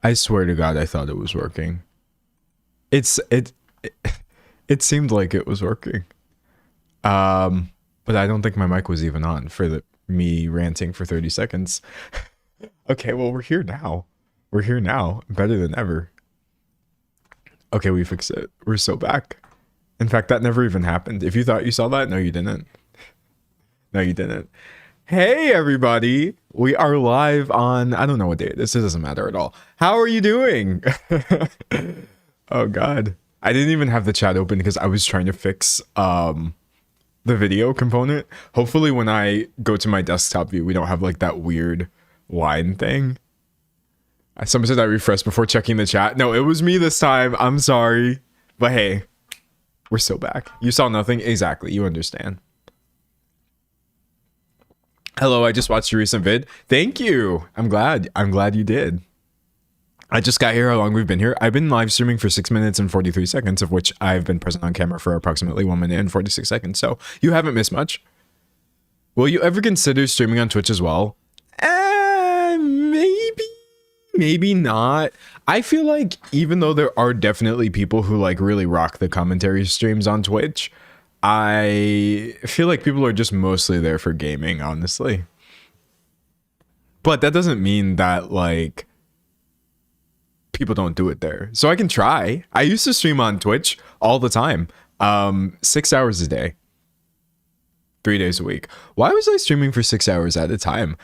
I swear to God, I thought it was working. It seemed like it was working. But I don't think my mic was even on for me ranting for 30 seconds. Okay, well, we're here now. We're here now, better than ever. Okay, we fixed it. We're so back. In fact, that never even happened. If you thought you saw that, no, you didn't. No, you didn't. Hey, everybody. We are live on, I don't know what day it is. It doesn't matter at all. How are you doing? Oh, God. I didn't even have the chat open because I was trying to fix the video component. Hopefully, when I go to my desktop view, we don't have like that weird line thing. Someone said I refreshed before checking the chat. No, it was me this time. I'm sorry. But hey, we're still back. You saw nothing? Exactly. You understand. Hello, I just watched your recent vid. Thank you. I'm glad you did. I just got here. How long we've been here? I've been live streaming for 6 minutes and 43 seconds, of which I've been present on camera for approximately 1 minute and 46 seconds. So you haven't missed much. Will you ever consider streaming on Twitch as well? Maybe not. I feel like even though there are definitely people who like really rock the commentary streams on Twitch, I feel like people are just mostly there for gaming, honestly. But that doesn't mean that like people don't do it there. So I can try. I used to stream on Twitch all the time. 6 hours a day. 3 days a week. Why was I streaming for 6 hours at a time?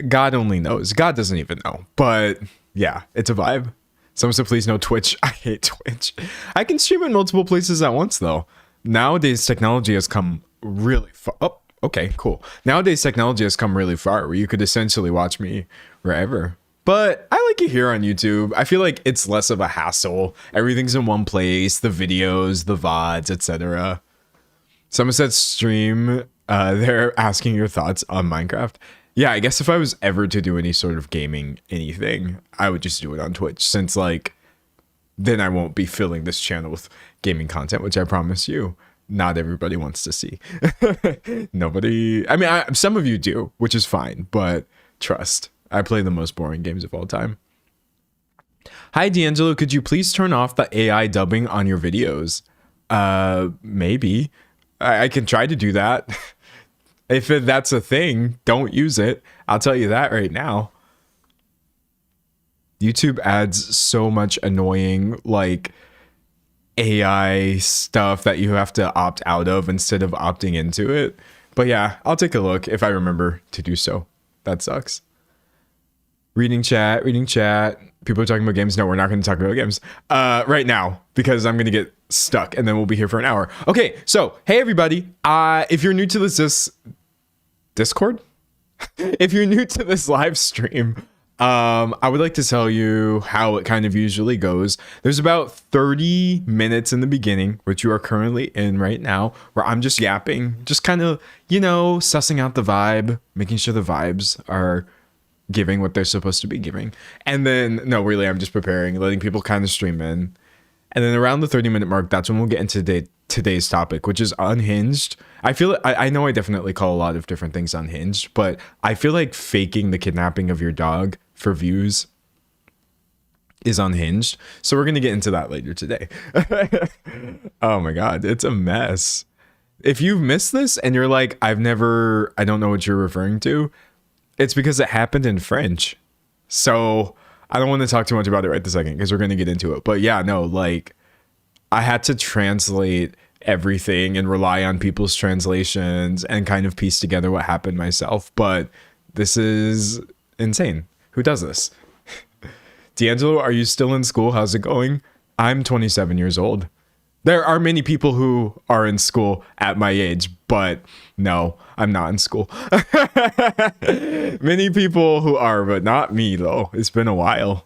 God only knows. God doesn't even know. But yeah, it's a vibe. Someone said, please no Twitch. I hate Twitch. I can stream in multiple places at once, though. Nowadays, technology has come really far. Oh, okay, cool. Nowadays, technology has come really far where you could essentially watch me wherever. But I like it here on YouTube. I feel like it's less of a hassle. Everything's in one place. The videos, the VODs, etc. Someone said stream. They're asking your thoughts on Minecraft. Yeah, I guess if I was ever to do any sort of gaming anything, I would just do it on Twitch, since like then I won't be filling this channel with gaming content, which I promise you not everybody wants to see. Nobody, I mean, some of you do, which is fine, but trust, I play the most boring games of all time. Hi, D'Angelo, could you please turn off the AI dubbing on your videos? Maybe. I can try to do that. If that's a thing, don't use it. I'll tell you that right now. YouTube adds so much annoying, like, AI stuff that you have to opt out of instead of opting into it. But yeah, I'll take a look if I remember to do so. That sucks. Reading chat. People are talking about games. No, we're not going to talk about games right now because I'm going to get stuck and then we'll be here for an hour. Okay, so hey everybody. If you're new to this Discord, if you're new to this live stream, I would like to tell you how it kind of usually goes. There's about 30 minutes in the beginning, which you are currently in right now, where I'm just yapping, just kind of, sussing out the vibe, making sure the vibes are giving what they're supposed to be giving. And then, no, really, I'm just preparing, letting people kind of stream in. And then around the 30-minute mark, that's when we'll get into today's topic, which is unhinged. I know I definitely call a lot of different things unhinged, but I feel like faking the kidnapping of your dog for views is unhinged. So we're going to get into that later today. Oh my God, it's a mess. If you've missed this and you're like, I don't know what you're referring to, it's because it happened in French. So I don't want to talk too much about it right this second because we're going to get into it. But yeah, no, like I had to translate everything and rely on people's translations and kind of piece together what happened myself. But this is insane. Who does this? D'Angelo, are you still in school? How's it going? I'm 27 years old. There are many people who are in school at my age, but no, I'm not in school. Many people who are, but not me though. It's been a while.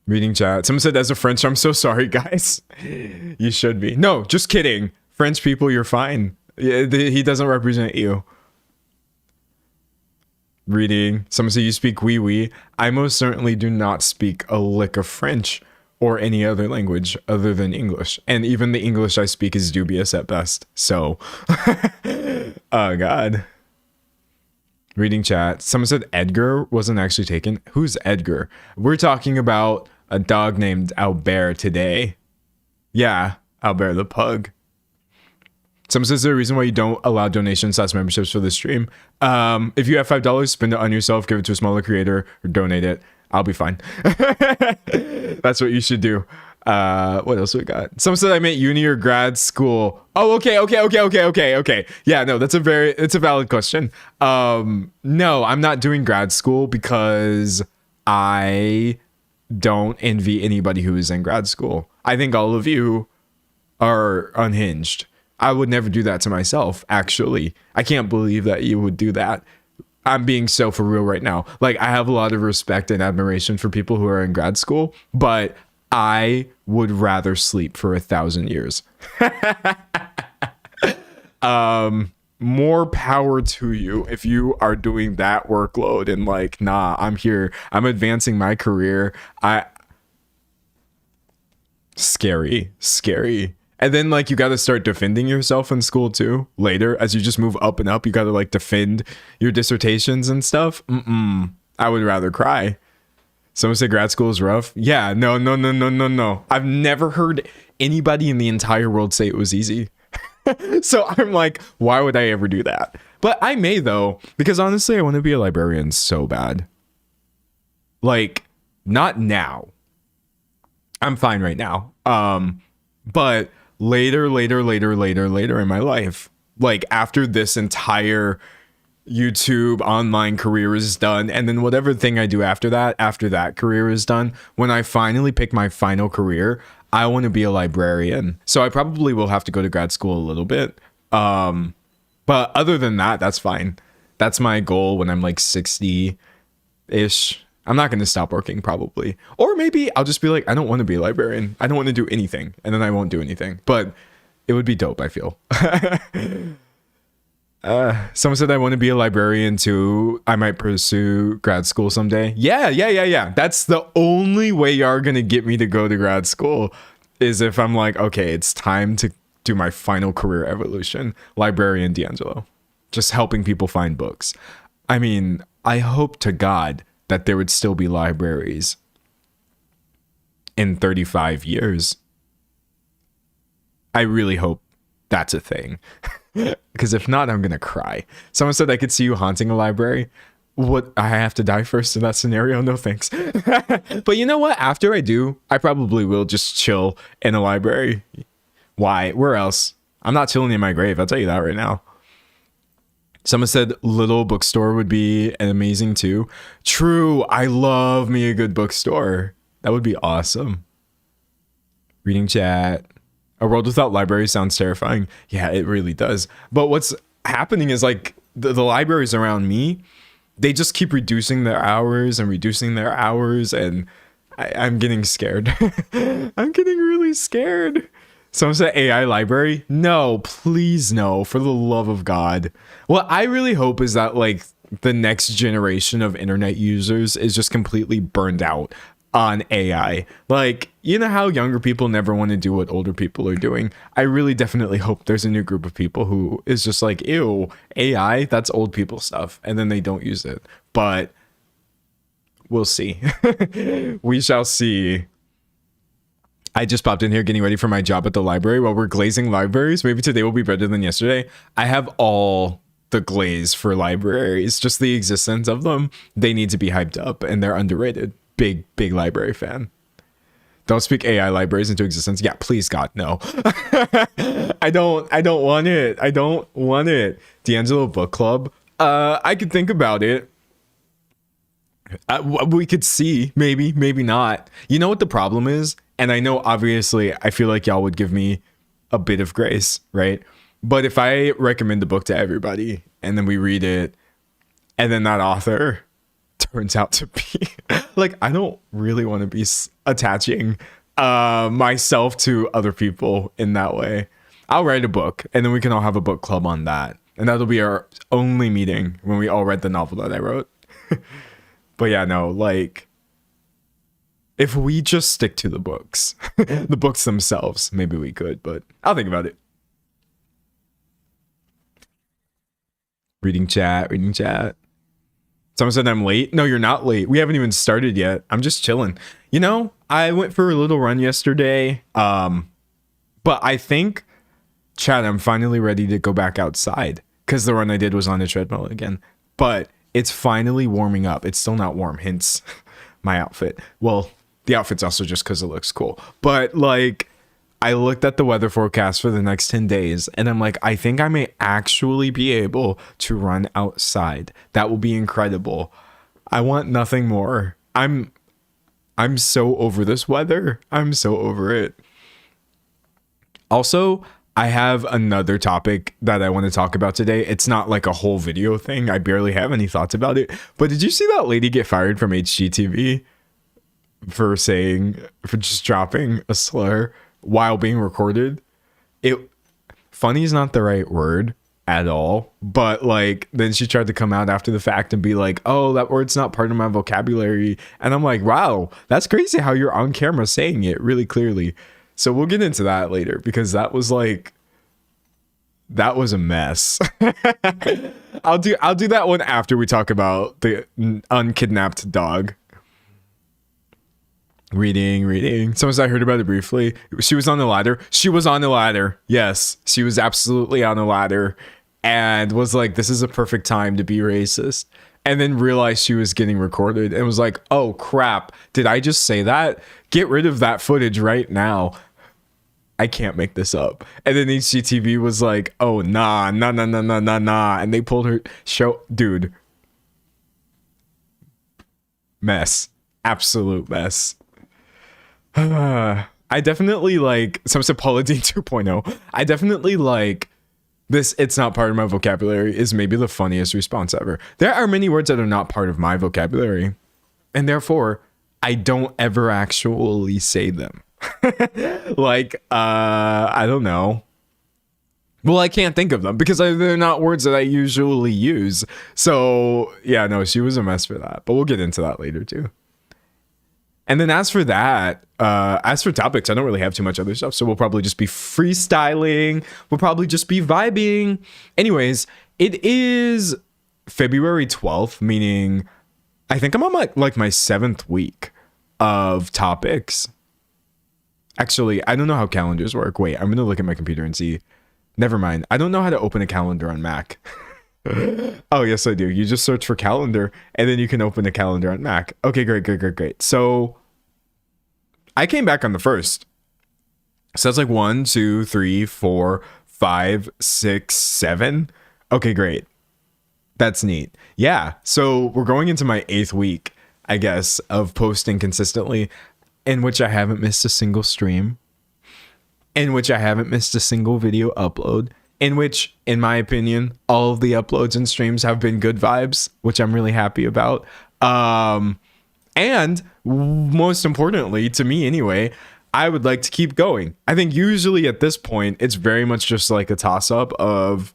Reading chat. Someone said, as a French, I'm so sorry, guys. You should be. No, just kidding. French people, you're fine. He doesn't represent you. Reading. Someone said, you speak oui. I most certainly do not speak a lick of French or any other language other than English. And even the English I speak is dubious at best. So, oh God. Reading chat. Someone said Edgar wasn't actually taken. Who's Edgar? We're talking about a dog named Albert today. Yeah, Albert the pug. Someone says, there's a reason why you don't allow donations / memberships for the stream. If you have $5, spend it on yourself, give it to a smaller creator, or donate it. I'll be fine. That's what you should do. What else we got? Someone said I meant uni or grad school. Oh, okay. Yeah, no, it's a valid question. No, I'm not doing grad school because I don't envy anybody who is in grad school. I think all of you are unhinged. I would never do that to myself, actually. I can't believe that you would do that. I'm being so for real right now. Like, I have a lot of respect and admiration for people who are in grad school, but I would rather sleep for 1,000 years. More power to you if you are doing that workload and like, nah, I'm here. I'm advancing my career. Scary. And then like you got to start defending yourself in school too. Later, as you just move up and up, you got to like defend your dissertations and stuff. I would rather cry. Someone said grad school is rough. Yeah, no. I've never heard anybody in the entire world say it was easy. So I'm like, why would I ever do that? But I may though, because honestly, I want to be a librarian so bad. Like, not now. I'm fine right now. But later in my life, like after this entire YouTube online career is done, and then whatever thing I do after that career is done, when I finally pick my final career, I want to be a librarian. So I probably will have to go to grad school a little bit. But other than that, that's fine. That's my goal when I'm like 60-ish. I'm not going to stop working probably. Or maybe I'll just be like, I don't want to be a librarian. I don't want to do anything. And then I won't do anything. But it would be dope, I feel. Someone said I want to be a librarian too. I might pursue grad school someday. Yeah. That's the only way you're going to get me to go to grad school is if I'm like, okay, it's time to do my final career evolution. Librarian D'Angelo. Just helping people find books. I mean, I hope to God that there would still be libraries in 35 years. I really hope that's a thing. Because if not, I'm going to cry. Someone said I could see you haunting a library. What? I have to die first in that scenario? No thanks. But you know what? After I do, I probably will just chill in a library. Why? Where else? I'm not chilling in my grave. I'll tell you that right now. Someone said little bookstore would be amazing too. True. I love me a good bookstore. That would be awesome. Reading chat. A world without libraries sounds terrifying. Yeah, it really does. But what's happening is like the libraries around me, they just keep reducing their hours and reducing their hours, and I'm getting scared. I'm getting really scared. Someone said AI library. No, please no, for the love of God. What I really hope is that like the next generation of internet users is just completely burned out on AI. Like, you know how younger people never want to do what older people are doing? I really definitely hope there's a new group of people who is just like, ew, AI, that's old people stuff. And then they don't use it. But we'll see. We shall see. I just popped in here getting ready for my job at the library while we're glazing libraries. Maybe today will be better than yesterday. I have all the glaze for libraries, just the existence of them. They need to be hyped up and they're underrated. Big library fan. Don't speak AI libraries into existence. Yeah, please God, no. I don't want it. I don't want it. D'Angelo Book Club. I could think about it. We could see, maybe not. You know what the problem is? And I know, obviously, I feel like y'all would give me a bit of grace, right? But if I recommend a book to everybody and then we read it and then that author turns out to be like, I don't really want to be attaching myself to other people in that way. I'll write a book and then we can all have a book club on that. And that'll be our only meeting when we all read the novel that I wrote. But yeah, no, like, if we just stick to the books, the books themselves, maybe we could, but I'll think about it. Reading chat. Someone said I'm late. No, you're not late. We haven't even started yet. I'm just chilling. You know, I went for a little run yesterday. But I think, chat, I'm finally ready to go back outside because the run I did was on a treadmill again. But it's finally warming up. It's still not warm, hence my outfit. Well, the outfit's also just because it looks cool. But like, I looked at the weather forecast for the next 10 days and I'm like, I think I may actually be able to run outside. That will be incredible. I want nothing more. I'm so over this weather. I'm so over it. Also, I have another topic that I want to talk about today. It's not like a whole video thing. I barely have any thoughts about it. But did you see that lady get fired from HGTV for just dropping a slur while being recorded? Funny is not the right word at all, but like, then she tried to come out after the fact and be like, oh, that word's not part of my vocabulary. And I'm like, wow, that's crazy how you're on camera saying it really clearly. So we'll get into that later because that was a mess. I'll do that one after we talk about the unkidnapped dog. Reading. Someone said I heard about it briefly. She was on the ladder. Yes, she was absolutely on the ladder and was like, this is a perfect time to be racist. And then realized she was getting recorded and was like, oh crap, did I just say that? Get rid of that footage right now. I can't make this up. And then HGTV was like, oh, nah. And they pulled her show. Dude. Mess. Absolute mess. I definitely like, some said Paula Deen 2.0. I definitely like this. It's not part of my vocabulary is maybe the funniest response ever. There are many words that are not part of my vocabulary. And therefore, I don't ever actually say them. Like, I don't know. Well, I can't think of them because they're not words that I usually use. So yeah, no, she was a mess for that, but we'll get into that later too. And then as for topics, I don't really have too much other stuff. So we'll probably just be freestyling. We'll probably just be vibing. Anyways, it is February 12th, meaning I think I'm on my 7th week of topics. Actually, I don't know how calendars work. Wait, I'm going to look at my computer and see. Never mind. I don't know how to open a calendar on Mac. Oh, yes, I do. You just search for calendar and then you can open a calendar on Mac. Okay, great. So I came back on the 1st. So that's like 1, 2, 3, 4, 5, 6, 7. Okay, great. That's neat. Yeah. So we're going into my 8th week, I guess, of posting consistently, in which I haven't missed a single stream, in which I haven't missed a single video upload, in which, in my opinion, all of the uploads and streams have been good vibes, which I'm really happy about. And most importantly, to me anyway, I would like to keep going. I think usually at this point, it's very much just like a toss up of,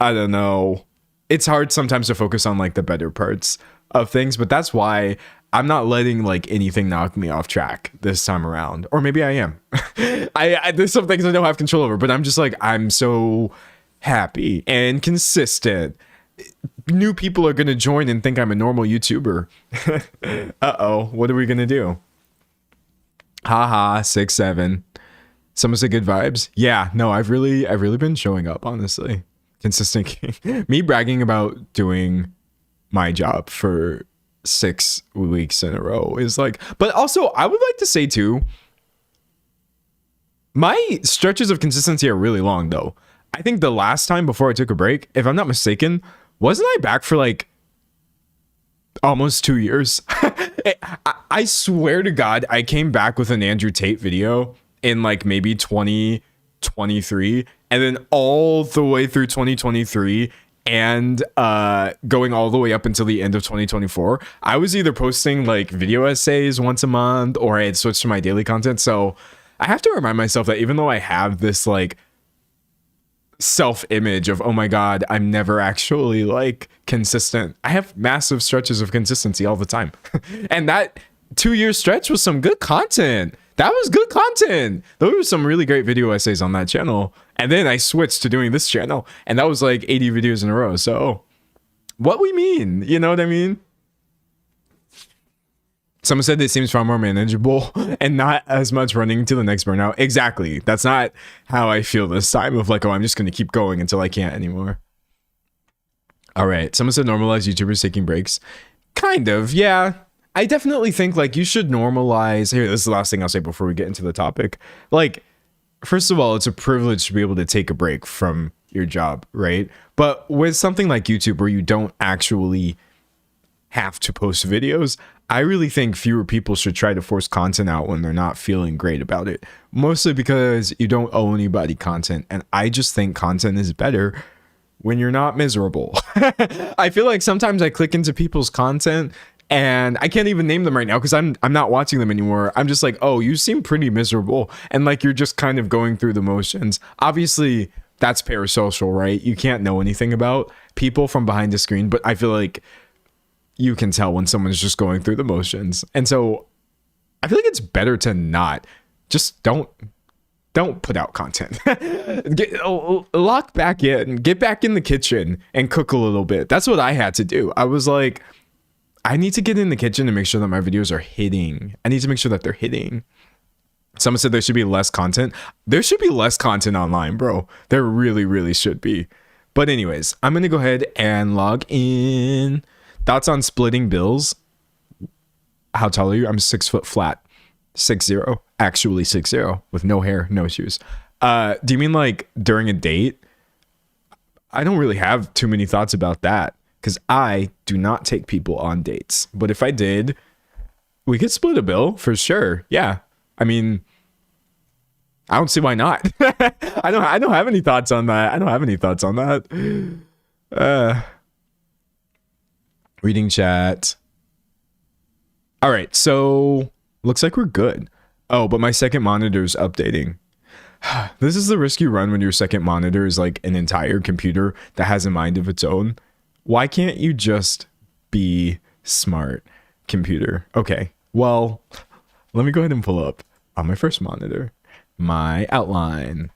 I don't know. It's hard sometimes to focus on like the better parts of things, but that's why I'm not letting like anything knock me off track this time around. Or maybe I am. There's some things I don't have control over, but I'm just like, I'm so happy and consistent. New people are going to join and think I'm a normal YouTuber. Uh-oh, what are we going to do? Haha, 6-7. Someone said good vibes. Yeah, no, I've really been showing up, honestly. Consistent. Me bragging about doing my job for 6 weeks in a row is like, but also I would like to say too, my stretches of consistency are really long though. I think the last time before I took a break, if I'm not mistaken, wasn't I back for like almost 2 years? I swear to God, I came back with an Andrew Tate video in like maybe 2023, and then all the way through 2023 and going all the way up until the end of 2024, I was either posting like video essays once a month or I had switched to my daily content. So I have to remind myself that even though I have this like self-image of, oh my God, I'm never actually like consistent, I have massive stretches of consistency all the time. And that 2-year stretch was some good content. That was good content. Those were some really great video essays on that channel. And then I switched to doing this channel, and that was like 80 videos in a row. So what we mean, you know what I mean? Someone said it seems far more manageable and not as much running to the next burnout. Exactly. That's not how I feel this time of like, oh, I'm just going to keep going until I can't anymore. All right. Someone said normalize YouTubers taking breaks. Kind of. Yeah. I definitely think like you should normalize. Here, this is the last thing I'll say before we get into the topic. Like, first of all, it's a privilege to be able to take a break from your job, right? But with something like YouTube where you don't actually have to post videos, I really think fewer people should try to force content out when they're not feeling great about it. Mostly because you don't owe anybody content. And I just think content is better when you're not miserable. I feel like sometimes I click into people's content and I can't even name them right now because I'm not watching them anymore. I'm just like, oh, you seem pretty miserable. And like you're just kind of going through the motions. Obviously, that's parasocial, right? You can't know anything about people from behind the screen. But I feel like you can tell when someone's just going through the motions. And so I feel like it's better to not. Just don't put out content. Lock back in. Get back in the kitchen and cook a little bit. That's what I had to do. I was like, I need to get in the kitchen and make sure that my videos are hitting. I need to make sure that they're hitting. Someone said there should be less content. There should be less content online, bro. There really, really should be. But anyways, I'm going to go ahead and log in. Thoughts on splitting bills? How tall are you? I'm 6 foot flat. 6'0". Actually 6'0", with no hair, no shoes. Do you mean like during a date? I don't really have too many thoughts about that because I do not take people on dates. But if I did, we could split a bill for sure. Yeah. I mean, I don't see why not. I don't have any thoughts on that. I don't have any thoughts on that. Reading chat. All right, so looks like we're good. Oh, but my second monitor is updating. This is the risk you run when your second monitor is like an entire computer that has a mind of its own. Why can't you just be smart, computer? Okay, well, let me go ahead and pull up on my first monitor my outline.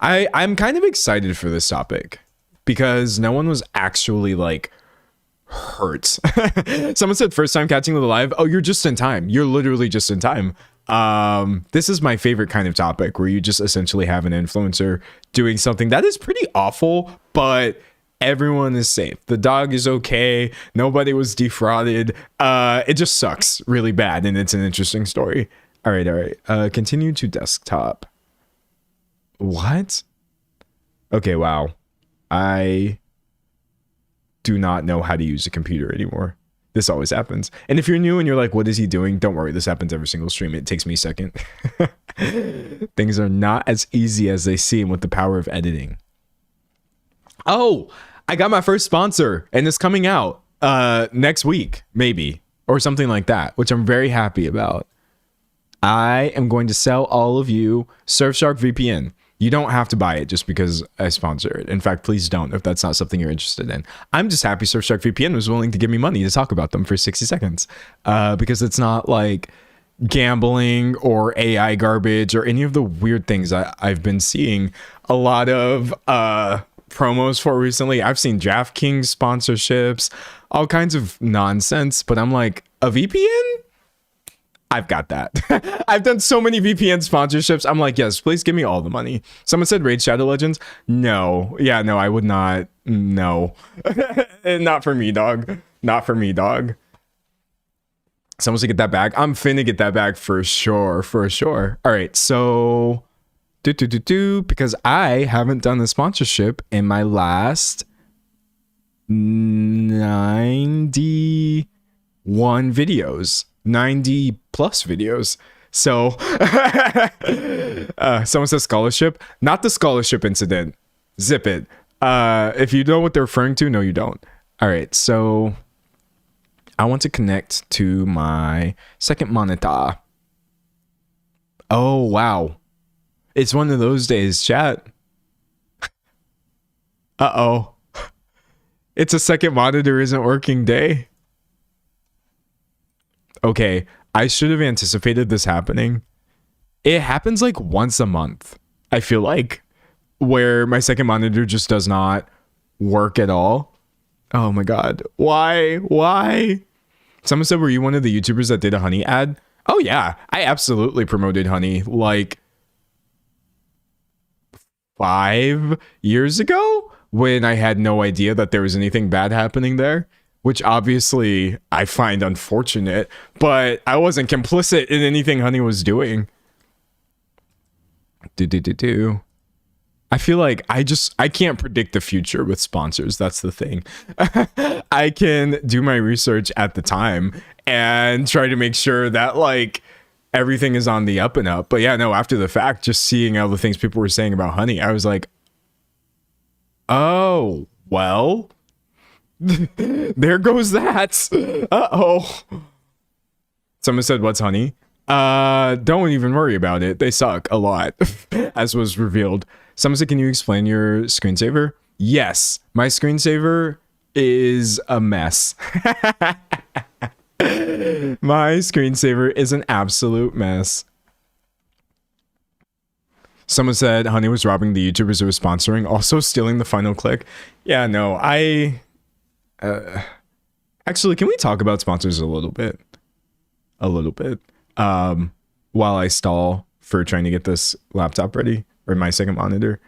I'm kind of excited for this topic because no one was actually like hurt. Someone said first time catching the live. Oh, you're just in time. You're literally just in time. This is my favorite kind of topic where you just essentially have an influencer doing something that is pretty awful, but everyone is safe. The dog is okay. Nobody was defrauded. It just sucks really bad, and it's an interesting story. All right. Continue to desktop. What? Okay, wow. I do not know how to use a computer anymore. This always happens. And if you're new and you're like, what is he doing? Don't worry. This happens every single stream. It takes me a second. Things are not as easy as they seem with the power of editing. Oh, I got my first sponsor and it's coming out next week, maybe, or something like that, which I'm very happy about. I am going to sell all of you Surfshark VPN. You don't have to buy it just because I sponsor it. In fact, please don't if that's not something you're interested in. I'm just happy Surfshark VPN was willing to give me money to talk about them for 60 seconds because it's not like gambling or AI garbage or any of the weird things I've been seeing a lot of promos for recently. I've seen DraftKings sponsorships, all kinds of nonsense, but I'm like, a VPN? I've got that. I've done so many VPN sponsorships. I'm like, yes, please give me all the money. Someone said Raid Shadow Legends. No. Yeah, no, I would not. No. Not for me, dog. Not for me, dog. Someone's to get that back. I'm finna get that back for sure. For sure. All right. So, because I haven't done the sponsorship in my last 91 videos. 90 plus videos. So someone says scholarship, not the scholarship incident. Zip it. If you know what they're referring to, no, you don't. All right. So I want to connect to my second monitor. Oh, wow. It's one of those days, chat. Uh-oh. It's a second monitor isn't working day. Okay, I should have anticipated this happening. It happens like once a month, I feel like, where my second monitor just does not work at all. Oh my god. Why? Someone said, were you one of the YouTubers that did a honey ad? Oh yeah, I absolutely promoted honey like 5 years ago when I had no idea that there was anything bad happening there. Which obviously I find unfortunate, but I wasn't complicit in anything Honey was doing. I feel like I can't predict the future with sponsors. That's the thing. I can do my research at the time and try to make sure that like everything is on the up and up. But yeah, no, after the fact, just seeing all the things people were saying about Honey, I was like, oh, well. There goes that. Uh-oh. Someone said, what's honey? Don't even worry about it. They suck a lot, as was revealed. Someone said, can you explain your screensaver? Yes, my screensaver is a mess. My screensaver is an absolute mess. Someone said Honey was robbing the YouTubers it was sponsoring, also stealing the final click. Yeah, no, actually, can we talk about sponsors a little bit? While I stall for trying to get this laptop ready or my second monitor.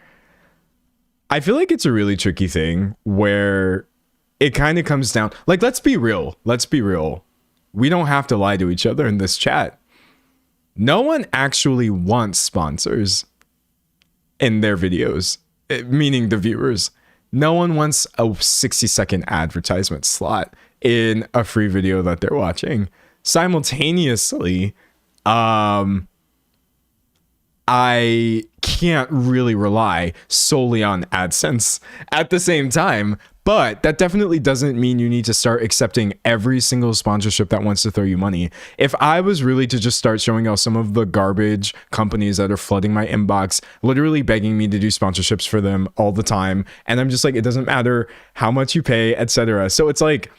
I feel like it's a really tricky thing where it kind of comes down, like, let's be real. We don't have to lie to each other in this chat. No one actually wants sponsors in their videos, meaning the viewers. No one wants a 60-second advertisement slot in a free video that they're watching. Simultaneously, I can't really rely solely on AdSense at the same time, but that definitely doesn't mean you need to start accepting every single sponsorship that wants to throw you money. If I was really to just start showing out some of the garbage companies that are flooding my inbox, literally begging me to do sponsorships for them all the time, and I'm just like, it doesn't matter how much you pay, etc. So it's like,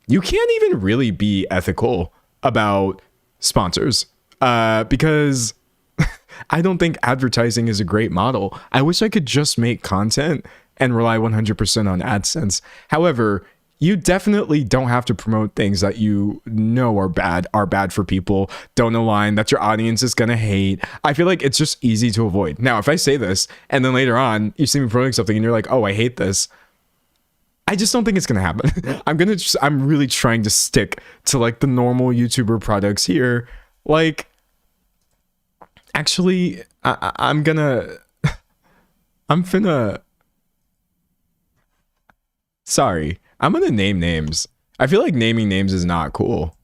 you can't even really be ethical about sponsors because I don't think advertising is a great model. I wish I could just make content and rely 100% on AdSense. However, you definitely don't have to promote things that you know are bad for people, don't align, that your audience is going to hate. I feel like it's just easy to avoid. Now, if I say this and then later on you see me promoting something and you're like, oh, I hate this, I just don't think it's going to happen. I'm really trying to stick to like the normal YouTuber products here. Like, actually, I'm finna, sorry, I'm gonna name names. I feel like naming names is not cool.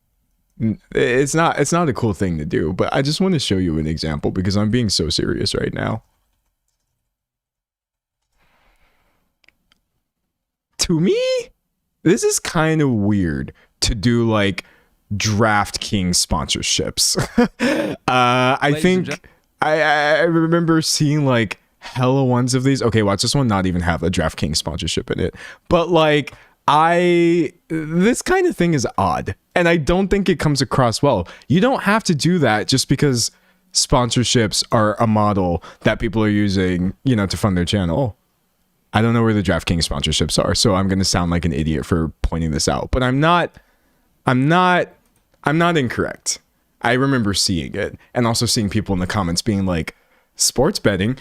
It's not a cool thing to do, but I just want to show you an example because I'm being so serious right now. to me, this is kind of weird to do like DraftKings sponsorships. I think I remember seeing like hella ones of these. Okay, watch this one not even have a DraftKings sponsorship in it. But like this kind of thing is odd, and I don't think it comes across well. You don't have to do that just because sponsorships are a model that people are using, you know, to fund their channel. I don't know where the DraftKings sponsorships are, so I'm going to sound like an idiot for pointing this out, but I'm not incorrect. I remember seeing it and also seeing people in the comments being like, sports betting?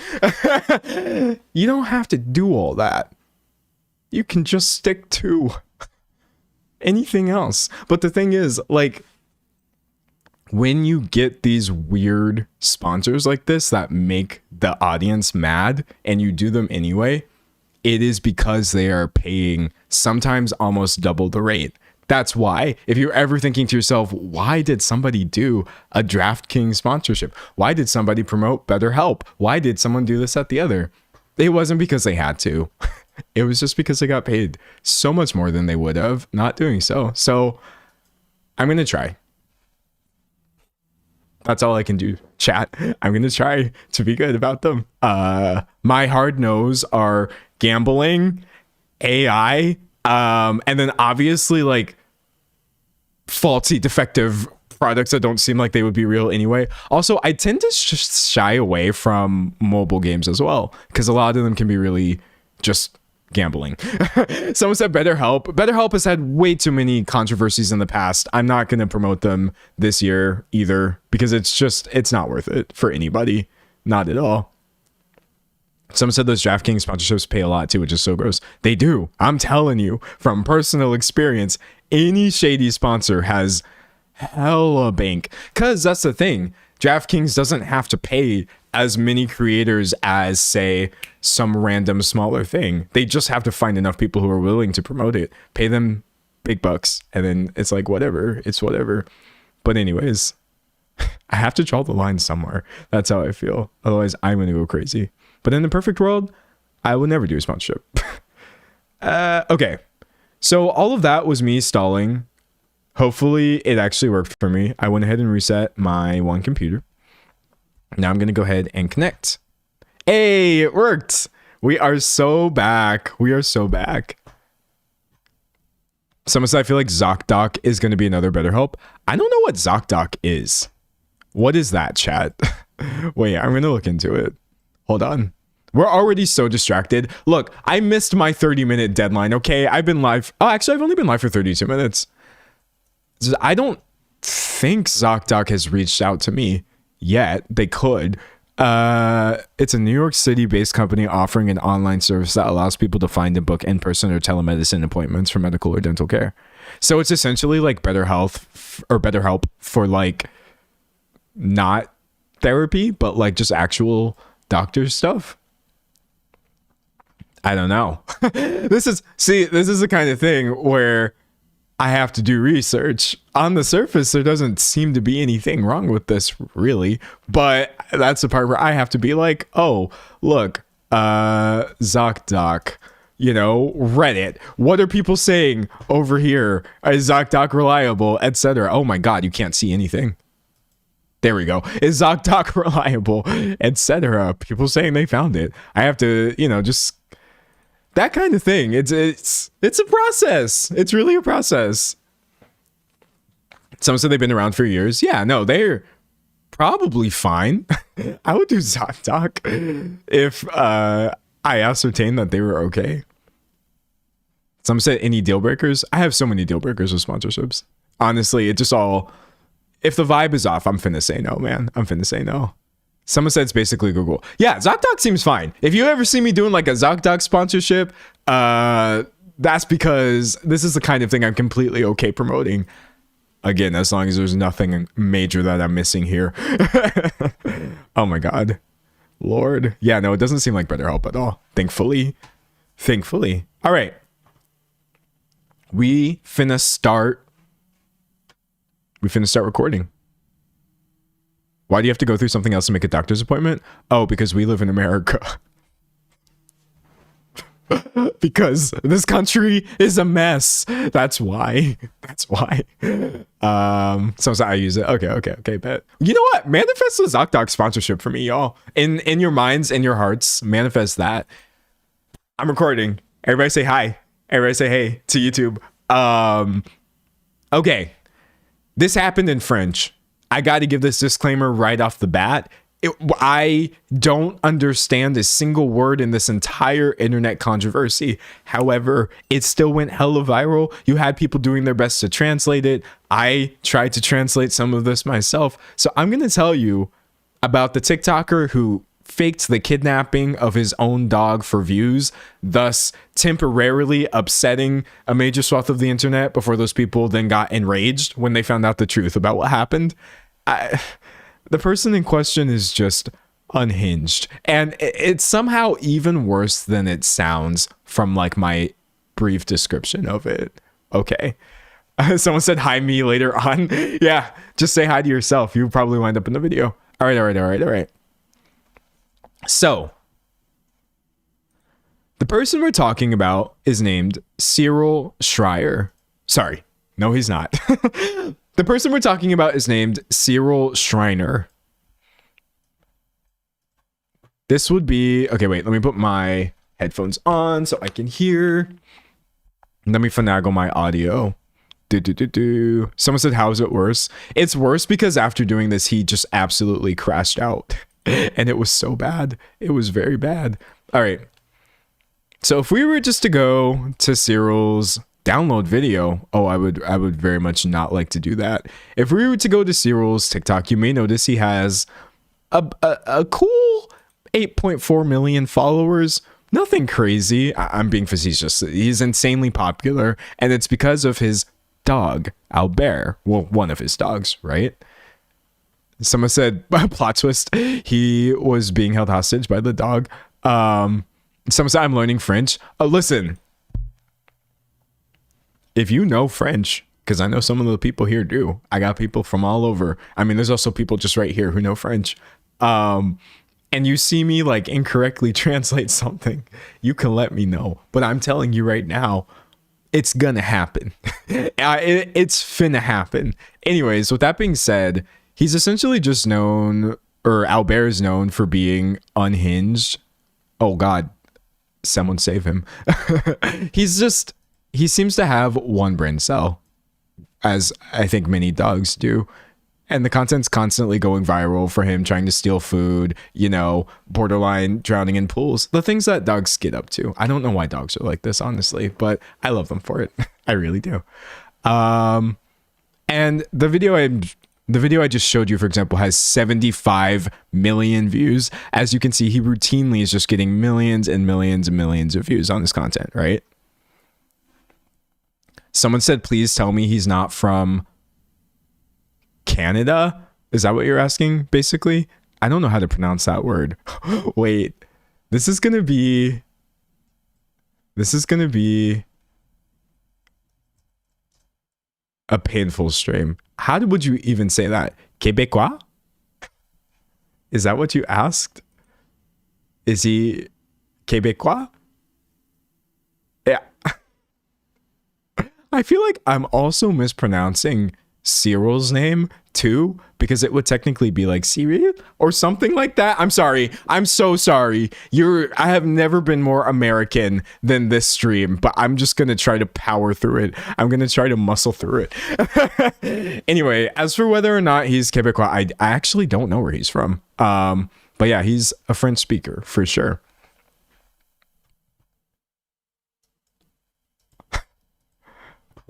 You don't have to do all that. You can just stick to anything else. But the thing is, like, when you get these weird sponsors like this that make the audience mad and you do them anyway, it is because they are paying sometimes almost double the rate. That's why, if you're ever thinking to yourself, why did somebody do a DraftKings sponsorship? Why did somebody promote BetterHelp? Why did someone do this, that, the other? It wasn't because they had to. It was just because they got paid so much more than they would have not doing so. So I'm going to try. That's all I can do, chat. I'm going to try to be good about them. My hard no's are gambling, AI, and then obviously like faulty, defective products that don't seem like they would be real anyway. Also, I tend to shy away from mobile games as well, because a lot of them can be really just gambling. Someone said BetterHelp. BetterHelp has had way too many controversies in the past. I'm not going to promote them this year either, because it's not worth it for anybody. Not at all. Someone said those DraftKings sponsorships pay a lot too, which is so gross. They do. I'm telling you from personal experience, any shady sponsor has hella bank. Because that's the thing. DraftKings doesn't have to pay as many creators as, say, some random smaller thing. They just have to find enough people who are willing to promote it, pay them big bucks, and then it's like, whatever. It's whatever. But anyways, I have to draw the line somewhere. That's how I feel. Otherwise, I'm going to go crazy. But in the perfect world, I would never do a sponsorship. Okay. So all of that was me stalling. Hopefully it actually worked for me. I went ahead and reset my one computer. Now I'm going to go ahead and connect. Hey, it worked. We are so back. We are so back. Someone said, I feel like ZocDoc is going to be another BetterHelp. I don't know what ZocDoc is. What is that, chat? Wait, I'm going to look into it. Hold on. We're already so distracted. Look, I missed my 30-minute deadline, okay? I've been live. Oh, actually, I've only been live for 32 minutes. I don't think ZocDoc has reached out to me yet. They could. It's a New York City-based company offering an online service that allows people to find and book in-person or telemedicine appointments for medical or dental care. So it's essentially like BetterHelp for like not therapy, but like just actual doctor stuff. I don't know. This is the kind of thing where I have to do research. On the surface, there doesn't seem to be anything wrong with this, really. But that's the part where I have to be like, oh, look, ZocDoc, you know, Reddit. What are people saying over here? Is ZocDoc reliable, etc.? Oh my God, you can't see anything. There we go. Is ZocDoc reliable, etc.? People saying they found it. I have to, you know, just that kind of thing. It's a process. It's really a process. Someone said they've been around for years. Yeah, no, they're probably fine. I would do ZocDoc if I ascertained that they were okay. Someone said any deal breakers. I have so many deal breakers with sponsorships. Honestly, it just all, if the vibe is off, I'm finna say no, man. I'm finna say no. Someone said it's basically Google. Yeah, ZocDoc seems fine. If you ever see me doing like a ZocDoc sponsorship, that's because this is the kind of thing I'm completely okay promoting. Again, as long as there's nothing major that I'm missing here. Oh my God. Lord. Yeah, no, it doesn't seem like BetterHelp at all. Thankfully. All right. We finna start recording. Why do you have to go through something else to make a doctor's appointment? Oh, because we live in America. because this country is a mess. That's why. That's why. So I use it. Okay, bet. You know what? Manifest the ZocDoc sponsorship for me, y'all. In your minds, in your hearts, manifest that. I'm recording. Everybody say hi. Everybody say hey to YouTube. Okay. This happened in French. I got to give this disclaimer right off the bat. I don't understand a single word in this entire internet controversy. However, it still went hella viral. You had people doing their best to translate it. I tried to translate some of this myself. So I'm going to tell you about the TikToker who faked the kidnapping of his own dog for views, thus temporarily upsetting a major swath of the internet before those people then got enraged when they found out the truth about what happened. The person in question is just unhinged, and it's somehow even worse than it sounds from like my brief description of it. Okay. Someone said hi me later on. Yeah, just say hi to yourself. You'll probably wind up in the video. All right. So the person we're talking about is named Cyril Schreier. Sorry. No, he's not. The person we're talking about is named Cyril Schreiner. This would be... Okay, wait. Let me put my headphones on so I can hear. Let me finagle my audio. Someone said, how is it worse? It's worse because after doing this, he just absolutely crashed out. And it was so bad. It was very bad. All right. So if we were just to go to Cyril's download video, I would very much not like to do that. If we were to go to Cyril's TikTok, you may notice he has a cool 8.4 million followers. Nothing crazy. I'm being facetious. He's insanely popular, and it's because of his dog, Albert. Well, one of his dogs, right? Someone said, plot twist, he was being held hostage by the dog. Someone said, I'm learning French. Listen, if you know French, because I know some of the people here do. I got people from all over. I mean, there's also people just right here who know French. And you see me like incorrectly translate something, you can let me know. But I'm telling you right now, it's gonna happen. It's finna happen. Anyways, with that being said, he's essentially just known, or Albert is known for being unhinged. Oh God, someone save him. He seems to have one brain cell, as I think many dogs do. And the content's constantly going viral for him trying to steal food, borderline drowning in pools. The things that dogs get up to. I don't know why dogs are like this, honestly, but I love them for it. I really do. And the video I just showed you, for example, has 75 million views. As you can see, he routinely is just getting millions and millions and millions of views on his content, right? Someone said, please tell me he's not from Canada. Is that what you're asking, basically? I don't know how to pronounce that word. Wait, this is gonna be a painful stream. How would you even say that? Québécois? Is that what you asked? Is he Québécois? Yeah. I feel like I'm also mispronouncing Cyril's name too, because it would technically be like Cyril or something like that. I'm sorry. I'm so sorry. I have never been more American than this stream, but I'm just going to try to power through it. I'm going to try to muscle through it. Anyway, as for whether or not he's Québécois, I actually don't know where he's from. But yeah, he's a French speaker for sure.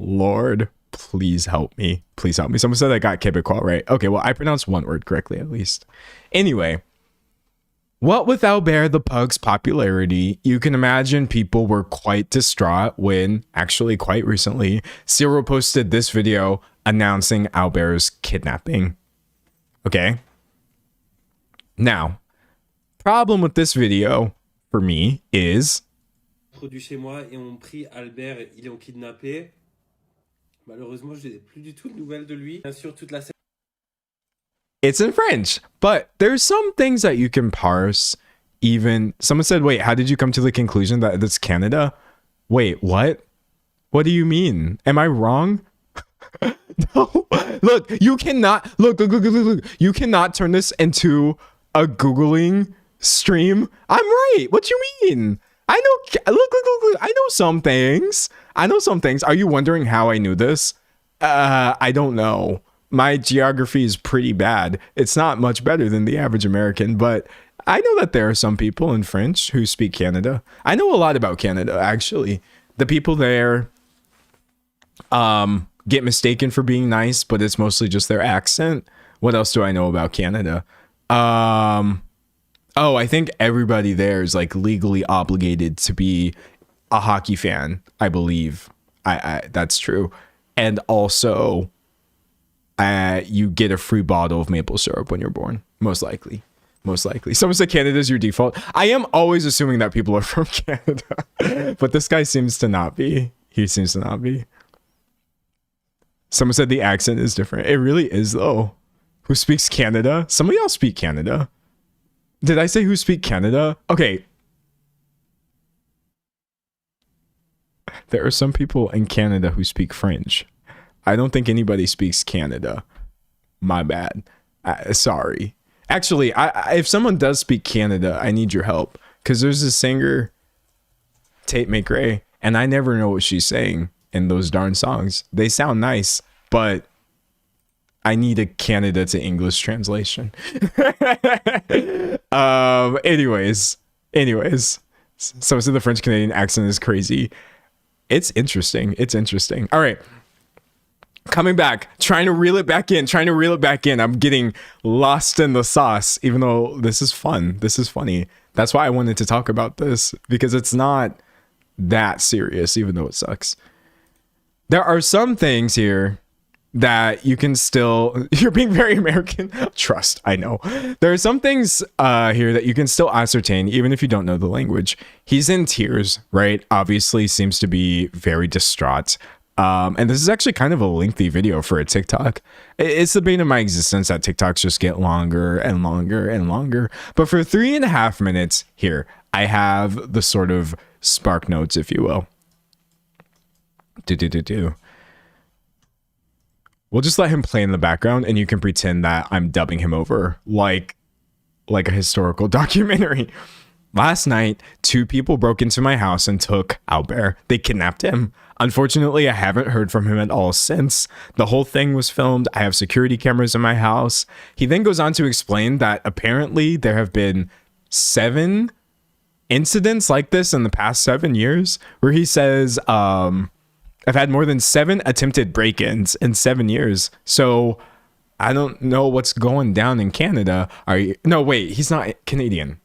Lord, please help me. Please help me. Someone said I got Québécois right. Okay, well, I pronounced one word correctly at least. Anyway, what with Albert the Pug's popularity, you can imagine people were quite distraught when, actually quite recently, Cyril posted this video announcing Albert's kidnapping. Okay? Now, problem with this video, for me, is... Produit chez moi et ont pris Albert et ils l'ont kidnappé. Malheureusement, je n'ai plus du tout de nouvelles de lui. Bien sûr, toute la... It's in French, but there's some things that you can parse even someone said, wait, how did you come to the conclusion that it's Canada? Wait, what do you mean? Am I wrong? No. Look, you cannot look. You cannot turn this into a Googling stream. I'm right. What you mean? I know. Look. I know some things. Are you wondering how I knew this? I don't know. My geography is pretty bad. It's not much better than the average American, but I know that there are some people in French who speak Canada. I know a lot about Canada, actually. The people there get mistaken for being nice, but it's mostly just their accent. What else do I know about Canada? I think everybody there is like legally obligated to be a hockey fan, I believe. I that's true. And also you get a free bottle of maple syrup when you're born, most likely. Someone said Canada is your default. I am always assuming that people are from Canada, but this guy seems to not be. He seems to not be. Someone said the accent is different. It really is, though. Who speaks Canada? Some of y'all speak Canada. Did I say who speak Canada? Okay. There are some people in Canada who speak French. I don't think anybody speaks Canada. My bad. Sorry. Actually, if someone does speak Canada, I need your help. Because there's a singer, Tate McRae, and I never know what she's saying in those darn songs. They sound nice, but I need a Canada to English translation. Anyways. So the French Canadian accent is crazy. It's interesting. All right. Coming back, trying to reel it back in. I'm getting lost in the sauce, even though this is fun. This is funny. That's why I wanted to talk about this, because it's not that serious, even though it sucks. There are some things here that you can still, you're being very American. Trust, I know. There are some things here that you can still ascertain, even if you don't know the language. He's in tears, right? Obviously seems to be very distraught. And this is actually kind of a lengthy video for a TikTok. It's the bane of my existence that TikToks just get longer and longer and longer. But for 3.5 minutes here, I have the sort of spark notes, if you will. We'll just let him play in the background, and you can pretend that I'm dubbing him over like a historical documentary. Last night, 2 people broke into my house and took Albert. They kidnapped him. Unfortunately, I haven't heard from him at all since. The whole thing was filmed. I have security cameras in my house. He then goes on to explain that apparently there have been 7 incidents like this in the past 7 years, where he says, I've had more than 7 attempted break-ins in 7 years. So I don't know what's going down in Canada. No, wait, he's not Canadian.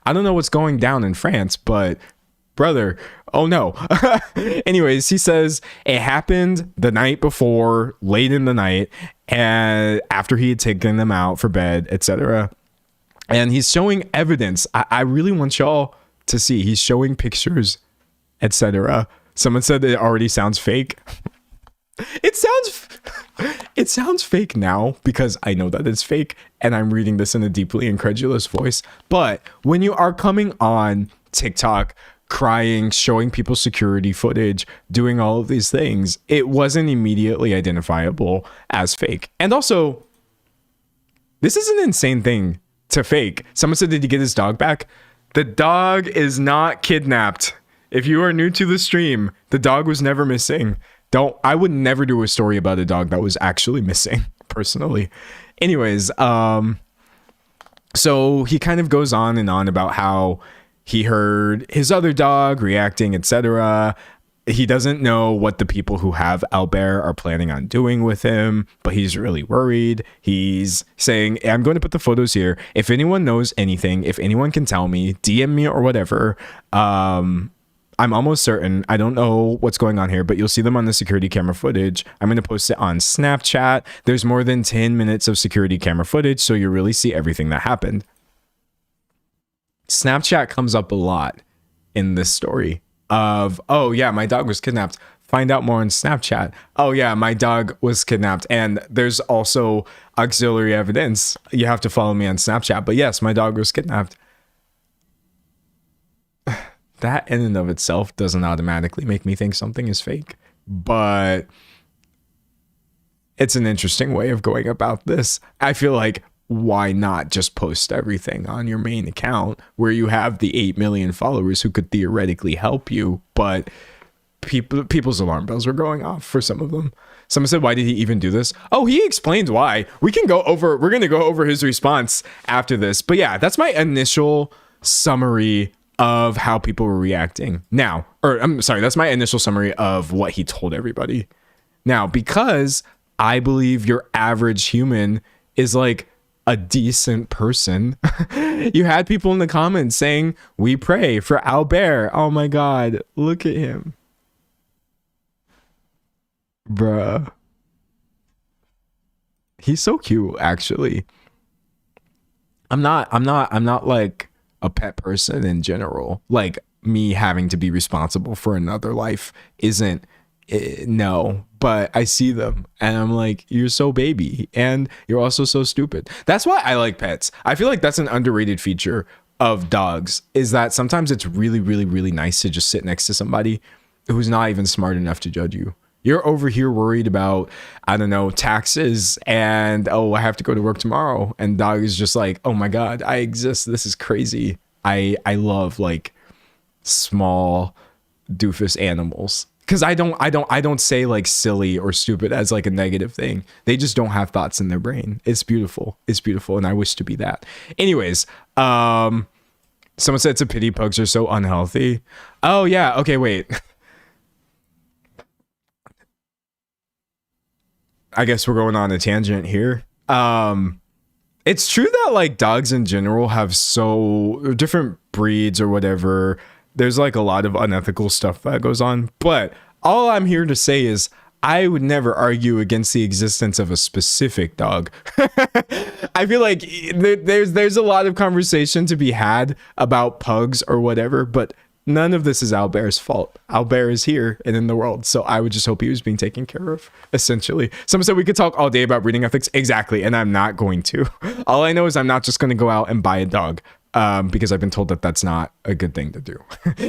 I don't know what's going down in France, but brother, oh no. Anyways, he says it happened the night before, late in the night, and after he had taken them out for bed, etc. And he's showing evidence. I really want y'all to see. He's showing pictures, etc. Someone said it already sounds fake. It sounds fake now because I know that it's fake and I'm reading this in a deeply incredulous voice. But when you are coming on TikTok, crying, showing people security footage, doing all of these things, it wasn't immediately identifiable as fake. And also, this is an insane thing to fake. Someone said, did he get his dog back? The dog is not kidnapped. If you are new to the stream, the dog was never missing. I would never do a story about a dog that was actually missing, personally. Anyways, so he kind of goes on and on about how he heard his other dog reacting, etc. He doesn't know what the people who have Albert are planning on doing with him, but he's really worried. He's saying, I'm going to put the photos here. If anyone knows anything, if anyone can tell me, DM me or whatever. I'm almost certain, I don't know what's going on here, but you'll see them on the security camera footage. I'm going to post it on Snapchat. There's more than 10 minutes of security camera footage, so you really see everything that happened. Snapchat comes up a lot in this story of, oh yeah, my dog was kidnapped. Find out more on Snapchat. Oh yeah, my dog was kidnapped. And there's also auxiliary evidence. You have to follow me on Snapchat. But yes, my dog was kidnapped. that in and of itself doesn't automatically make me think something is fake, but it's an interesting way of going about this. I feel like, why not just post everything on your main account where you have the 8 million followers who could theoretically help you? But people's alarm bells were going off for some of them. Someone said, why did he even do this? Oh, he explained why. We're going to go over his response after this. But yeah, that's my initial summary of how people were reacting. Now, or I'm sorry, that's my initial summary of what he told everybody. Now, because I believe your average human is like a decent person, you had people in the comments saying, we pray for Albert. Oh my God, look at him. Bruh. He's so cute, actually. I'm not like a pet person in general. Like, me having to be responsible for another life isn't, no, but I see them and I'm like, you're so baby and you're also so stupid. That's why I like pets. I feel like that's an underrated feature of dogs, is that sometimes it's really, really, really nice to just sit next to somebody who's not even smart enough to judge you. You're over here worried about, I don't know, taxes and, oh, I have to go to work tomorrow. And dog is just like, oh my God, I exist. This is crazy. I love like small doofus animals. Because I don't say like silly or stupid as like a negative thing. They just don't have thoughts in their brain. It's beautiful. It's beautiful. And I wish to be that. Anyways, someone said it's a pity pugs are so unhealthy. Oh yeah. Okay, wait. I guess we're going on a tangent here. It's true that like dogs in general have so different breeds or whatever. There's like a lot of unethical stuff that goes on, but all I'm here to say is I would never argue against the existence of a specific dog. I feel like there's a lot of conversation to be had about pugs or whatever, but none of this is Albert's fault. Albert is here and in the world, so I would just hope he was being taken care of, essentially. Someone said we could talk all day about breeding ethics. Exactly, and I'm not going to. All I know is I'm not just going to go out and buy a dog, because I've been told that that's not a good thing to do.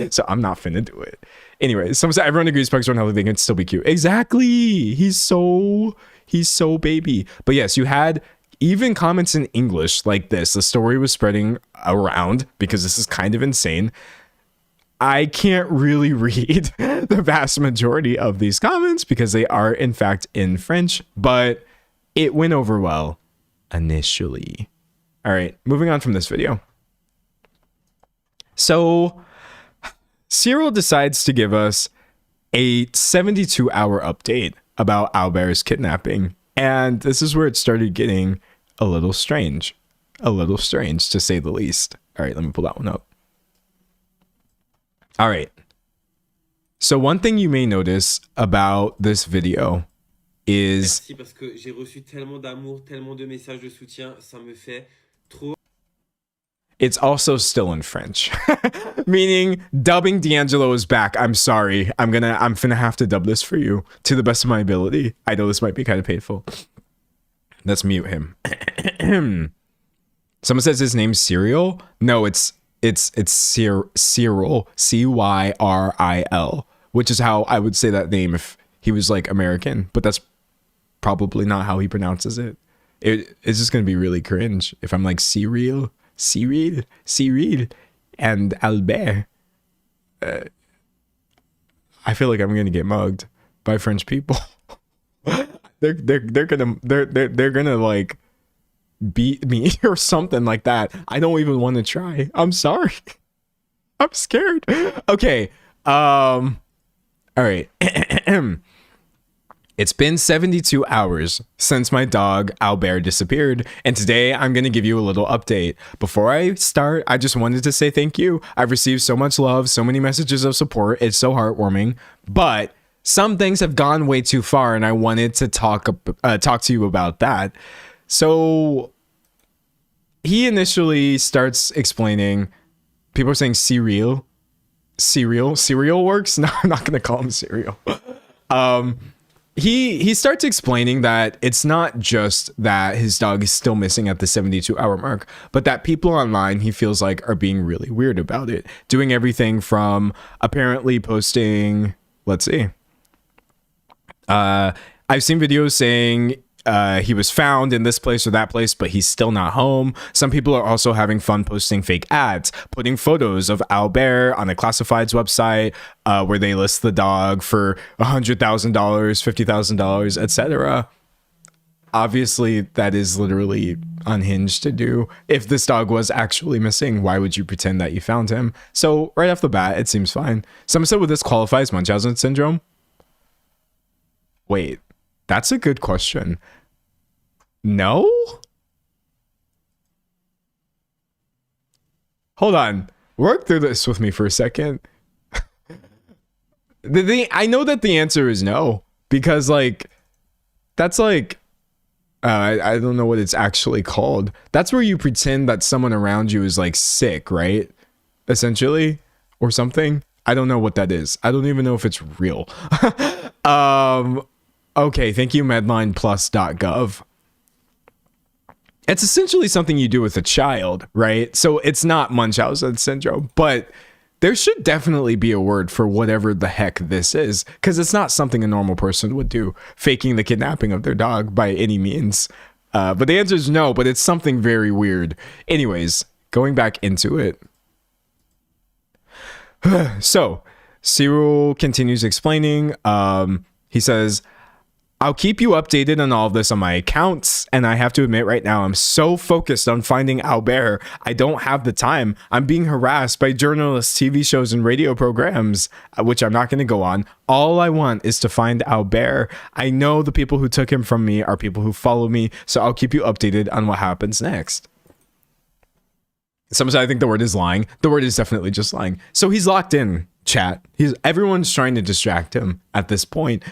So I'm not finna do it. Anyway, someone said everyone agrees pugs are unhealthy. They can still be cute. Exactly. He's so baby. But yes, you had even comments in English like this. The story was spreading around because this is kind of insane. I can't really read the vast majority of these comments because they are in fact in French, but it went over well initially. All right, moving on from this video. So Cyril decides to give us a 72-hour update about Albert's kidnapping. And this is where it started getting a little strange to say the least. All right, let me pull that one up. All right. So one thing you may notice about this video is... Merci parce que j'ai reçu tellement d'amour, tellement de messages de soutien, ça me fait trop... It's also still in French, meaning dubbing D'Angelo is back. I'm sorry. I'm finna have to dub this for you to the best of my ability. I know this might be kind of painful. Let's mute him. Someone says his name's Cyril. No, it's Cyril, Cyril, which is how I would say that name if he was like American, but that's probably not how he pronounces it. It's just gonna be really cringe if I'm like Cyril, and Albert. I feel like I'm gonna get mugged by French people. they're gonna like beat me or something like that. I don't even want to try. I'm sorry. I'm scared. Okay. All right. It's been 72 hours since my dog Albert disappeared, and today I'm going to give you a little update. Before I start, I just wanted to say thank you. I've received so much love, so many messages of support. It's so heartwarming, but some things have gone way too far, and I wanted to talk to you about that. So he initially starts explaining, people are saying cereal works. No, I'm not going to call him cereal. he starts explaining that it's not just that his dog is still missing at the 72-hour mark, but that people online he feels like are being really weird about it, doing everything from apparently posting, let's see, I've seen videos saying he was found in this place or that place, but he's still not home. Some people are also having fun posting fake ads, putting photos of Albert on a classifieds website where they list the dog for $100,000, $50,000, etc. Obviously, that is literally unhinged to do. If this dog was actually missing, why would you pretend that you found him? So right off the bat, it seems fine. Someone said, would this qualify as Munchausen syndrome? Wait, that's a good question. No? Hold on. Work through this with me for a second. I know that the answer is no, because like, that's like, I don't know what it's actually called. That's where you pretend that someone around you is like sick, right? Essentially, or something. I don't know what that is. I don't even know if it's real. Okay, thank you, medlineplus.gov. It's essentially something you do with a child, right? So it's not Munchausen syndrome, but there should definitely be a word for whatever the heck this is, because it's not something a normal person would do, faking the kidnapping of their dog by any means. But the answer is no, but it's something very weird. Anyways, going back into it. So, Cyril continues explaining. He says, I'll keep you updated on all of this on my accounts, and I have to admit right now I'm so focused on finding Albert, I don't have the time. I'm being harassed by journalists, TV shows, and radio programs, which I'm not going to go on. All I want is to find Albert. I know the people who took him from me are people who follow me, so I'll keep you updated on what happens next. Some say I think the word is lying. The word is definitely just lying. So he's locked in, chat. Everyone's trying to distract him at this point.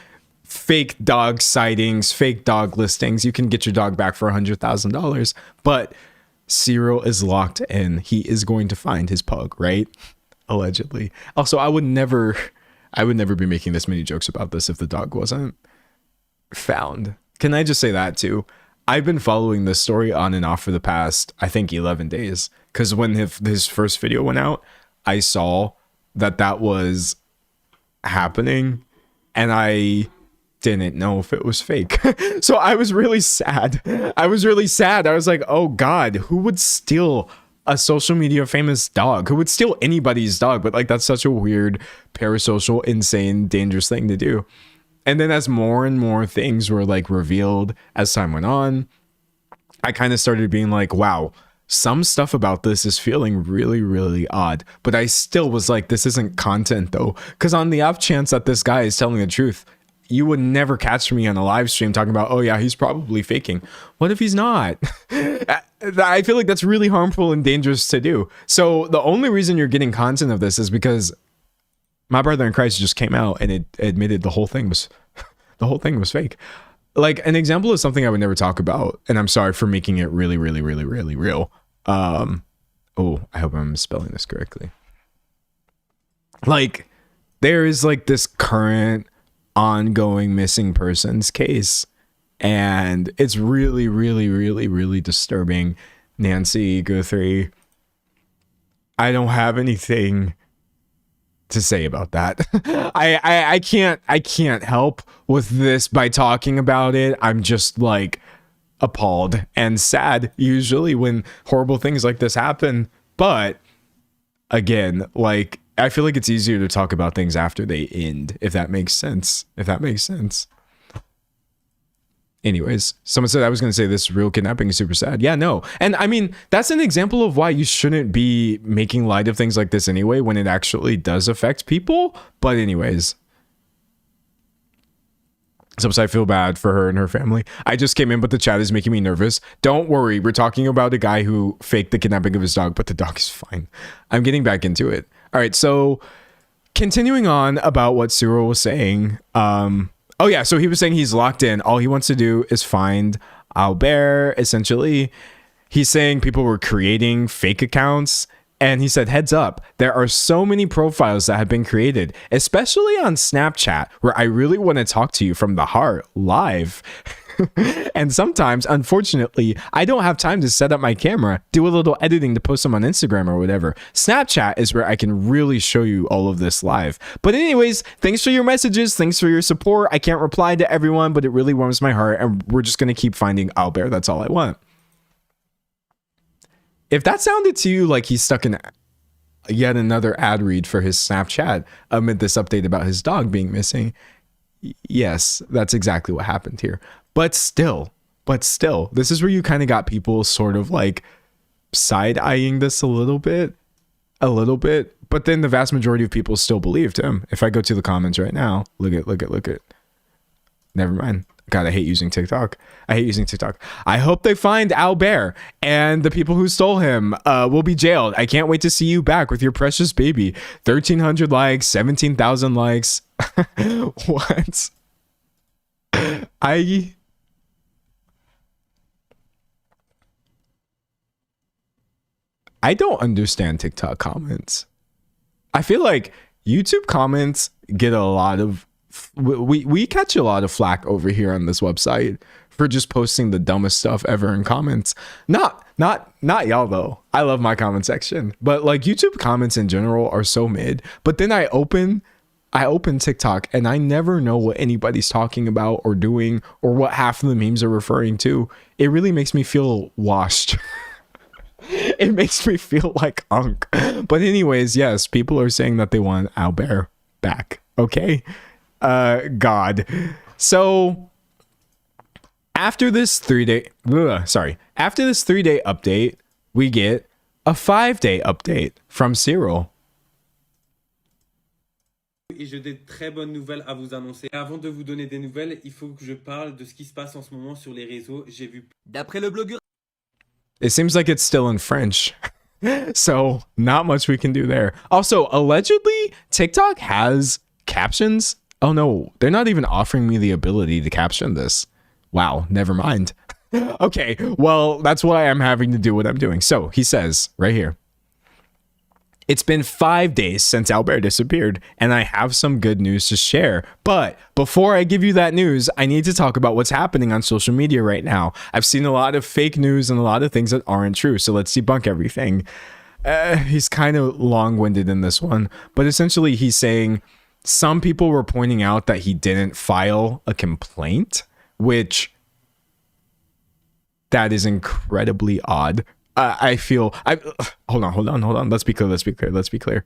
Fake dog sightings, fake dog listings. You can get your dog back for $100,000, but Cyril is locked in. He is going to find his pug, right? Allegedly. Also, I would never be making this many jokes about this if the dog wasn't found. Can I just say that too? I've been following this story on and off for the past, I think, 11 days. Because when his first video went out, I saw that was happening, and I didn't know if it was fake. So I was really sad. I was like, oh God, who would steal a social media famous dog? Who would steal anybody's dog? But like, that's such a weird, parasocial, insane, dangerous thing to do. And then as more and more things were like revealed as time went on, I kind of started being like, wow, some stuff about this is feeling really, really odd. But I still was like, this isn't content though. Because on the off chance that this guy is telling the truth, you would never catch me on a live stream talking about, oh yeah, he's probably faking. What if he's not? I feel like that's really harmful and dangerous to do. So the only reason you're getting content of this is because my brother in Christ just came out and it admitted the whole thing was fake. Like an example of something I would never talk about, and I'm sorry for making it really, really, really, really real. Oh, I hope I'm spelling this correctly. Like, there is like this current ongoing missing persons case, and it's really, really, really, really disturbing. Nancy Guthrie, I don't have anything to say about that. I can't help with this by talking about it. I'm just like appalled and sad usually when horrible things like this happen. But again, like, I feel like it's easier to talk about things after they end, if that makes sense. Anyways, someone said I was going to say this real kidnapping is super sad. Yeah, no. And I mean, that's an example of why you shouldn't be making light of things like this anyway, when it actually does affect people. But anyways, sometimes I feel bad for her and her family. I just came in, but the chat is making me nervous. Don't worry. We're talking about a guy who faked the kidnapping of his dog, but the dog is fine. I'm getting back into it. All right. So continuing on about what Cyril was saying, oh yeah, so he was saying he's locked in. All he wants to do is find Albert, essentially. He's saying people were creating fake accounts And he said, heads up, there are so many profiles that have been created, especially on Snapchat, where I really want to talk to you from the heart live. And sometimes, unfortunately, I don't have time to set up my camera, do a little editing to post them on Instagram or whatever. Snapchat is where I can really show you all of this live. But anyways, thanks for your messages. Thanks for your support. I can't reply to everyone, but it really warms my heart. And we're just going to keep finding Albert. That's all I want. If that sounded to you like he's stuck in yet another ad read for his Snapchat amid this update about his dog being missing, yes, that's exactly what happened here. But still, this is where you kind of got people sort of like side-eyeing this a little bit. But then the vast majority of people still believed him. If I go to the comments right now, look at. Never mind. God, I hate using TikTok. I hope they find Albert, and the people who stole him will be jailed. I can't wait to see you back with your precious baby. 1,300 likes, 17,000 likes. What? I don't understand TikTok comments. I feel like YouTube comments get a lot of we catch a lot of flack over here on this website for just posting the dumbest stuff ever in comments. Not y'all though. I love my comment section, but like YouTube comments in general are so mid. But then I open TikTok and I never know what anybody's talking about or doing or what half of the memes are referring to. It really makes me feel washed. It makes me feel like unk. But anyways, yes, people are saying that they want Albert back. Okay. God. So after this 3-day update, we get a 5-day update from Cyril. Et j'ai des très bonnes nouvelles à vous annoncer. Avant de vous donner des nouvelles, il faut que je parle de ce qui se passe en ce moment sur les réseaux. J'ai vu. D'après le blogueur. It seems like it's still in French. So not much we can do there. Also, allegedly, TikTok has captions. Oh no, they're not even offering me the ability to caption this. Wow, never mind. Okay, well, that's why I'm having to do what I'm doing. So he says right here, it's been 5 days since Albert disappeared, and I have some good news to share. But before I give you that news, I need to talk about what's happening on social media right now. I've seen a lot of fake news and a lot of things that aren't true, so let's debunk everything. He's kind of long-winded in this one, but essentially he's saying some people were pointing out that he didn't file a complaint, which that is incredibly odd. I feel hold on. Let's be clear.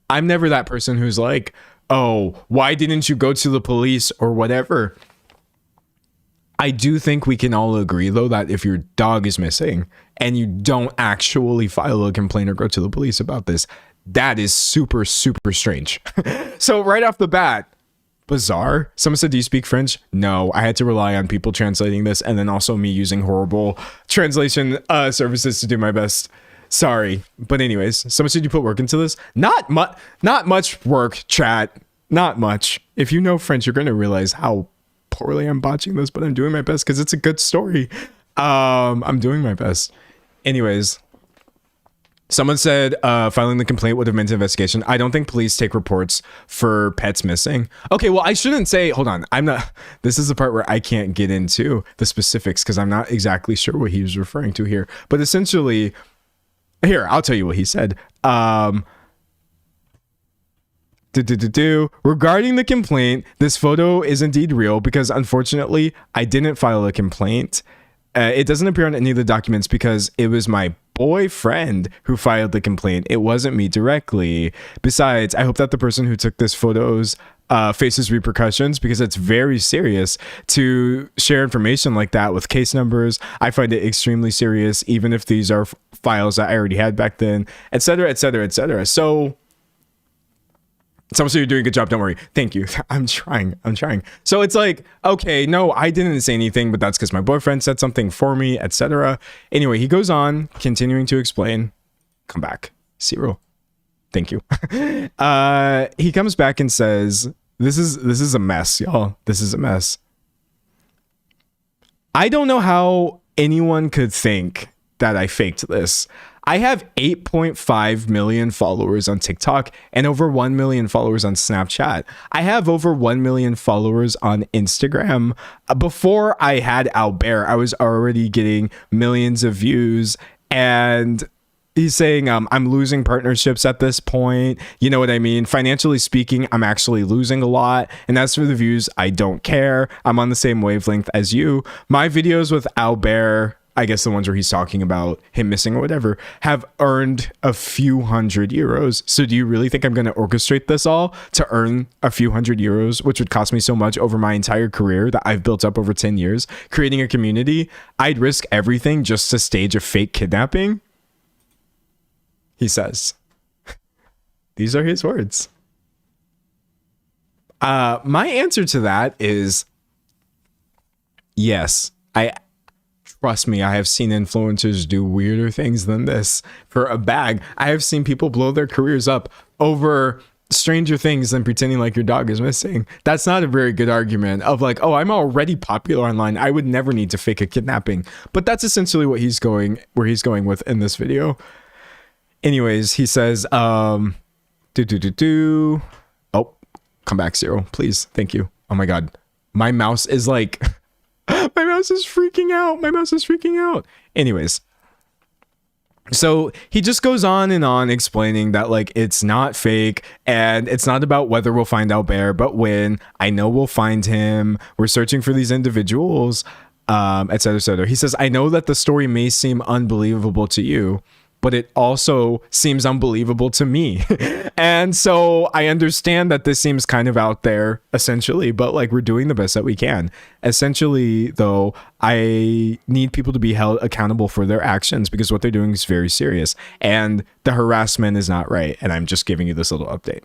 I'm never that person who's like, oh, why didn't you go to the police or whatever? I do think we can all agree though that if your dog is missing and you don't actually file a complaint or go to the police about this, that is super, super strange. So right off the bat, bizarre. Someone said, do you speak French? No, I had to rely on people translating this and then also me using horrible translation services to do my best. Sorry. But anyways, someone said you put work into this. Not much work, chat. Not much. If you know French, you're going to realize how poorly I'm botching this, but I'm doing my best because it's a good story. I'm doing my best. Anyways, someone said filing the complaint would have meant an investigation. I don't think police take reports for pets missing. Okay, well, I shouldn't say, hold on. This is the part where I can't get into the specifics because I'm not exactly sure what he was referring to here. But essentially, here, I'll tell you what he said. Regarding the complaint, this photo is indeed real because unfortunately, I didn't file a complaint. It doesn't appear on any of the documents because it was my boyfriend who filed the complaint. It wasn't me directly. Besides, I hope that the person who took this photos faces repercussions because it's very serious to share information like that with case numbers. I find it extremely serious, even if these are files that I already had back then, etc., etc., etc. So someone said you're doing a good job. Don't worry. Thank you. I'm trying. So it's like, okay, no, I didn't say anything, but that's because my boyfriend said something for me, etc. Anyway, he goes on, continuing to explain. Come back. Cyril. Thank you. He comes back and says, this is a mess, y'all. This is a mess. I don't know how anyone could think that I faked this. I have 8.5 million followers on TikTok and over 1 million followers on Snapchat. I have over 1 million followers on Instagram. Before I had Albert, I was already getting millions of views, and he's saying I'm losing partnerships at this point. You know what I mean? Financially speaking, I'm actually losing a lot. And as for the views, I don't care. I'm on the same wavelength as you. My videos with Albert, I guess the ones where he's talking about him missing or whatever, have earned a few €100. So do you really think I'm going to orchestrate this all to earn a few €100, which would cost me so much over my entire career that I've built up over 10 years, creating a community? I'd risk everything just to stage a fake kidnapping? He says. These are his words. My answer to that is yes. Trust me, I have seen influencers do weirder things than this for a bag. I have seen people blow their careers up over stranger things than pretending like your dog is missing. That's not a very good argument of like, oh, I'm already popular online, I would never need to fake a kidnapping. But that's essentially what he's going with in this video. Anyways, he says, oh, come back, Cyril, please. Thank you. Oh my God. My mouse is like, my mouse is freaking out. My mouse is freaking out. Anyways. So he just goes on and on explaining that like it's not fake and it's not about whether we'll find Albert, but when. I know we'll find him. We're searching for these individuals, etc., etc. He says, I know that the story may seem unbelievable to you, but it also seems unbelievable to me. And so I understand that this seems kind of out there, essentially, but like we're doing the best that we can. Essentially, though, I need people to be held accountable for their actions because what they're doing is very serious. And the harassment is not right. And I'm just giving you this little update.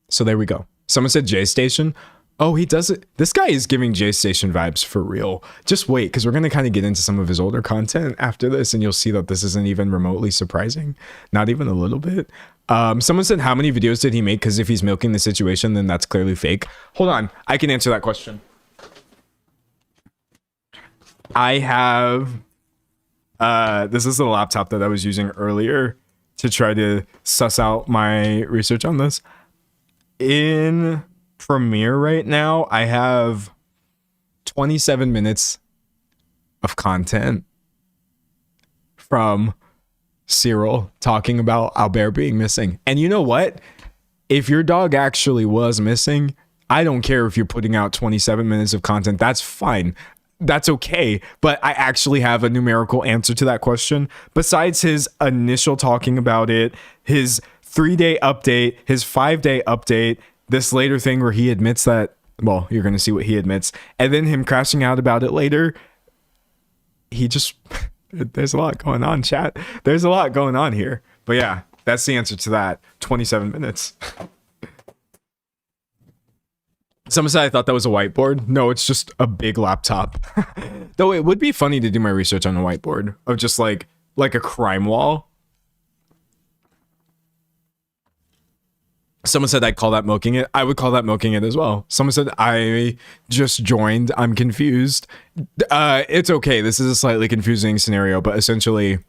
So there we go. Someone said J Station. Oh, he does it. This guy is giving J Station vibes for real. Just wait, because we're going to kind of get into some of his older content after this, and you'll see that this isn't even remotely surprising. Not even a little bit. Someone said, how many videos did he make? Because if he's milking the situation, then that's clearly fake. Hold on. I can answer that question. I have... this is the laptop that I was using earlier to try to suss out my research on this. In Premiere right now, I have 27 minutes of content from Cyril talking about Albert being missing. And you know what? If your dog actually was missing, I don't care if you're putting out 27 minutes of content. That's fine. That's okay. But I actually have a numerical answer to that question. Besides his initial talking about it, his 3-day update, his 5-day update, this later thing where he admits that, well, you're going to see what he admits, and then him crashing out about it later. He just, there's a lot going on, chat. There's a lot going on here. But yeah, that's the answer to that. 27 minutes. Someone said I thought that was a whiteboard. No, it's just a big laptop. Though it would be funny to do my research on a whiteboard of just like a crime wall. Someone said I'd call that milking it. I would call that milking it as well. Someone said I just joined. I'm confused. It's okay. This is a slightly confusing scenario, but essentially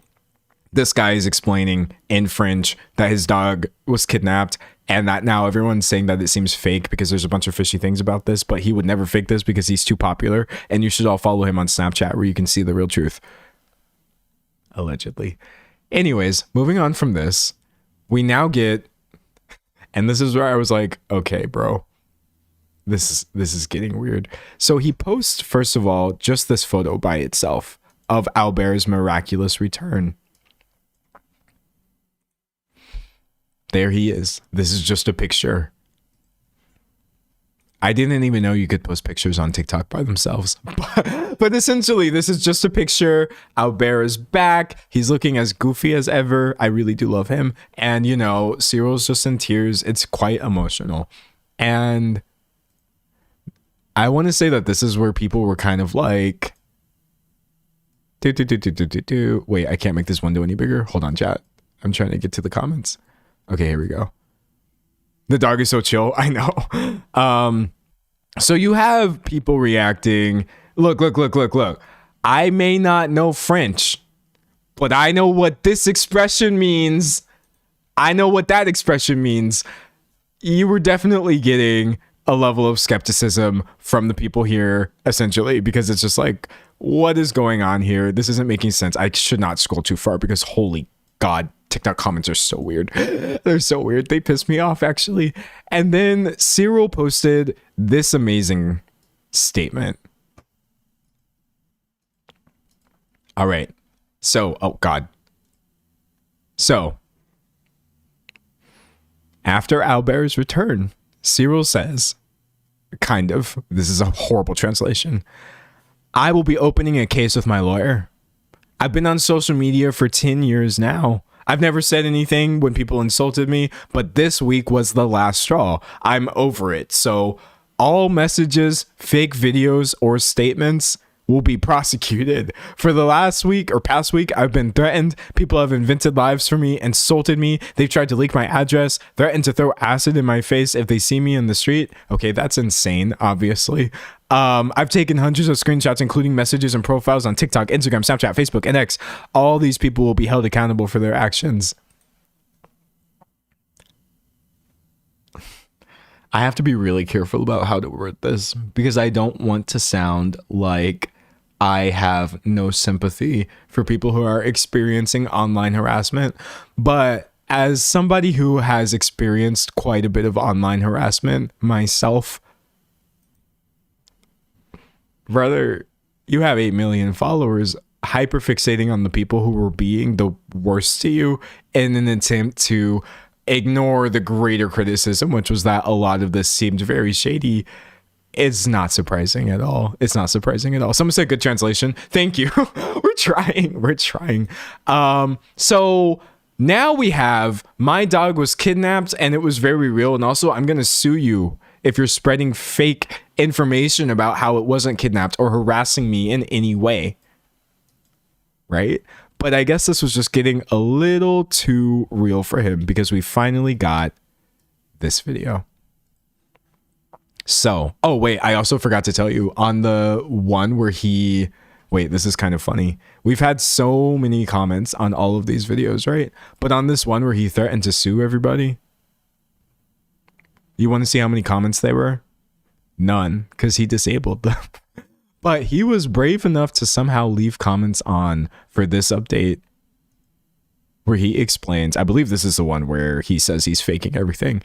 this guy is explaining in French that his dog was kidnapped and that now everyone's saying that it seems fake because there's a bunch of fishy things about this, but he would never fake this because he's too popular, and you should all follow him on Snapchat where you can see the real truth. Allegedly. Anyways, moving on from this, we now get... And this is where I was like, okay, bro, this is getting weird. So he posts, first of all, just this photo by itself of Albert's miraculous return. There he is. This is just a picture. I didn't even know you could post pictures on TikTok by themselves. But essentially, this is just a picture. Albert is back. He's looking as goofy as ever. I really do love him. And, you know, Cyril's just in tears. It's quite emotional. And I want to say that this is where people were kind of like... Wait, I can't make this window any bigger. Hold on, chat. I'm trying to get to the comments. Okay, here we go. The dog is so chill. I know. So you have people reacting. Look. I may not know French, but I know what this expression means. I know what that expression means. You were definitely getting a level of skepticism from the people here, essentially, because it's just like, what is going on here? This isn't making sense. I should not scroll too far because holy God, TikTok comments are so weird. They're so weird. They piss me off, actually. And then Cyril posted this amazing statement. All right. So, oh God. So, after Albert's return, Cyril says, kind of, this is a horrible translation, I will be opening a case with my lawyer. I've been on social media for 10 years now. I've never said anything when people insulted me, but this week was the last straw. I'm over it. So all messages, fake videos, or statements will be prosecuted. For the last week or past week, I've been threatened. People have invented lives for me, insulted me. They've tried to leak my address, threatened to throw acid in my face if they see me in the street. Okay, that's insane, obviously. I've taken hundreds of screenshots, including messages and profiles on TikTok, Instagram, Snapchat, Facebook, and X. All these people will be held accountable for their actions. I have to be really careful about how to word this because I don't want to sound like I have no sympathy for people who are experiencing online harassment. But as somebody who has experienced quite a bit of online harassment myself, rather, you have 8 million followers hyperfixating on the people who were being the worst to you in an attempt to ignore the greater criticism, which was that a lot of this seemed very shady. It's not surprising at all. It's not surprising at all. Someone said good translation. Thank you. We're trying. We're trying. So now we have my dog was kidnapped and it was very real. And also I'm going to sue you if you're spreading fake information about how it wasn't kidnapped or harassing me in any way. Right? But I guess this was just getting a little too real for him because we finally got this video. So, oh wait, I also forgot to tell you on the one where wait, this is kind of funny. We've had so many comments on all of these videos, right? But on this one where he threatened to sue everybody, you want to see how many comments there were? None, because he disabled them. But he was brave enough to somehow leave comments on for this update where he explains, I believe this is the one where he says he's faking everything.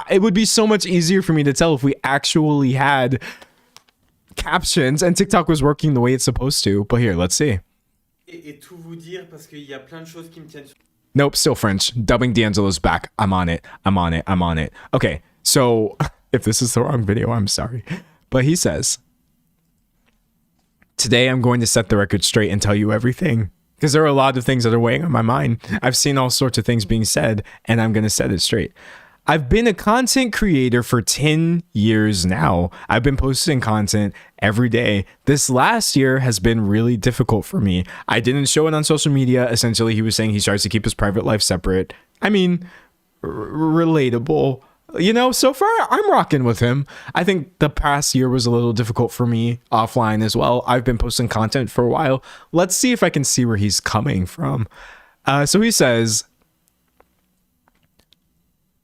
It would be so much easier for me to tell if we actually had captions and TikTok was working the way it's supposed to. But here, let's see. Et tout vous dire parce qu'il y a plein de choses qui me tiennent. Nope, still French. Dubbing D'Angelo's back. I'm on it. I'm on it. I'm on it. Okay, so if this is the wrong video, I'm sorry. But he says, today I'm going to set the record straight and tell you everything. Because there are a lot of things that are weighing on my mind. I've seen all sorts of things being said, and I'm going to set it straight. I've been a content creator for 10 years now. I've been posting content every day. This last year has been really difficult for me. I didn't show it on social media. Essentially, he was saying he tries to keep his private life separate. I mean, relatable. You know, so far, I'm rocking with him. I think the past year was a little difficult for me offline as well. I've been posting content for a while. Let's see if I can see where he's coming from. So he says,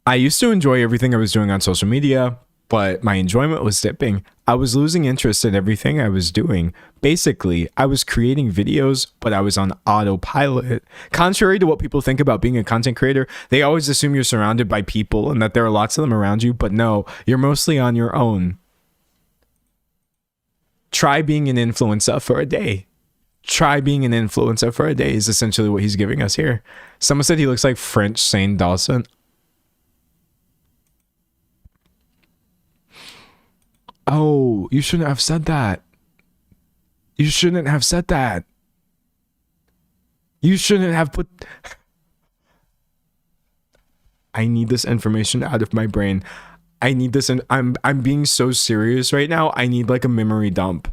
I used to enjoy everything I was doing on social media, but my enjoyment was dipping. I was losing interest in everything I was doing. Basically, I was creating videos, but I was on autopilot. Contrary to what people think about being a content creator, they always assume you're surrounded by people and that there are lots of them around you, but no, you're mostly on your own. Try being an influencer for a day. Try being an influencer for a day is essentially what he's giving us here. Someone said he looks like French Shane Dawson. Oh, you shouldn't have said that. You shouldn't have said that. You shouldn't have put... I need this information out of my brain. I need this, and I'm being so serious right now. I need like a memory dump.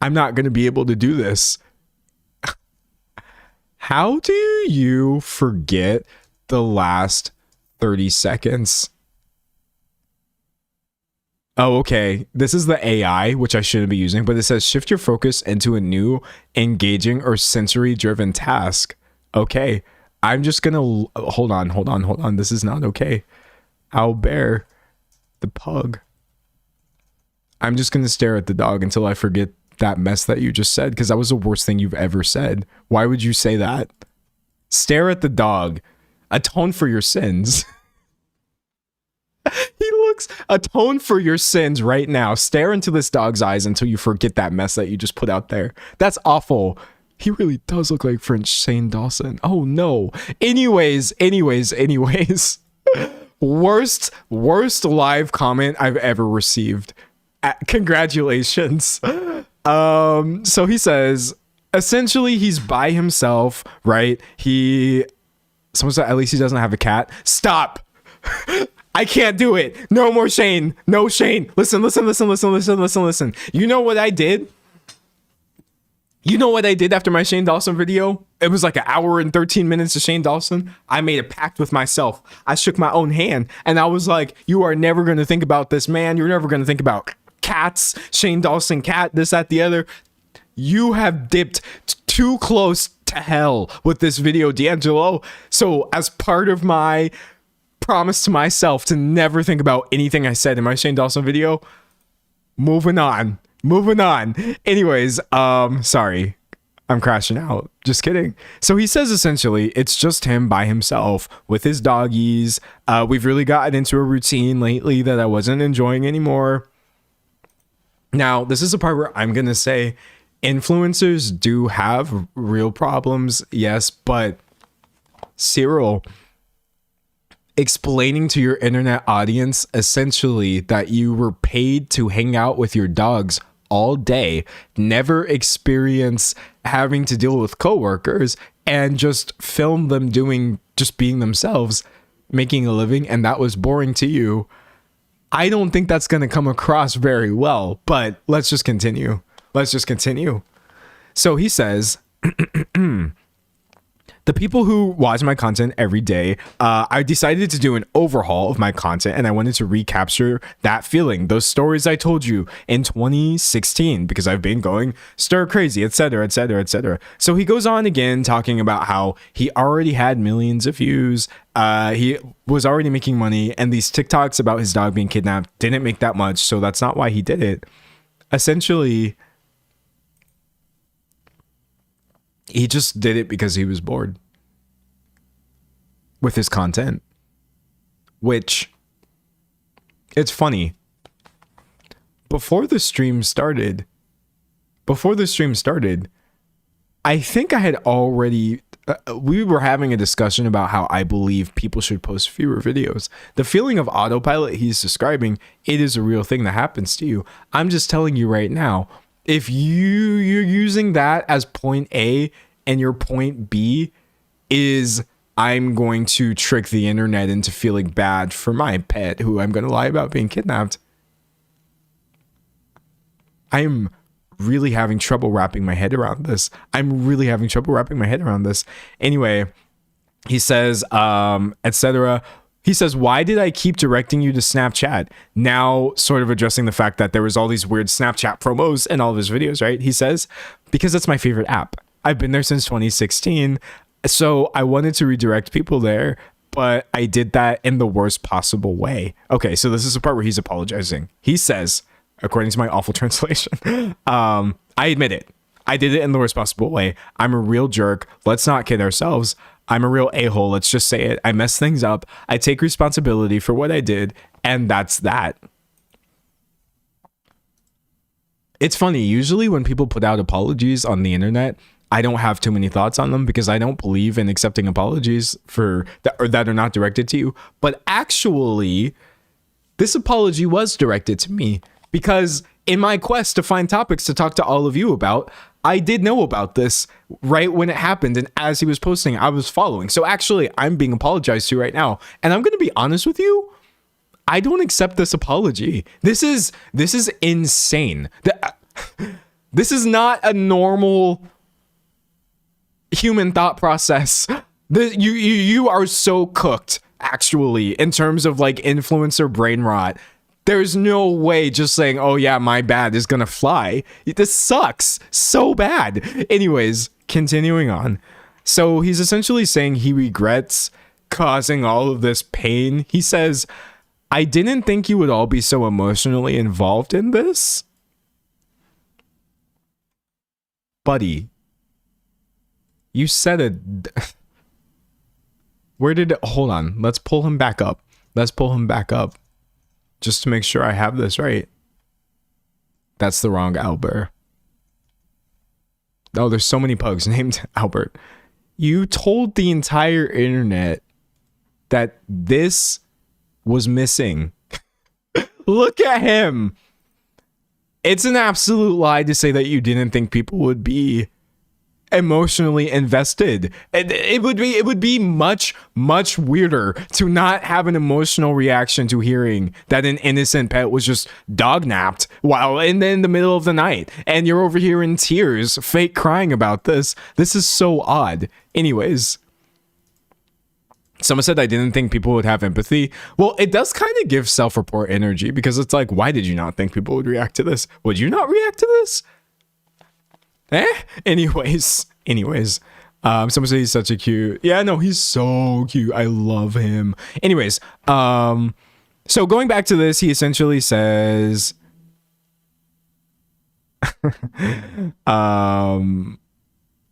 I'm not going to be able to do this. How do you forget the last 30 seconds Oh, okay. This is the AI, which I shouldn't be using, but it says shift your focus into a new, engaging, or sensory driven task. Okay. I'm just gonna hold on. This is not okay. Albert, the pug. I'm just gonna stare at the dog until I forget that mess that you just said, because that was the worst thing you've ever said. Why would you say that? Stare at the dog. Atone for your sins. He looks, atone for your sins right now. Stare into this dog's eyes until you forget that mess that you just put out there. That's awful. He really does look like French Shane Dawson. Oh no. Anyways. Worst live comment I've ever received. Congratulations. So he says, essentially he's by himself, right? Someone said at least he doesn't have a cat. Stop. I can't do it. No more Shane. No Shane. Listen. You know what I did? You know what I did after my Shane Dawson video? It was like an hour and 13 minutes of Shane Dawson. I made a pact with myself. I shook my own hand and I was like, you are never going to think about this, man. You're never going to think about cats, Shane Dawson cat, this, that, the other. You have dipped too close to hell with this video, D'Angelo. So as part of my promise to myself to never think about anything I said in my Shane Dawson video, moving on. Anyways, sorry, I'm crashing out. Just kidding. So he says essentially it's just him by himself with his doggies. We've really gotten into a routine lately that I wasn't enjoying anymore. Now, this is the part where I'm going to say influencers do have real problems. Yes, but Cyril, explaining to your internet audience essentially that you were paid to hang out with your dogs all day, never experience having to deal with coworkers, and just film them being themselves, making a living, and that was boring to you. I don't think that's going to come across very well, but let's just continue. So he says, the people who watch my content every day, I decided to do an overhaul of my content, and I wanted to recapture that feeling, those stories I told you in 2016, because I've been going stir crazy, etc. So he goes on again talking about how he already had millions of views. He was already making money, and these TikToks about his dog being kidnapped didn't make that much, so that's not why he did it. Essentially, he just did it because he was bored with his content, which, it's funny. Before the stream started, I think I had already, we were having a discussion about how I believe people should post fewer videos. The feeling of autopilot he's describing, it is a real thing that happens to you. I'm just telling you right now, if you're using that as point A and your point B is I'm going to trick the internet into feeling bad for my pet who I'm going to lie about being kidnapped, I'm really having trouble wrapping my head around this. Anyway, he says, etc. He says, why did I keep directing you to Snapchat? Now sort of addressing the fact that there was all these weird Snapchat promos in all of his videos, right? He says, because it's my favorite app. I've been there since 2016. So I wanted to redirect people there, but I did that in the worst possible way. Okay, so this is the part where he's apologizing. He says, according to my awful translation, I admit it. I did it in the worst possible way. I'm a real jerk. Let's not kid ourselves. I'm a real a-hole. Let's just say it. I messed things up. I take responsibility for what I did, and that's that. It's funny. Usually when people put out apologies on the internet, I don't have too many thoughts on them because I don't believe in accepting apologies for that are not directed to you. But actually, this apology was directed to me because in my quest to find topics to talk to all of you about, I did know about this right when it happened, and as he was posting, I was following. So actually, I'm being apologized to right now, and I'm going to be honest with you. I don't accept this apology. This is insane. This is not a normal human thought process. You are so cooked, actually, in terms of like influencer brain rot. There's no way just saying, oh yeah, my bad is gonna fly. This sucks so bad. Anyways, continuing on. So he's essentially saying he regrets causing all of this pain. He says, I didn't think you would all be so emotionally involved in this. Buddy, you said it. Where did it? Hold on. Let's pull him back up. Let's pull him back up. Just to make sure I have this right. That's the wrong Albert. Oh, there's so many pugs named Albert. You told the entire internet that this was missing. Look at him. It's an absolute lie to say that you didn't think people would be emotionally invested. It would be much weirder to not have an emotional reaction to hearing that an innocent pet was just dog-napped while in the middle of the night, and you're over here in tears, fake crying about this. This is so odd. Anyways, someone said I didn't think people would have empathy. Well, it does kind of give self-report energy, because it's like, why did you not think people would react to this? Would you not react to this? Anyways, someone said he's such a cute. Yeah, no, he's so cute. I love him. Anyways, so going back to this, he essentially says,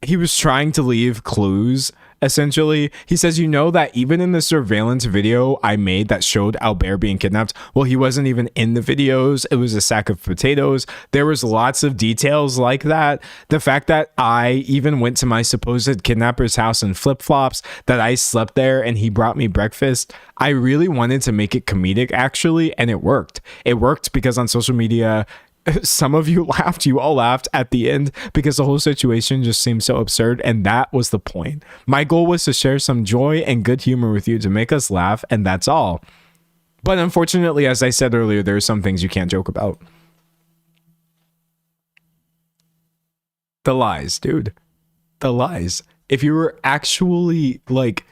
he was trying to leave clues. Essentially, he says, you know that even in the surveillance video I made that showed Albert being kidnapped, well, he wasn't even in the videos. It was a sack of potatoes. There was lots of details like that. The fact that I even went to my supposed kidnapper's house in flip-flops, that I slept there and he brought me breakfast. I really wanted to make it comedic, actually, and it worked. It worked because on social media, some of you laughed. You all laughed at the end because the whole situation just seemed so absurd, and that was the point. My goal was to share some joy and good humor with you to make us laugh, and that's all. But unfortunately, as I said earlier, there are some things you can't joke about. The lies, dude. The lies. If you were actually like...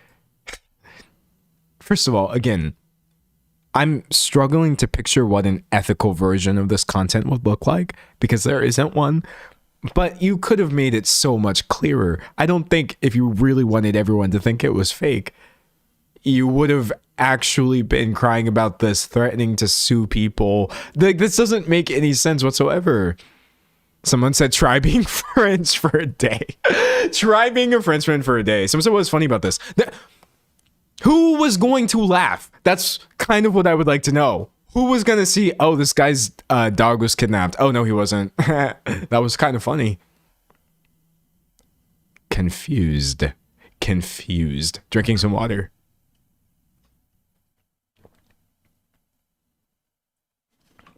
First of all, again, I'm struggling to picture what an ethical version of this content would look like, because there isn't one. But you could have made it so much clearer. I don't think if you really wanted everyone to think it was fake, you would have actually been crying about this, threatening to sue people. Like, this doesn't make any sense whatsoever. Someone said, try being friends for a day. Try being a friend's friend for a day. Someone said, what's funny about this? Who was going to laugh? That's kind of what I would like to know. Who was going to see, oh, this guy's dog was kidnapped. Oh, no, he wasn't. That was kind of funny. Confused. Drinking some water.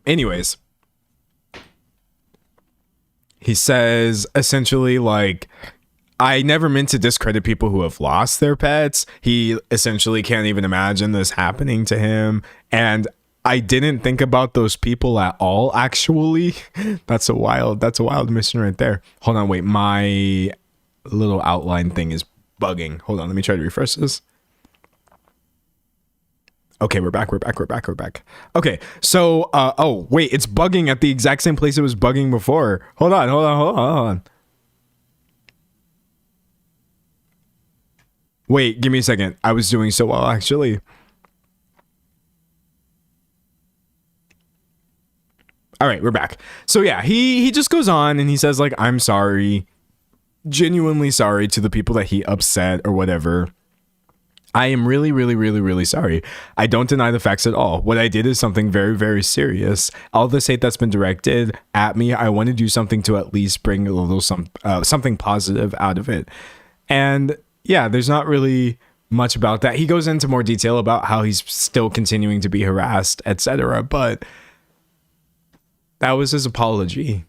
Anyways. He says, essentially, like, I never meant to discredit people who have lost their pets. He essentially can't even imagine this happening to him. And I didn't think about those people at all, actually. That's a wild mission right there. Hold on, wait. My little outline thing is bugging. Hold on, let me try to refresh this. Okay, we're back. Okay, so, oh, wait, it's bugging at the exact same place it was bugging before. Hold on. Wait, give me a second. I was doing so well, actually. All right, we're back. So yeah, he just goes on and he says, like, I'm sorry, genuinely sorry to the people that he upset or whatever. I am really, really, really, really sorry. I don't deny the facts at all. What I did is something very, very serious. All this hate that's been directed at me, I want to do something to at least bring a little something positive out of it. And yeah, there's not really much about that. He goes into more detail about how he's still continuing to be harassed, etc. But that was his apology.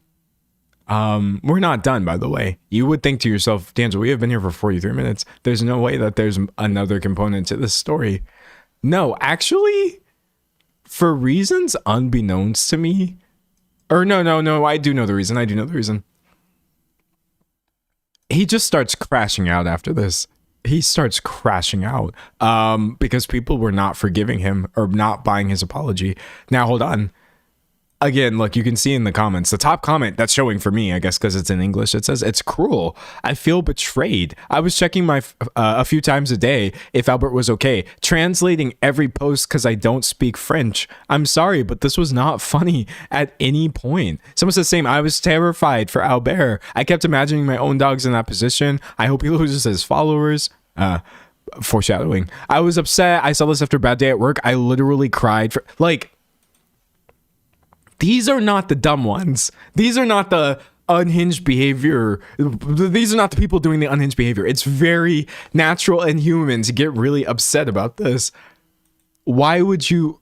We're not done, by the way. You would think to yourself, D'Angelo, we have been here for 43 minutes. There's no way that there's another component to this story. No, actually, for reasons unbeknownst to me, or no, I do know the reason. He just starts crashing out after this. he starts crashing out because people were not forgiving him or not buying his apology. Now, hold on. Again, look, you can see in the comments, the top comment that's showing for me, I guess because it's in English, it says, "It's cruel. I feel betrayed. I was checking my a few times a day if Albert was okay, translating every post because I don't speak French. I'm sorry, but this was not funny at any point." Someone says, "Same. I was terrified for Albert. I kept imagining my own dogs in that position. I hope he loses his followers." Foreshadowing. "I was upset. I saw this after a bad day at work. I literally cried for like." These are not the dumb ones. These are not the unhinged behavior. These are not the people doing the unhinged behavior. It's very natural and human to get really upset about this. Why would you?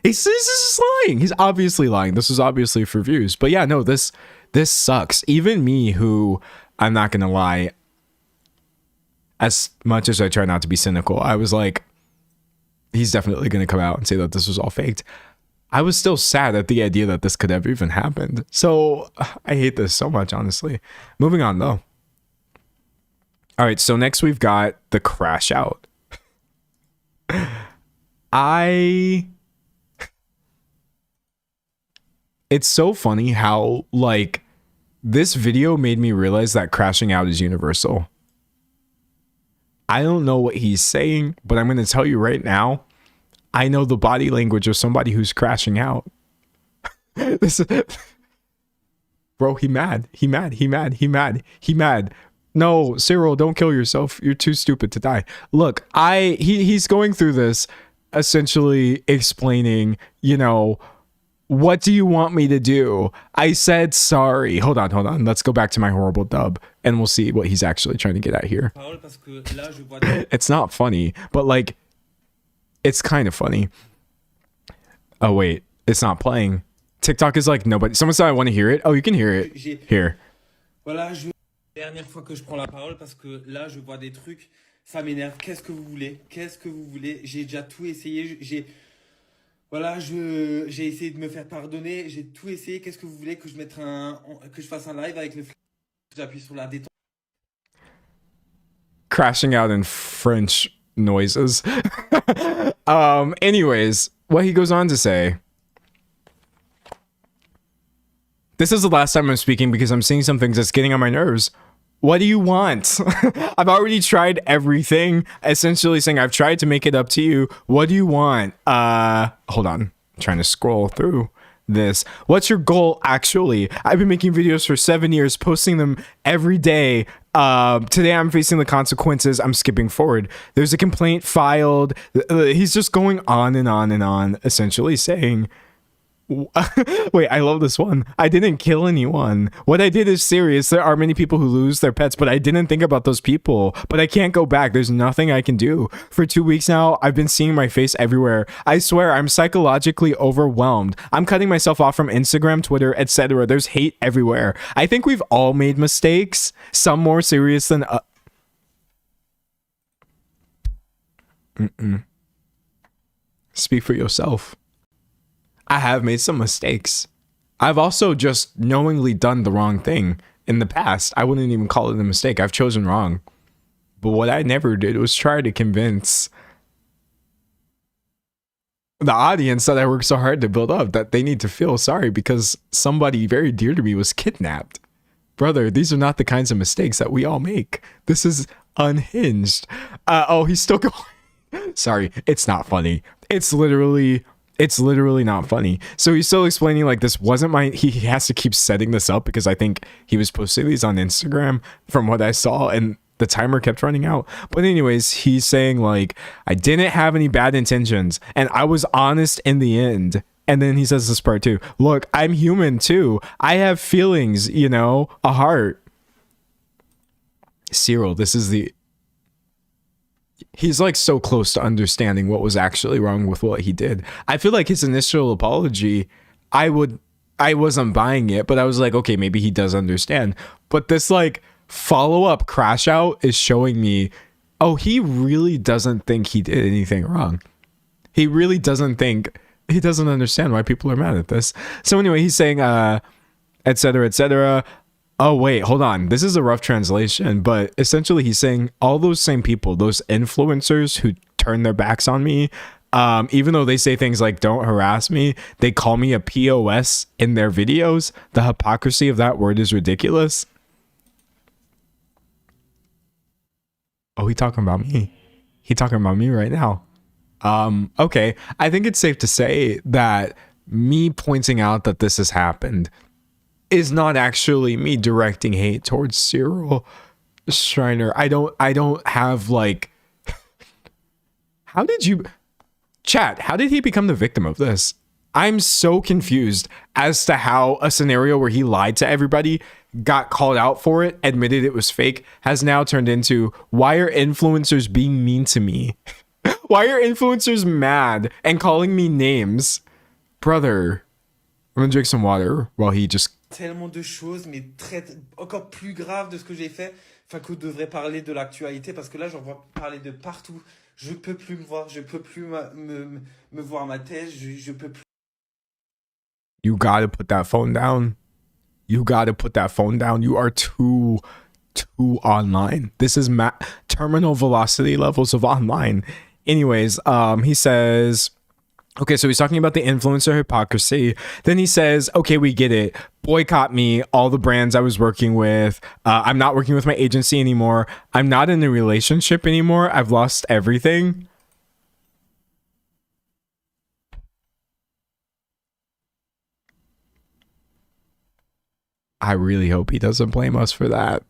He's just lying. He's obviously lying. This is obviously for views. But yeah, no, this sucks. Even me, who, I'm not gonna lie, as much as I try not to be cynical, I was like, he's definitely gonna come out and say that this was all faked. I was still sad at the idea that this could have even happened. So I hate this so much, honestly. Moving on, though. All right, so next we've got the crash out. It's so funny how, like, this video made me realize that crashing out is universal. I don't know what he's saying, but I'm going to tell you right now, I know the body language of somebody who's crashing out. Bro, he mad. No, Cyril, don't kill yourself. You're too stupid to die. Look, he's going through this, essentially explaining, you know, what do you want me to do? I said sorry. Hold on. Let's go back to my horrible dub and we'll see what he's actually trying to get at here. It's not funny, but like, it's kind of funny. Oh, wait. It's not playing. TikTok is like nobody. Someone said I want to hear it. Oh, you can hear it. Here. Voilà, dernière fois que je prends la parole parce que là, je vois des trucs. Ça m'énerve. Qu'est-ce que vous voulez? J'ai déjà tout essayé. Voilà, j'ai essayé de me faire pardonner. J'ai tout essayé. Qu'est-ce que vous voulez que je fasse un live avec le flic? J'appuie sur la détente. Crashing out in French noises. Anyways, what he goes on to say, "This is the last time I'm speaking because I'm seeing some things that's getting on my nerves. What do you want? I've already tried everything." Essentially saying, I've tried to make it up to you. What do you want? Hold on. I'm trying to scroll through this. "What's your goal, actually? I've been making videos for 7 years, posting them every day. Today I'm facing the consequences. I'm skipping forward. There's a complaint filed." He's just going on and on and on, essentially saying, wait, I love this one. "I didn't kill anyone. What I did is serious. There are many people who lose their pets, but I didn't think about those people. But I can't go back. There's nothing I can do. For 2 weeks now, I've been seeing my face everywhere. I swear I'm psychologically overwhelmed. I'm cutting myself off from Instagram, Twitter, etc. There's hate everywhere. I think we've all made mistakes, some more serious than Speak for yourself. I have made some mistakes. I've also just knowingly done the wrong thing in the past. I wouldn't even call it a mistake. I've chosen wrong. But what I never did was try to convince the audience that I worked so hard to build up that they need to feel sorry because somebody very dear to me was kidnapped. Brother, these are not the kinds of mistakes that we all make. This is unhinged." Oh, he's still going. Sorry, it's not funny. It's literally not funny. So he's still explaining like this wasn't my, he has to keep setting this up because I think he was posting these on Instagram from what I saw and the timer kept running out. But anyways, he's saying like, "I didn't have any bad intentions and I was honest in the end." And then he says this part too. "Look, I'm human too. I have feelings, you know, a heart." Cyril, he's like so close to understanding what was actually wrong with what he did. I feel like his initial apology, I wasn't buying it, but I was like, okay, maybe he does understand. But this like follow-up crash out is showing me, oh, he really doesn't think he did anything wrong. He really doesn't think, he doesn't understand why people are mad at this. So anyway, he's saying, etc., etc. Oh wait, hold on. This is a rough translation, but essentially he's saying all those same people, those influencers who turn their backs on me, even though they say things like "don't harass me," they call me a POS in their videos. The hypocrisy of that word is ridiculous. Oh, he talking about me. He talking about me right now. Okay, I think it's safe to say that me pointing out that this has happened is not actually me directing hate towards Cyril Schreiner. I don't have like, how did you, chat, how did he become the victim of this? I'm so confused as to how a scenario where he lied to everybody, got called out for it, admitted it was fake, has now turned into, why are influencers being mean to me? Why are influencers mad and calling me names? Brother, I'm gonna drink some water while he just... Tellement de choses, mais encore plus grave de ce que j'ai fait. Enfin, qu'on devrait parler de l'actualité, parce que là, j'en vois parler de partout. Je peux plus me voir, je peux plus me voir ma tête, je peux plus. You gotta put that phone down. You gotta put that phone down. You are too online. This is terminal velocity levels of online. Anyways, he says, okay, so he's talking about the influencer hypocrisy. Then he says, okay, we get it. Boycott me, all the brands I was working with. I'm not working with my agency anymore. I'm not in a relationship anymore. I've lost everything. I really hope he doesn't blame us for that.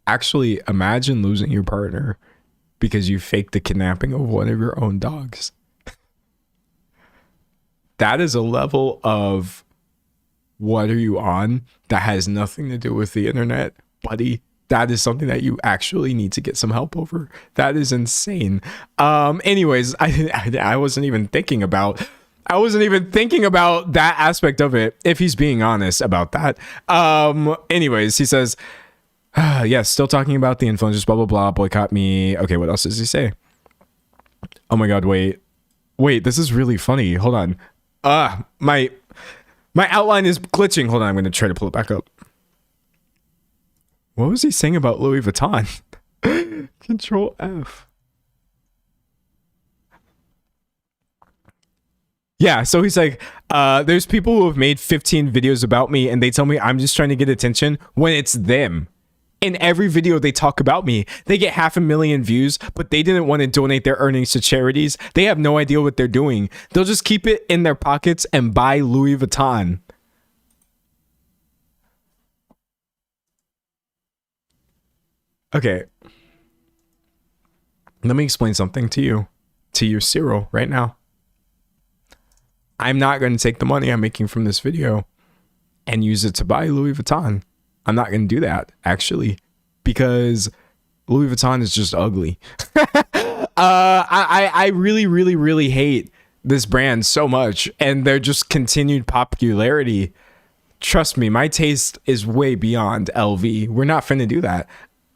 Actually, imagine losing your partner because you faked the kidnapping of one of your own dogs. That is a level of what are you on that has nothing to do with the internet, buddy. That is something that you actually need to get some help over. That is insane. Anyways, I wasn't even thinking about that aspect of it, if he's being honest about that. Anyways, he says, yes, still talking about the influencers, blah, blah, blah, boycott me. Okay, what else does he say? Oh my God, wait, this is really funny. Hold on. My outline is glitching. Hold on, I'm going to try to pull it back up. What was he saying about Louis Vuitton? Control F. Yeah, so he's like, there's people who have made 15 videos about me and they tell me I'm just trying to get attention when it's them. In every video they talk about me. They get 500,000 views, but they didn't want to donate their earnings to charities. They have no idea what they're doing. They'll just keep it in their pockets and buy Louis Vuitton. Okay. Let me explain something to you, Cyril, right now. I'm not going to take the money I'm making from this video and use it to buy Louis Vuitton. I'm not going to do that, actually, because Louis Vuitton is just ugly. I really hate this brand so much, and their just continued popularity. Trust me, my taste is way beyond LV. We're not finna do that.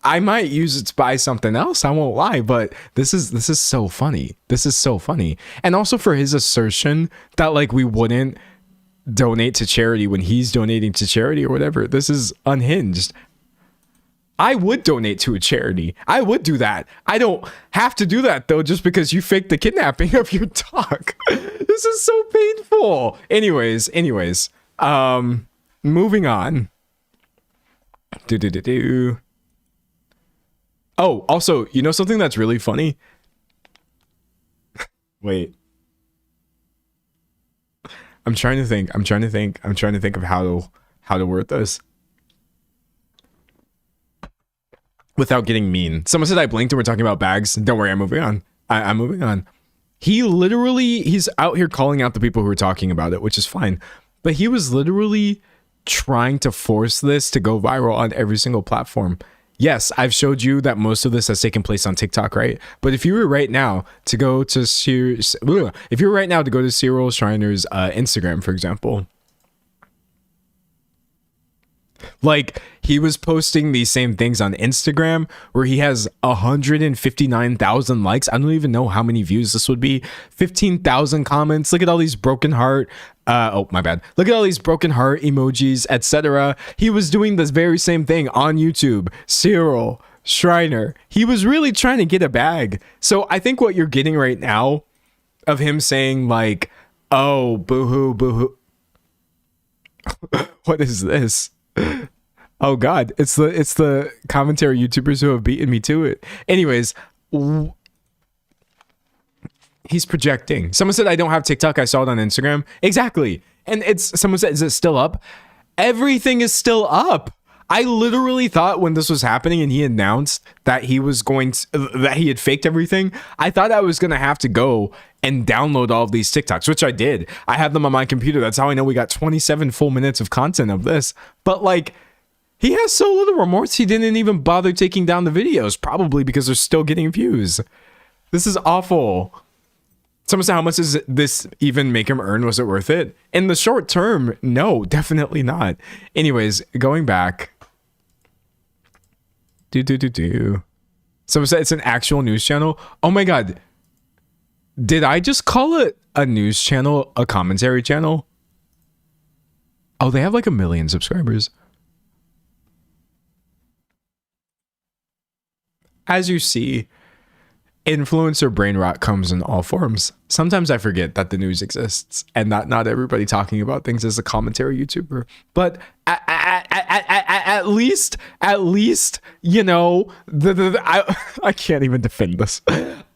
I might use it to buy something else, I won't lie, but this is so funny. This is so funny. And also for his assertion that like we wouldn't donate to charity when he's donating to charity or whatever. This is unhinged. I would donate to a charity. I would do that. I don't have to do that though, just because you faked the kidnapping of your dog. This is so painful. Anyways, moving on. Oh, also, you know something that's really funny? Wait. I'm trying to think of how to word this without getting mean. Someone said I blinked and we're talking about bags. Don't worry, I'm moving on. I'm moving on. He's out here calling out the people who are talking about it, which is fine. But he was literally trying to force this to go viral on every single platform. Yes, I've showed you that most of this has taken place on TikTok, right? But if you were right now to go to Cyril Schreiner's Instagram, for example, like he was posting these same things on Instagram where he has 159,000 likes. I don't even know how many views this would be. 15,000 comments. Look at all these broken heart Oh, my bad. Look at all these broken heart emojis, etc. He was doing this very same thing on YouTube. Cyril, Shriner. He was really trying to get a bag. So I think what you're getting right now of him saying like, oh, boohoo, boohoo. What is this? Oh God, it's the commentary YouTubers who have beaten me to it. Anyways, he's projecting. Someone said I don't have TikTok. I saw it on Instagram. Exactly. And someone said, is it still up? Everything is still up. I literally thought when this was happening and he announced that he was that he had faked everything, I thought I was going to have to go and download all of these TikToks, which I did. I have them on my computer. That's how I know we got 27 full minutes of content of this. But like, he has so little remorse, he didn't even bother taking down the videos, probably because they're still getting views. This is awful. Someone said, how much does this even make him earn? Was it worth it? In the short term, no, definitely not. Anyways, going back. Someone said it's an actual news channel. Oh my God. Did I just call it a news channel, a commentary channel? Oh, they have like 1 million subscribers. As you see, influencer brain rot comes in all forms. Sometimes I forget that the news exists and that not everybody talking about things is a commentary YouTuber. But at least, you know, I can't even defend this.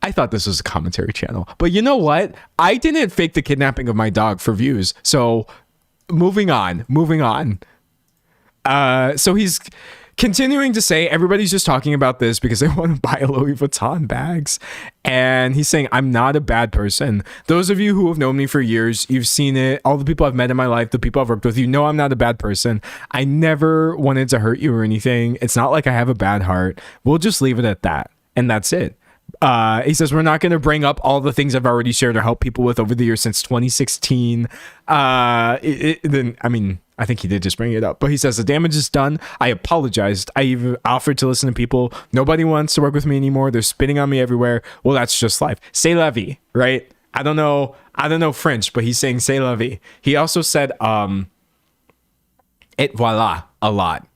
I thought this was a commentary channel. But you know what? I didn't fake the kidnapping of my dog for views. So moving on. So he's continuing to say everybody's just talking about this because they want to buy Louis Vuitton bags. And he's saying, I'm not a bad person. Those of you who have known me for years, you've seen it. All the people I've met in my life, the people I've worked with, you know I'm not a bad person. I never wanted to hurt you or anything. It's not like I have a bad heart. We'll just leave it at that. And that's it. He says, we're not going to bring up all the things I've already shared or helped people with over the years since 2016. I think he did just bring it up, but he says the damage is done. I apologized. I even offered to listen to people. Nobody wants to work with me anymore. They're spitting on me everywhere. Well, that's just life. C'est la vie, right? I don't know French, but he's saying c'est la vie. He also said, et voilà, a lot.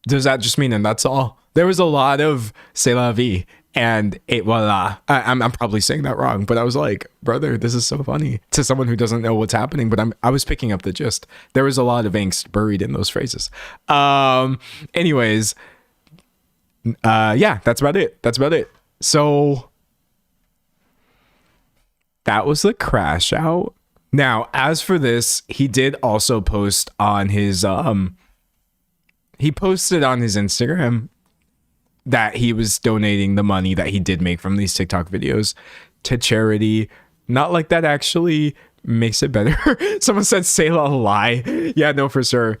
Does that just mean, and that's all? There was a lot of c'est la vie and et voilà. I'm probably saying that wrong, but I was like, brother, this is so funny to someone who doesn't know what's happening, but I was picking up the gist. There was a lot of angst buried in those phrases. Anyways, yeah, that's about it. So that was the crash out. Now, as for this, he did also post on his, he posted on his Instagram that he was donating the money that he did make from these TikTok videos to charity. Not like that actually makes it better. Someone said, say la lie. Yeah, no, for sure.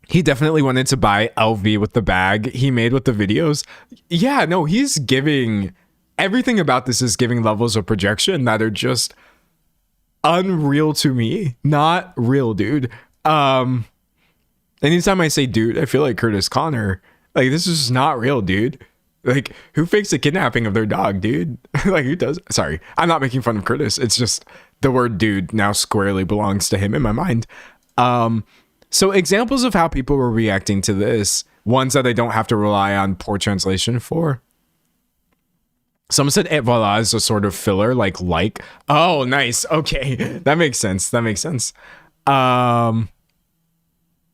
He definitely wanted to buy LV with the bag he made with the videos. Yeah, no, he's giving, everything about this is giving levels of projection that are just unreal to me. Not real, dude. Anytime I say dude, I feel like Curtis Connor. Like, this is just not real, dude. Like, who fakes the kidnapping of their dog, dude? Like, who does? Sorry, I'm not making fun of Curtis. It's just the word dude now squarely belongs to him in my mind. So examples of how people were reacting to this, ones that I don't have to rely on poor translation for. Someone said et voilà is a sort of filler, like. Oh, nice. Okay, that makes sense.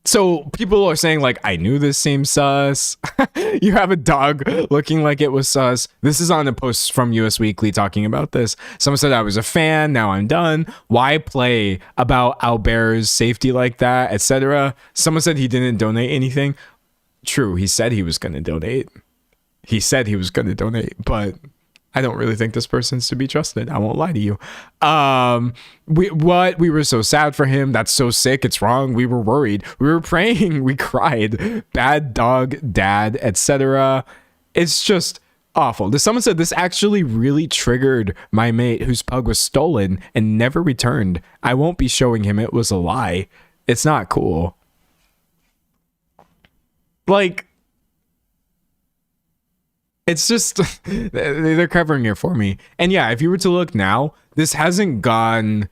So people are saying, like, I knew this seemed sus. You have a dog looking like it was sus. This is on a post from US Weekly talking about this. Someone said I was a fan. Now I'm done. Why play about Albert's safety like that, etc.? Someone said he didn't donate anything. True. He said he was going to donate. But I don't really think this person's to be trusted. I won't lie to you. We were so sad for him. That's so sick. It's wrong. We were worried. We were praying. We cried. Bad dog, dad, etc. It's just awful. Someone said this actually really triggered my mate whose pug was stolen and never returned. I won't be showing him. It was a lie. It's not cool. Like, it's just, they're covering it for me. And yeah, if you were to look now, this hasn't gone,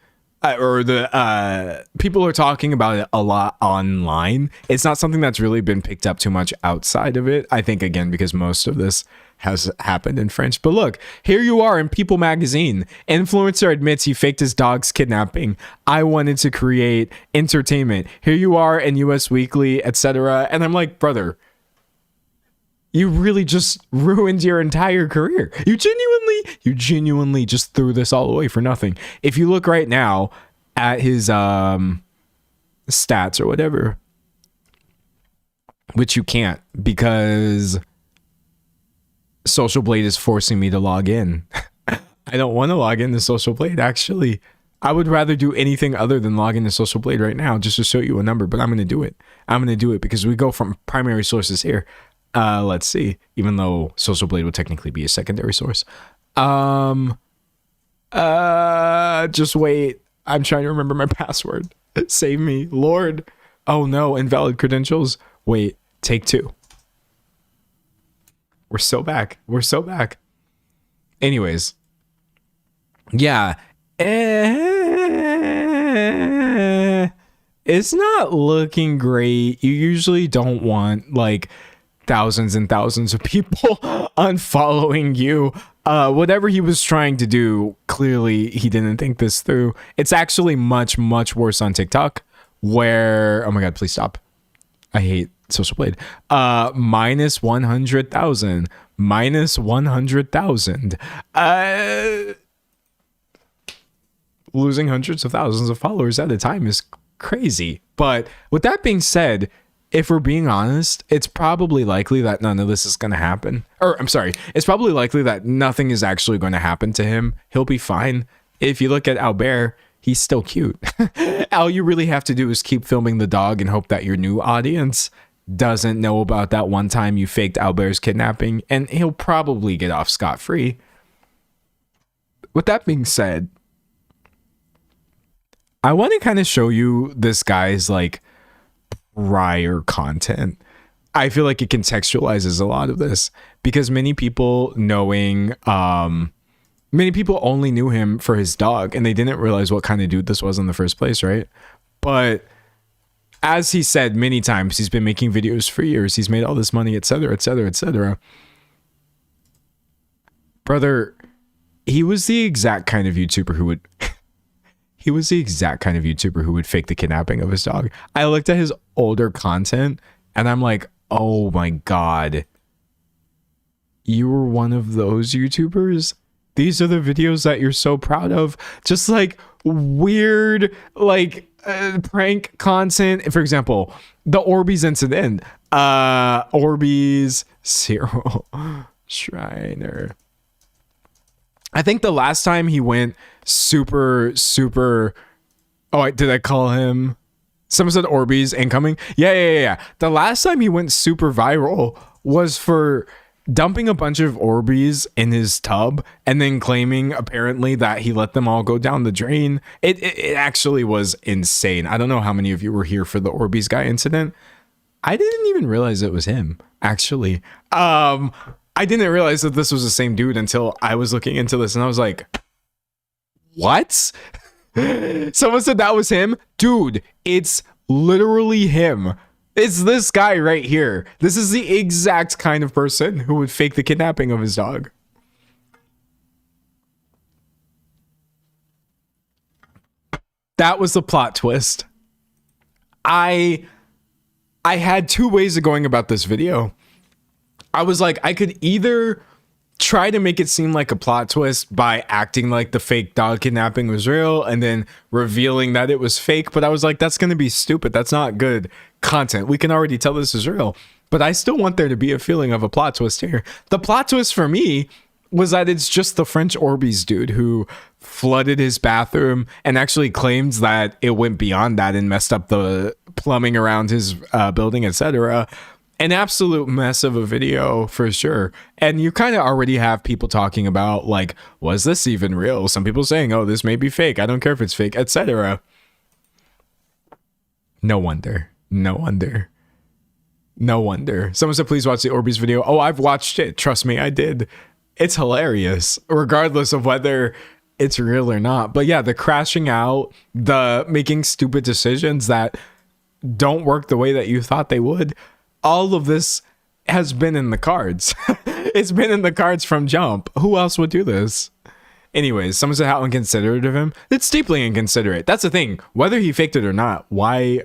or the people are talking about it a lot online. It's not something that's really been picked up too much outside of it. I think, again, because most of this has happened in French. But look, here you are in People magazine. Influencer admits he faked his dog's kidnapping. I wanted to create entertainment. Here you are in US Weekly, etc. And I'm like, brother, you really just ruined your entire career. You genuinely just threw this all away for nothing. If you look right now at his stats or whatever, which you can't because Social Blade is forcing me to log in. I don't want to log into Social Blade, actually. I would rather do anything other than log into Social Blade right now just to show you a number, but I'm going to do it. I'm going to do it because we go from primary sources here. Let's see. Even though Social Blade would technically be a secondary source. Just wait. I'm trying to remember my password. Save me, Lord. Oh no, invalid credentials. Wait, take 2. We're so back. We're so back. Anyways. Yeah. It's not looking great. You usually don't want like thousands and thousands of people unfollowing you. Whatever he was trying to do, clearly he didn't think this through. It's actually much, much worse on TikTok where, oh my God, please stop. I hate Social Blade. Minus 100,000. Minus 100,000. Losing hundreds of thousands of followers at a time is crazy. But with that being said, if we're being honest, it's probably likely that none of this is going to happen. Or I'm sorry, it's probably likely that nothing is actually going to happen to him. He'll be fine. If you look at Albert, he's still cute. All you really have to do is keep filming the dog and hope that your new audience doesn't know about that one time you faked Albert's kidnapping, and he'll probably get off scot-free. With that being said, I want to kind of show you this guy's like prior content. I feel like it contextualizes a lot of this because many people only knew him for his dog and they didn't realize what kind of dude this was in the first place, right? But as he said many times, he's been making videos for years. He's made all this money, etc., etc., etc. Brother, he was the exact kind of YouTuber who would fake the kidnapping of his dog. I looked at his older content and I'm like, oh my God, you were one of those YouTubers? These are the videos that you're so proud of. Just like weird, like prank content. For example, the Orbeez incident. Orbeez, Cyril Shriner. I think the last time he went super, oh, did I call him? Someone said Orbeez incoming. Yeah. The last time he went super viral was for dumping a bunch of Orbeez in his tub and then claiming apparently that he let them all go down the drain. It actually was insane. I don't know how many of you were here for the Orbeez guy incident. I didn't even realize it was him, actually. I didn't realize that this was the same dude until I was looking into this and I was like, what? Someone said that was him. Dude, it's literally him. It's this guy right here. This is the exact kind of person who would fake the kidnapping of his dog. That was the plot twist. I had 2 ways of going about this video. I was like, I could either try to make it seem like a plot twist by acting like the fake dog kidnapping was real and then revealing that it was fake. But I was like, that's going to be stupid. That's not good content. We can already tell this is real. But I still want there to be a feeling of a plot twist here. The plot twist for me was that it's just the French Orbeez dude who flooded his bathroom and actually claims that it went beyond that and messed up the plumbing around his building, etc. An absolute mess of a video for sure. And you kind of already have people talking about like, was this even real? Some people saying, oh, this may be fake. I don't care if it's fake, etc. No wonder. Someone said, please watch the Orbeez video. Oh, I've watched it. Trust me, I did. It's hilarious. Regardless of whether it's real or not. But yeah, the crashing out, the making stupid decisions that don't work the way that you thought they would, all of this has been in the cards. It's been in the cards from jump. Who else would do this? Anyways, someone said how inconsiderate of him. It's deeply inconsiderate. That's the thing. Whether he faked it or not, why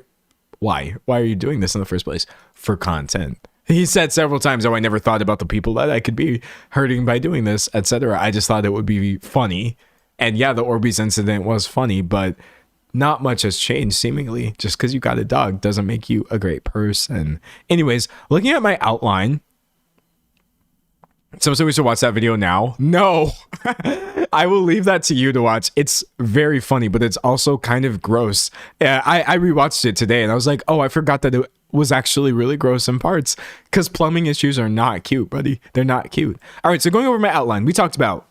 are you doing this in the first place? For content. He said several times, oh, I never thought about the people that I could be hurting by doing this, etc. I just thought it would be funny. And yeah, the Orbeez incident was funny, but not much has changed seemingly. Just because you got a dog doesn't make you a great person. Anyways, looking at my outline, someone said we should watch that video now. No, I will leave that to you to watch. It's very funny, but it's also kind of gross. I rewatched it today and I was like, oh, I forgot that it was actually really gross in parts, because plumbing issues are not cute, buddy. They're not cute. All right, so going over my outline, we talked about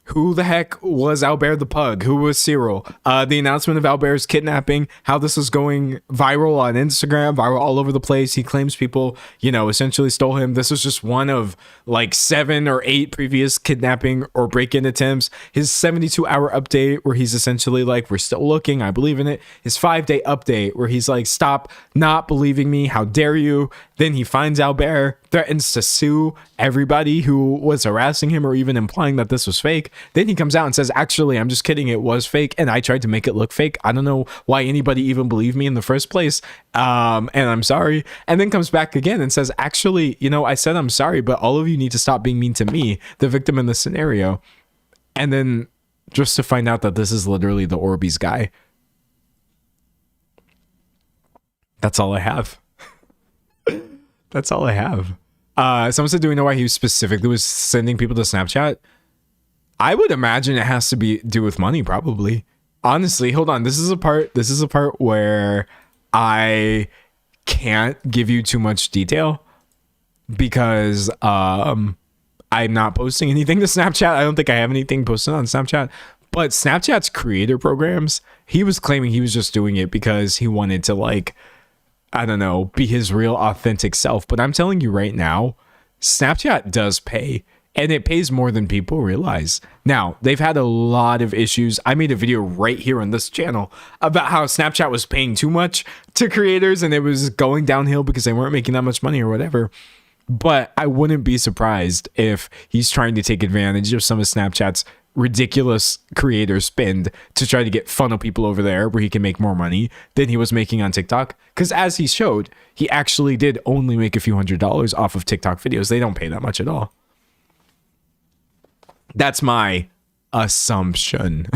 who the heck was Albert the Pug? Who was Cyril? The announcement of Albert's kidnapping, how this is going viral on Instagram, viral all over the place. He claims people, essentially stole him. This was just one of like 7 or 8 previous kidnapping or break-in attempts. His 72-hour update where he's essentially like, we're still looking, I believe in it. His 5-day update where he's like, stop not believing me, how dare you? Then he finds Albert, threatens to sue everybody who was harassing him or even implying that this was fake. Then he comes out and says, actually, I'm just kidding. It was fake. And I tried to make it look fake. I don't know why anybody even believed me in the first place. And I'm sorry. And then comes back again and says, actually, I said I'm sorry, but all of you need to stop being mean to me, the victim in the scenario. And then just to find out that this is literally the Orbeez guy. That's all I have. That's all I have. Someone said, do we know why he specifically was sending people to Snapchat? I would imagine it has to do with money, probably. Honestly, hold on. This is a part where I can't give you too much detail because I'm not posting anything to Snapchat. I don't think I have anything posted on Snapchat. But Snapchat's creator programs, he was claiming he was just doing it because he wanted to, like, I don't know, be his real authentic self. But I'm telling you right now, Snapchat does pay, and it pays more than people realize. Now, they've had a lot of issues. I made a video right here on this channel about how Snapchat was paying too much to creators and it was going downhill because they weren't making that much money or whatever. But I wouldn't be surprised if he's trying to take advantage of some of Snapchat's ridiculous creator spend to try to get funnel people over there where he can make more money than he was making on TikTok. Because as he showed, he actually did only make a few $100s off of TikTok videos. They don't pay that much at all. That's my assumption.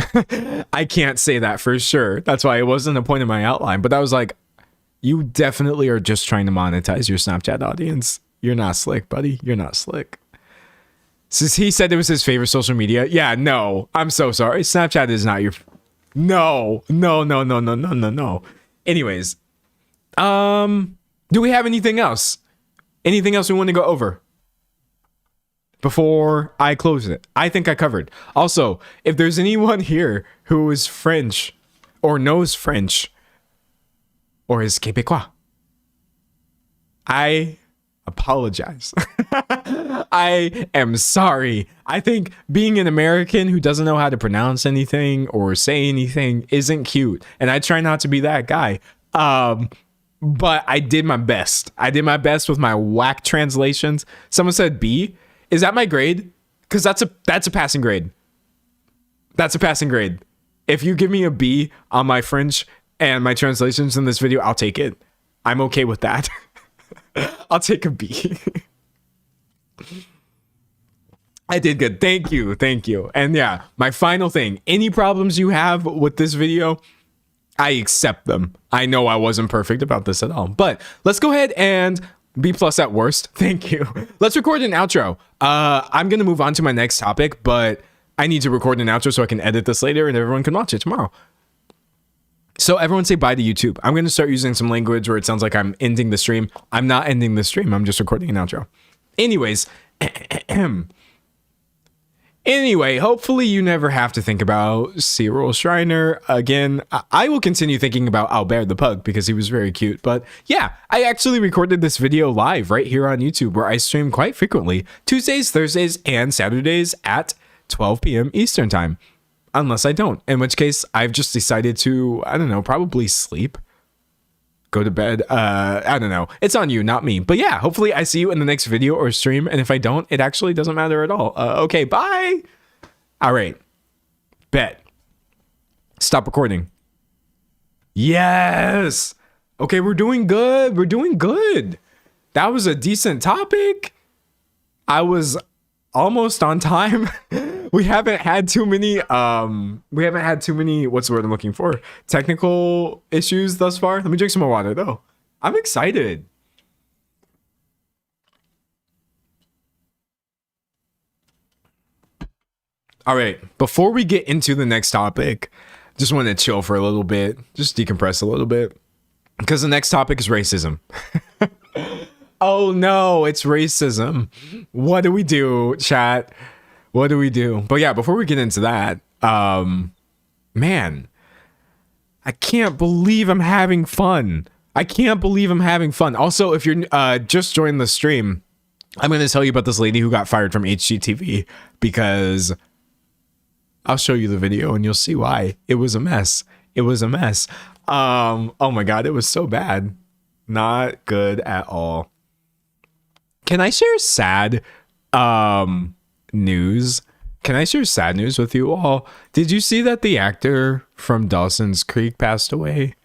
I can't say that for sure. That's why it wasn't a point in my outline. But I was like, you definitely are just trying to monetize your Snapchat audience. You're not slick, buddy. You're not slick. Since he said it was his favorite social media. Yeah, no. I'm so sorry. Snapchat is not your... No. Anyways. Do we have anything else? Anything else we want to go over before I close it? I think I covered. Also, if there's anyone here who is French or knows French or is Québécois, I apologize. I am sorry. I think being an American who doesn't know how to pronounce anything or say anything isn't cute. And I try not to be that guy. But I did my best. I did my best with my whack translations. Someone said B. Is that my grade? Because that's a passing grade. That's a passing grade. If you give me a B on my French and my translations in this video, I'll take it. I'm okay with that. I'll take a B. I did good. Thank you. And yeah, my final thing, any problems you have with this video, I accept them. I know I wasn't perfect about this at all, but let's go ahead and B+ at worst. Thank you. Let's record an outro. I'm going to move on to my next topic, but I need to record an outro so I can edit this later and everyone can watch it tomorrow. So everyone say bye to YouTube. I'm going to start using some language where it sounds like I'm ending the stream. I'm not ending the stream. I'm just recording an outro. Anyways, anyway, hopefully you never have to think about Cyril Schreiner again. I will continue thinking about Albert the Pug because he was very cute. But yeah, I actually recorded this video live right here on YouTube where I stream quite frequently, Tuesdays, Thursdays, and Saturdays at 12 p.m. Eastern time. Unless I don't, in which case I've just decided to, I don't know, probably sleep, go to bed. I don't know. It's on you, not me. But yeah, hopefully I see you in the next video or stream. And if I don't, it actually doesn't matter at all. Okay, bye. All right. Bet. Stop recording. Yes. Okay, we're doing good. We're doing good. That was a decent topic. I was almost on time. We haven't had too many what's the word I'm looking for? Technical issues thus far. Let me drink some more water though. I'm excited. All right, before we get into the next topic, just want to chill for a little bit, just decompress a little bit, because the next topic is racism. Oh no, it's racism. What do we do, chat? What do we do? But yeah, before we get into that, man, I can't believe I'm having fun. I can't believe I'm having fun. Also, if you're just joining the stream, I'm going to tell you about this lady who got fired from HGTV, because I'll show you the video and you'll see why. It was a mess. It was a mess. Oh my God, it was so bad. Not good at all. Can I share sad news? Can I share sad news with you all? Did you see that the actor from Dawson's Creek passed away?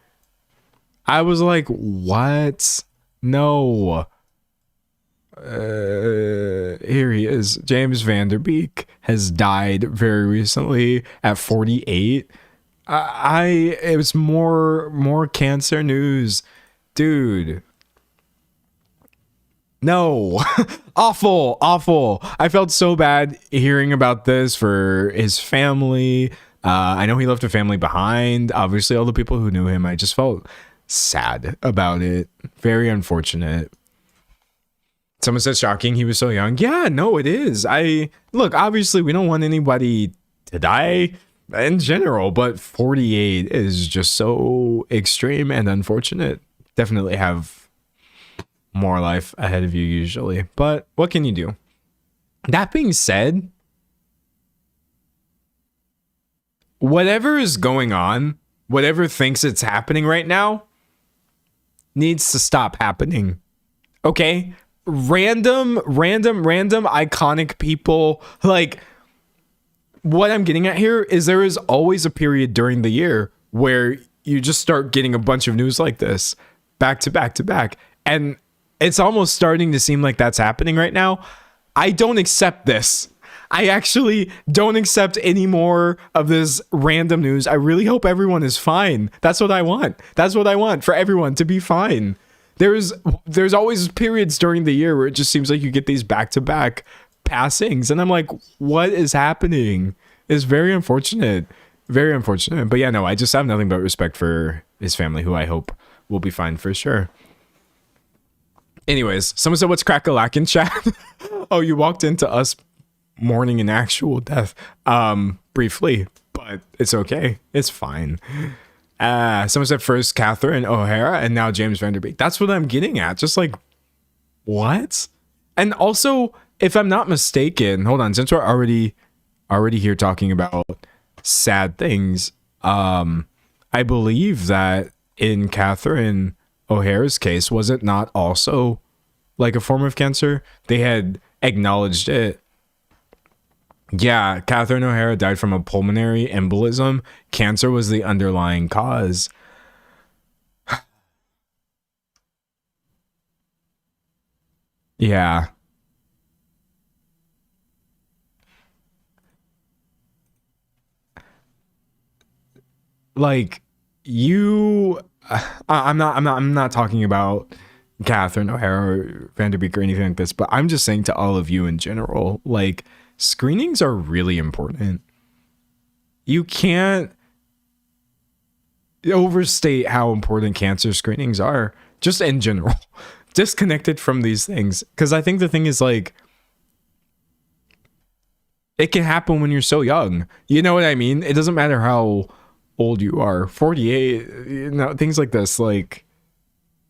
I was like, what? No. Here he is. James Van Der Beek has died very recently at 48. It was more cancer news, dude. No. Awful. I felt so bad hearing about this for his family. I know he left a family behind. Obviously, all the people who knew him, I just felt sad about it. Very unfortunate. Someone said shocking he was so young. Yeah, no, it is. Look, obviously, we don't want anybody to die in general, but 48 is just so extreme and unfortunate. Definitely have more life ahead of you usually, but what can you do? That being said, whatever is going on, whatever thinks it's happening right now, needs to stop happening. Okay? Random iconic people, like, what I'm getting at here is there is always a period during the year where you just start getting a bunch of news like this back to back to back, and it's almost starting to seem like that's happening right now. I don't accept this. I actually don't accept any more of this random news. I really hope everyone is fine. That's what I want. That's what I want, for everyone to be fine. There's always periods during the year where it just seems like you get these back-to-back passings, and I'm like, what is happening? It's very unfortunate. Very unfortunate. But yeah, no, I just have nothing but respect for his family, who I hope will be fine for sure. Anyways, someone said, what's crack-a-lack in chat? Oh, you walked into us mourning an actual death briefly, but it's okay. It's fine. Someone said first Catherine O'Hara and now James Van Der Beek. That's what I'm getting at. Just like, what? And also, if I'm not mistaken, hold on, since we're already here talking about sad things, I believe that in Catherine O'Hara's case, was it not also like a form of cancer? They had acknowledged it. Yeah, Catherine O'Hara died from a pulmonary embolism. Cancer was the underlying cause. Yeah. Like, I'm not talking about Catherine O'Hara or Van Der Beek or anything like this, but I'm just saying to all of you in general, like, screenings are really important. You can't overstate how important cancer screenings are, just in general, disconnected from these things. Because I think the thing is, like, it can happen when you're so young. You know what I mean? It doesn't matter how old you are. 48, you know, things like this, like,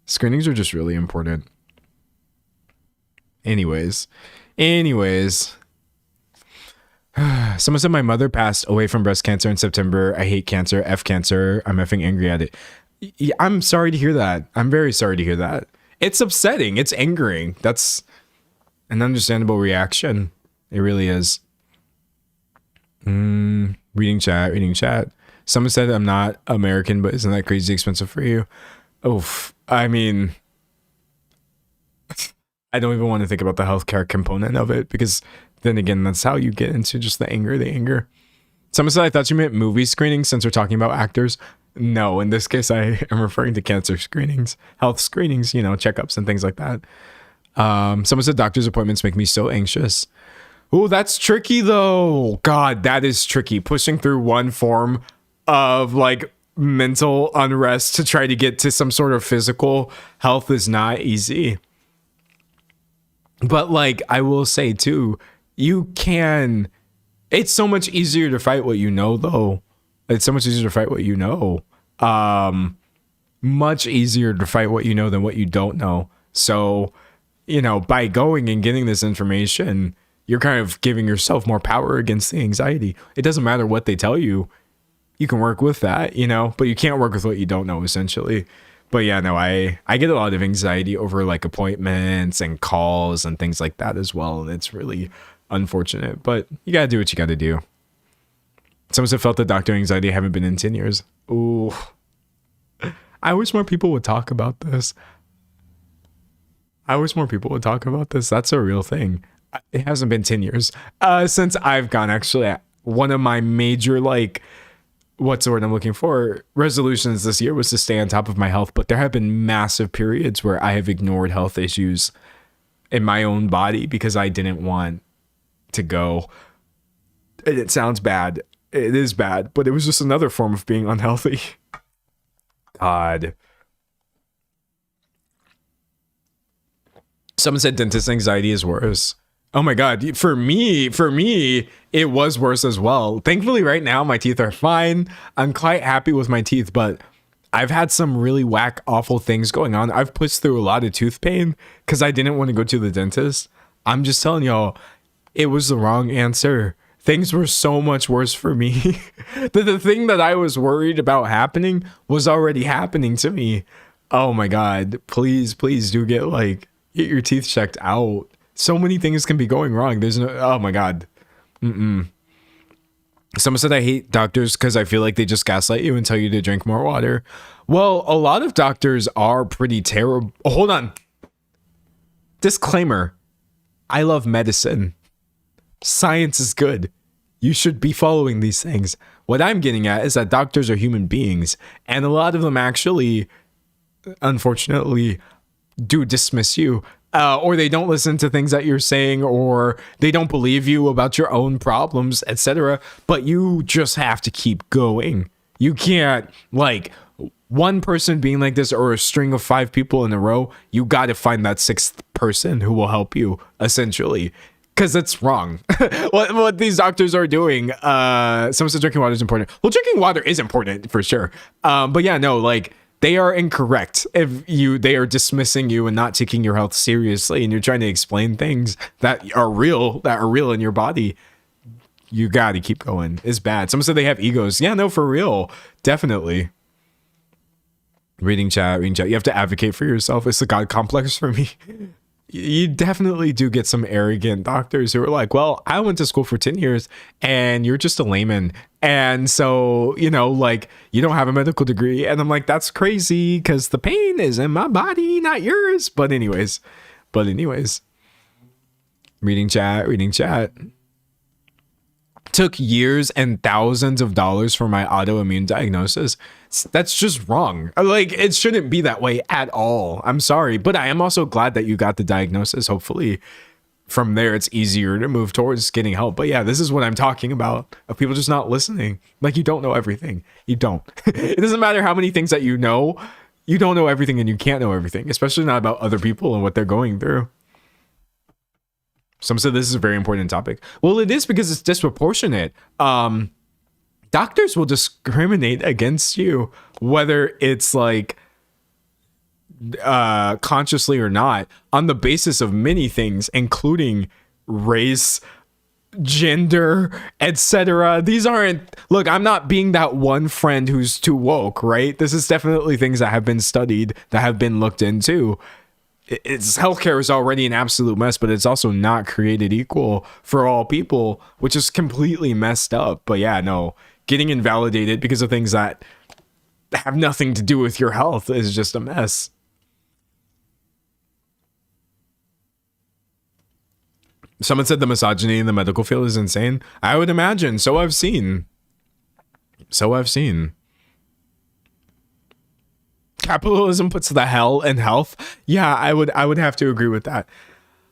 screenings are just really important. Anyways, Someone said my mother passed away from breast cancer in September. I hate cancer. F cancer. I'm effing angry at it. I'm sorry to hear that. I'm very sorry to hear that. It's upsetting. It's angering. That's an understandable reaction. It really is. Reading chat. Reading chat. Someone said I'm not American, but isn't that crazy expensive for you? Oof. I mean, I don't even want to think about the healthcare component of it because then again, that's how you get into just the anger. Someone said I thought you meant movie screenings since we're talking about actors. No, in this case, I am referring to cancer screenings, health screenings, checkups and things like that. Someone said doctor's appointments make me so anxious. Oh, that's tricky though. God, that is tricky. Pushing through one form of like mental unrest to try to get to some sort of physical health is not easy. But like I will say too, it's so much easier to fight what you know though. It's so much easier to fight what you know. Much easier to fight what you know than what you don't know. So, by going and getting this information, you're kind of giving yourself more power against the anxiety. It doesn't matter what they tell you. You can work with that, but you can't work with what you don't know essentially. But yeah, no, I get a lot of anxiety over like appointments and calls and things like that as well. And it's really unfortunate, but you got to do what you got to do. Someone said felt the doctor anxiety. I haven't been in 10 years. Ooh, I wish more people would talk about this. That's a real thing. It hasn't been 10 years since I've gone. Actually, one of my major, like, what's the word I'm looking for? Resolutions this year was to stay on top of my health. But there have been massive periods where I have ignored health issues in my own body because I didn't want to go. And it sounds bad. It is bad, but it was just another form of being unhealthy. God. Someone said dentist anxiety is worse. Oh my God. For me, it was worse as well. Thankfully, right now, my teeth are fine. I'm quite happy with my teeth, but I've had some really whack, awful things going on. I've pushed through a lot of tooth pain because I didn't want to go to the dentist. I'm just telling y'all, it was the wrong answer. Things were so much worse for me. The thing that I was worried about happening was already happening to me. Oh my God. Please do get your teeth checked out. So many things can be going wrong. Oh my God. Someone said I hate doctors because I feel like they just gaslight you and tell you to drink more water. Well, a lot of doctors are pretty terrible. Oh, hold on. Disclaimer. I love medicine. Science is good. You should be following these things. What I'm getting at is that doctors are human beings, and a lot of them actually, unfortunately, do dismiss you, or they don't listen to things that you're saying, or they don't believe you about your own problems, etc. But you just have to keep going. You can't, one person being like this or a string of 5 people in a row. You got to find that 6th person who will help you, essentially. Because it's wrong. what these doctors are doing. Someone says drinking water is important. Well, drinking water is important for sure. But yeah, no, they are incorrect if they are dismissing you and not taking your health seriously, and you're trying to explain things that are real in your body. You got to keep going. It's bad. Someone said they have egos. Yeah, no, for real. Definitely. Reading chat. You have to advocate for yourself. It's the God complex for me. You definitely do get some arrogant doctors who are like, well, I went to school for 10 years and you're just a layman. And so, you don't have a medical degree. And I'm like, that's crazy because the pain is in my body, not yours. But anyways, reading chat. Took years and thousands of dollars for my autoimmune diagnosis. That's just wrong. It shouldn't be that way at all. I'm sorry, but I am also glad that you got the diagnosis. Hopefully from there, it's easier to move towards getting help. But yeah, this is what I'm talking about, of people just not listening. You don't know everything. You don't. It doesn't matter how many things that you know. You don't know everything and you can't know everything, especially not about other people and what they're going through. Some said this is a very important topic. Well, it is because it's disproportionate. Doctors will discriminate against you, whether it's consciously or not, on the basis of many things, including race, gender, etc. These aren't, look, I'm not being that one friend who's too woke, right? This is definitely things that have been studied, that have been looked into. It's healthcare is already an absolute mess, but it's also not created equal for all people, which is completely messed up. But yeah, no, getting invalidated because of things that have nothing to do with your health is just a mess. Someone said the misogyny in the medical field is insane. I would imagine. So I've seen. Capitalism puts the hell in health. Yeah, I would have to agree with that.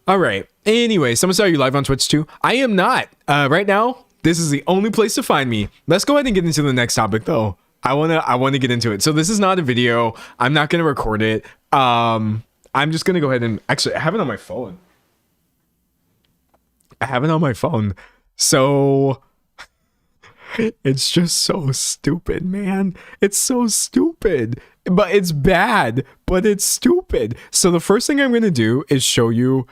All right. Anyway, someone said, are you live on Twitch too? I am not. Right now, this is the only place to find me. Let's go ahead and get into the next topic though. I wanna get into it. So this is not a video. I'm not gonna record it. I'm just gonna go ahead and actually I have it on my phone. So it's just so stupid, man. It's so stupid. But it's bad, but it's stupid. So the first thing I'm going to do is show you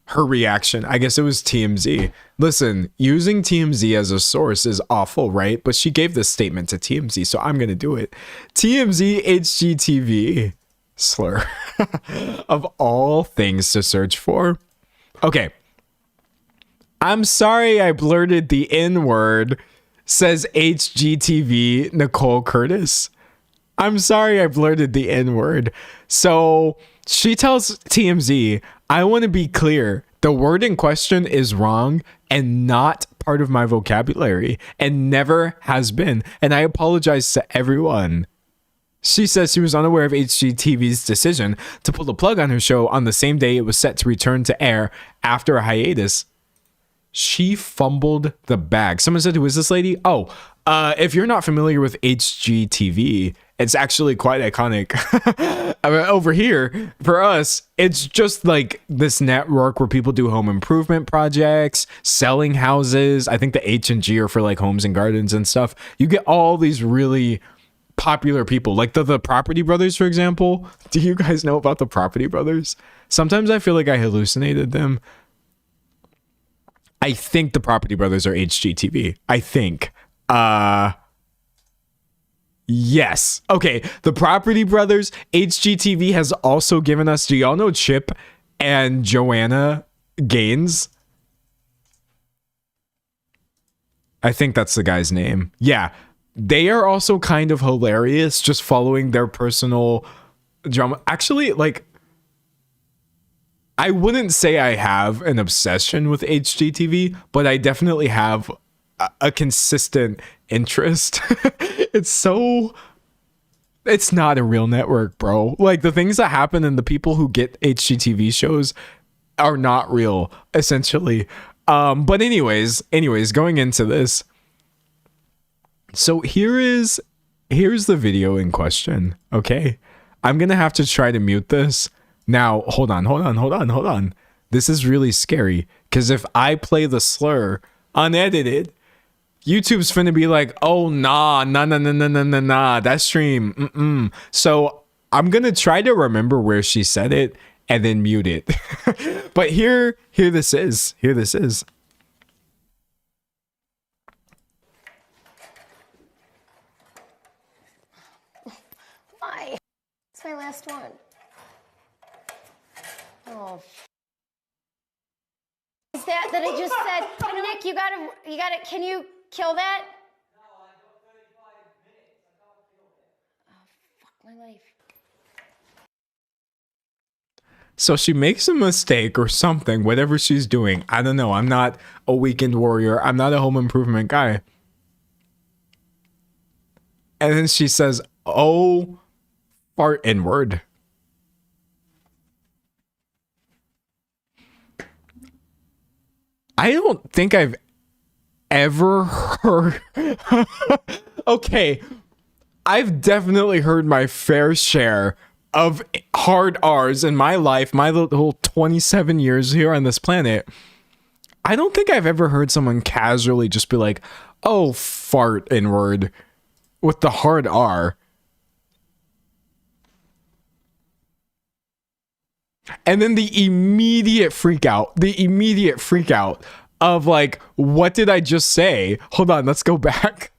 her reaction. I guess it was TMZ. Listen, using TMZ as a source is awful, right? But she gave this statement to TMZ, so I'm going to do it. TMZ HGTV slur. Of all things to search for. Okay. I'm sorry I blurted the N-word, says HGTV Nicole Curtis. I'm sorry I blurted the N-word. So she tells TMZ, I want to be clear. The word in question is wrong and not part of my vocabulary and never has been. And I apologize to everyone. She says she was unaware of HGTV's decision to pull the plug on her show on the same day it was set to return to air after a hiatus. She fumbled the bag. Someone said, who is this lady? Oh, if you're not familiar with HGTV, it's actually quite iconic. I mean, over here, for us, it's just like this network where people do home improvement projects, selling houses. I think the H and G are for like homes and gardens and stuff. You get all these really popular people, like the Property Brothers, for example. Do you guys know about the Property Brothers? Sometimes I feel like I hallucinated them. I think the Property Brothers are HGTV. I think. Yes. Okay. The Property Brothers, HGTV has also given us, do y'all know Chip and Joanna Gaines? I think that's the guy's name. Yeah. They are also kind of hilarious, just following their personal drama. Actually, like, I wouldn't say I have an obsession with HGTV, but I definitely have a consistent interest. It's not a real network, bro. Like, the things that happen and the people who get HGTV shows are not real, essentially. But anyways, going into this. So here's the video in question, okay? I'm going to have to try to mute this. Now, hold on. This is really scary, because if I play the slur unedited, YouTube's finna be like, oh, nah, that stream, So I'm gonna try to remember where she said it and then mute it. But here this is. Why? It's my last one. Oh. Is that I just said, oh, Nick, you gotta, can you kill that? No, I got 35 minutes. I can't kill it. Oh, fuck my life. So she makes a mistake or something, whatever she's doing. I don't know. I'm not a weekend warrior. I'm not a home improvement guy. And then she says, oh, fart N-word. I don't think I've ever heard. Okay, I've definitely heard my fair share of hard R's in my life, my little 27 years here on this planet. I don't think I've ever heard someone casually just be like, oh, fart N-word with the hard R. And then the immediate freak out of like, what did I just say? Hold on, let's go back.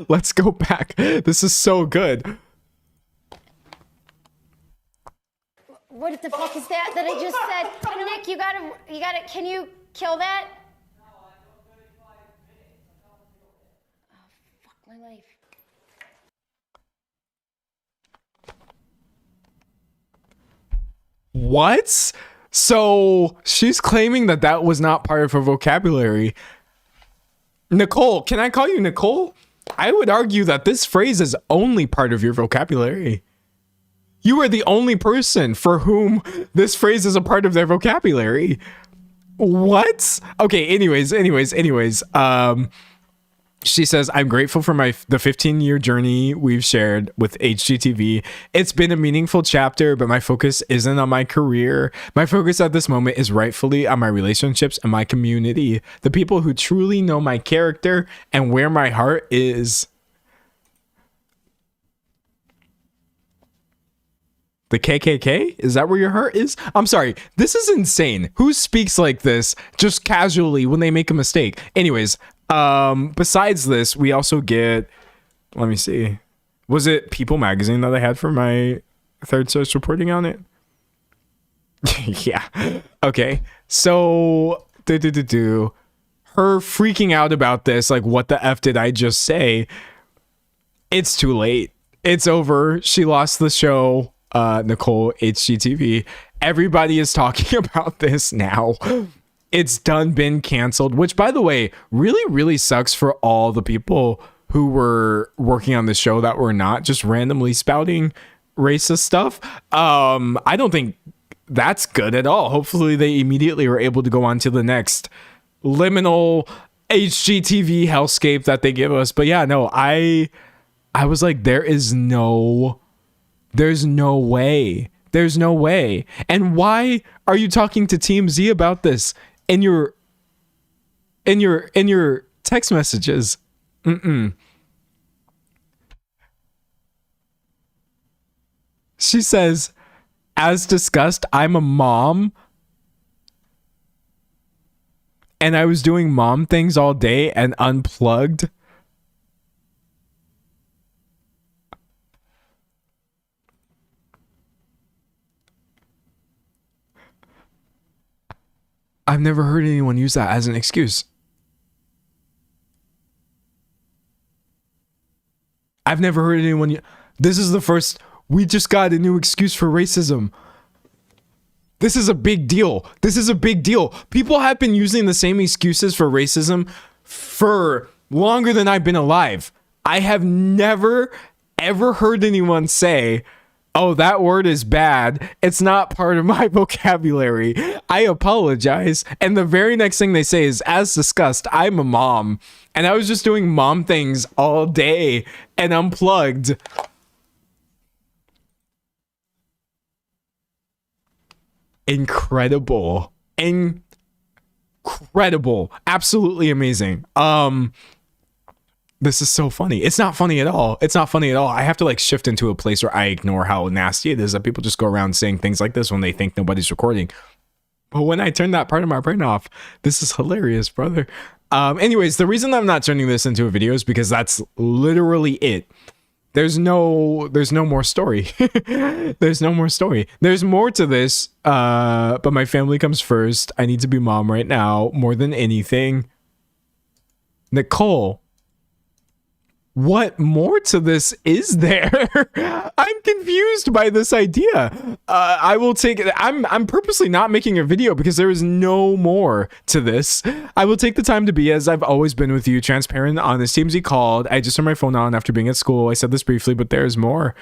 Let's go back. This is so good. What the fuck is that I just said? Nick, you gotta, can you kill that? No, I got 35 minutes. I can't kill it. Oh, fuck my life. What? So she's claiming that that was not part of her vocabulary. Nicole, can I call you Nicole? I would argue that this phrase is only part of your vocabulary. You are the only person for whom this phrase is a part of their vocabulary. What? Okay, anyways. She says, I'm grateful for the 15-year journey we've shared with HGTV. It's been a meaningful chapter, but my focus isn't on my career. My focus at this moment is rightfully on my relationships and my community, the people who truly know my character and where my heart is. The KKK? Is that where your heart is? I'm sorry. This is insane. Who speaks like this just casually when they make a mistake? Anyways, besides this, we also get, let me see. Was it People Magazine that I had for my third source reporting on it? Yeah. Okay. So, her freaking out about this, like, what the F did I just say? It's too late. It's over. She lost the show. Nicole, HGTV. Everybody is talking about this now. It's done, been canceled, which, by the way, really sucks for all the people who were working on the show that were not just randomly spouting racist stuff. I don't think that's good at all. Hopefully they immediately were able to go on to the next liminal HGTV hellscape that they give us. But yeah, no, I was like, there's no way. There's no way. And why are you talking to Team Z about this in your text messages? She says, as discussed, I'm a mom and I was doing mom things all day and unplugged. I've never heard anyone use that as an excuse. I've never heard anyone. This is the first. We just got a new excuse for racism. This is a big deal. This is a big deal. People have been using the same excuses for racism for longer than I've been alive. I have never, ever heard anyone say, oh, that word is bad. It's not part of my vocabulary. I apologize. And the very next thing they say is, as discussed, I'm a mom. And I was just doing mom things all day and unplugged. Incredible. Incredible. Absolutely amazing. This is so funny. It's not funny at all. It's not funny at all. I have to like shift into a place where I ignore how nasty it is that people just go around saying things like this when they think nobody's recording. But when I turn that part of my brain off, this is hilarious, brother. Anyways, the reason I'm not turning this into a video is because that's literally it. There's no more story. There's no more story. There's more to this, but my family comes first. I need to be mom right now more than anything. Nicole, what more to this is there? I'm confused by this idea. I will take it. I'm purposely not making a video because there is no more to this. I will take the time to be, as I've always been with you, transparent, honest. TMZ called. I just turned my phone on after being at school. I said this briefly, but there's more.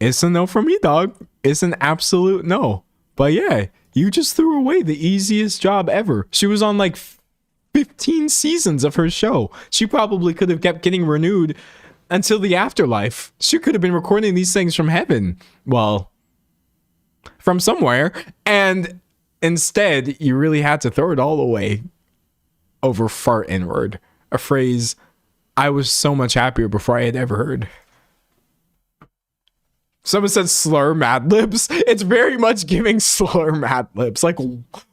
It's a no from me, dog. It's an absolute no. But yeah, you just threw away the easiest job ever. She was on like 15 seasons of her show. She probably could have kept getting renewed until the afterlife. She could have been recording these things from heaven. Well, from somewhere. And instead, you really had to throw it all away over fart N-word. A phrase I was so much happier before I had ever heard. Someone said slur Mad Libs. It's very much giving slur Mad Libs. Like,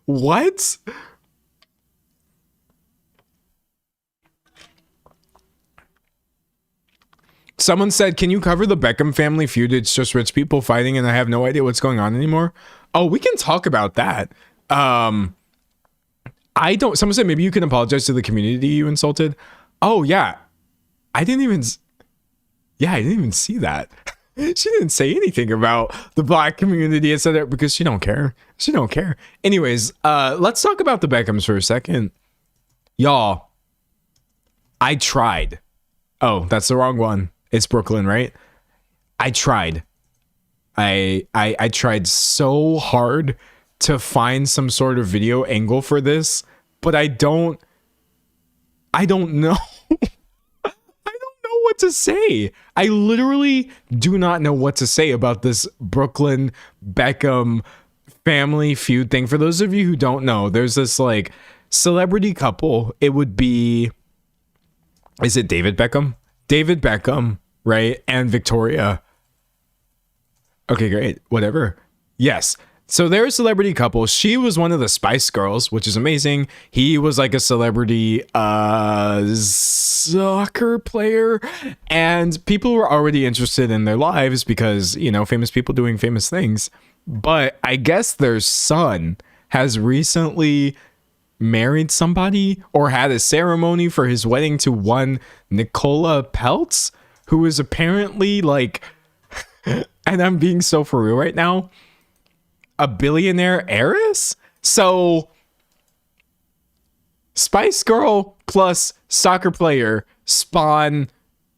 what? Someone said, can you cover the Beckham family feud? It's just rich people fighting and I have no idea what's going on anymore. Oh, we can talk about that. I don't, someone said maybe you can apologize to the community you insulted. Oh yeah. I didn't even see that. She didn't say anything about the black community, etc. because she don't care. She don't care. Anyways, let's talk about the Beckhams for a second. Y'all, I tried. Oh, that's the wrong one. It's Brooklyn, right? I tried. I tried so hard to find some sort of video angle for this, but I don't know. I don't know what to say. I literally do not know what to say about this Brooklyn Beckham family feud thing. For those of you who don't know, there's this like celebrity couple. It would be, is it David Beckham? David Beckham, right? And Victoria. Okay, great. Whatever. Yes. So they're a celebrity couple. She was one of the Spice Girls, which is amazing. He was like a celebrity soccer player. And people were already interested in their lives because, you know, famous people doing famous things. But I guess their son has recently married somebody or had a ceremony for his wedding to one Nicola Peltz, who is apparently like, and I'm being so for real right now, a billionaire heiress. So Spice Girl plus soccer player spawn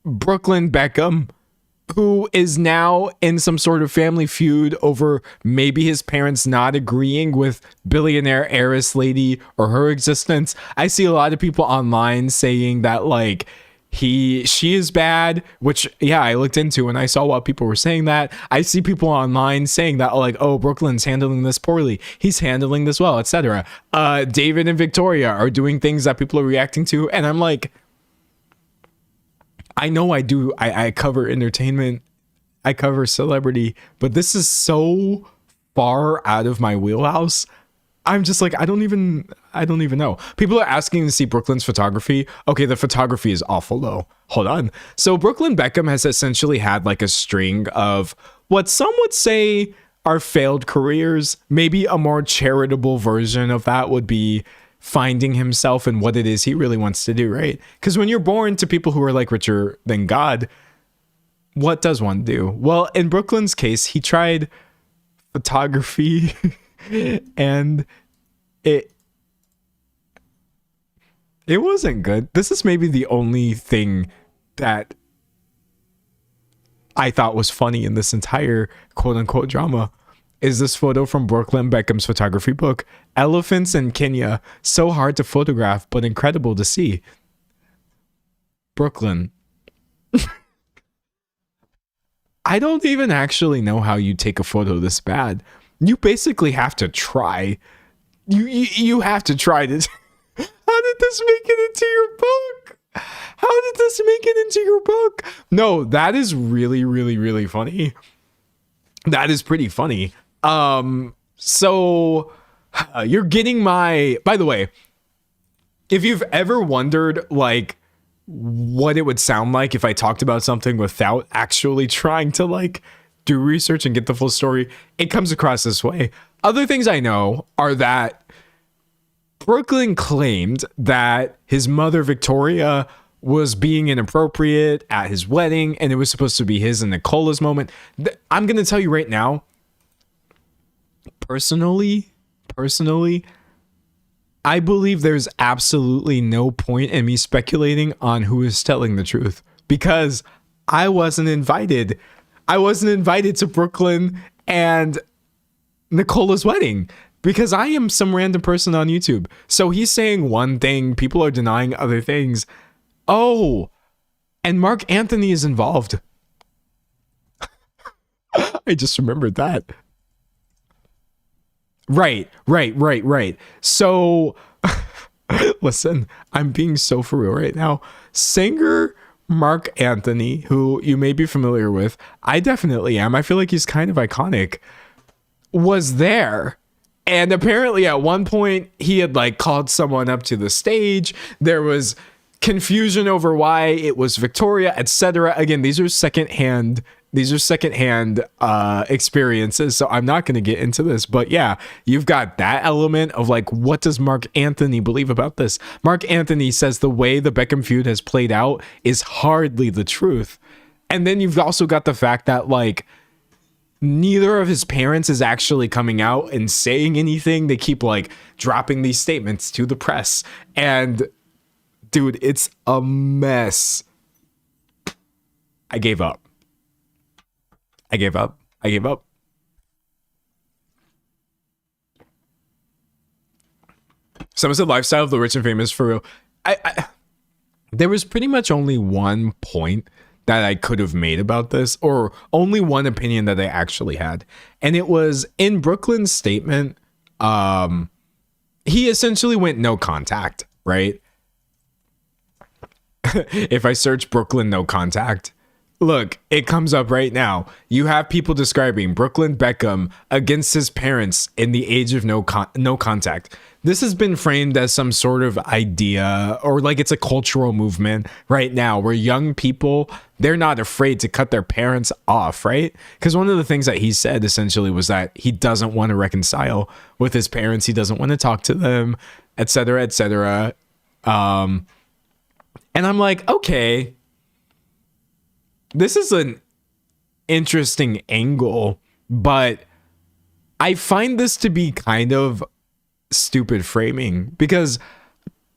Brooklyn Beckham, who is now in some sort of family feud over maybe his parents not agreeing with billionaire heiress lady or her existence. I see a lot of people online saying that like she is bad, which yeah, I looked into and I saw what people were saying. That I see people online saying that like, oh, Brooklyn's handling this poorly, he's handling this well, etc. David and Victoria are doing things that people are reacting to, and I'm like, I know I do. I cover entertainment, I cover celebrity, but this is so far out of my wheelhouse. I'm just like, I don't even know. People are asking to see Brooklyn's photography. Okay, the photography is awful though. Hold on. So Brooklyn Beckham has essentially had like a string of what some would say are failed careers. Maybe a more charitable version of that would be finding himself and what it is he really wants to do, right? Because when you're born to people who are like richer than God, what does one do? Well, in Brooklyn's case, he tried photography and it wasn't good. This is maybe the only thing that I thought was funny in this entire quote unquote drama. Is this photo from Brooklyn Beckham's photography book, Elephants in Kenya, so hard to photograph but incredible to see. Brooklyn. I don't even actually know how you take a photo this bad. You basically have to try. You have to try this. How did this make it into your book? How did this make it into your book? No, that is really, really, really funny. That is pretty funny. So you're getting my, by the way, if you've ever wondered like what it would sound like if I talked about something without actually trying to like do research and get the full story, it comes across this way. Other things I know are that Brooklyn claimed that his mother Victoria was being inappropriate at his wedding and it was supposed to be his and Nicola's moment. I'm going to tell you right now, personally, I believe there's absolutely no point in me speculating on who is telling the truth because I wasn't invited. I wasn't invited to Brooklyn and Nicola's wedding because I am some random person on YouTube. So he's saying one thing, people are denying other things. Oh, and Mark Anthony is involved. I just remembered that. Right. So, listen, I'm being so for real right now. Sanger Mark Anthony, who you may be familiar with, I definitely am. I feel like he's kind of iconic, was there. And apparently at one point he had like called someone up to the stage. There was confusion over why it was Victoria, etc. Again, these are secondhand experiences, so I'm not going to get into this, but yeah, you've got that element of like, what does Mark Anthony believe about this? Mark Anthony says the way the Beckham feud has played out is hardly the truth. And then you've also got the fact that like neither of his parents is actually coming out and saying anything. They keep like dropping these statements to the press, and dude, it's a mess. I gave up. Someone said lifestyle of the rich and famous for real. There was pretty much only one point that I could have made about this, or only one opinion that I actually had. And it was in Brooklyn's statement. He essentially went no contact, right? If I search Brooklyn no contact, look, it comes up right now. You have people describing Brooklyn Beckham against his parents in the age of no contact. This has been framed as some sort of idea, or like it's a cultural movement right now where young people, they're not afraid to cut their parents off, right? Because one of the things that he said essentially was that he doesn't want to reconcile with his parents. He doesn't want to talk to them, etc., etc. And I'm like, okay, this is an interesting angle, but I find this to be kind of stupid framing, because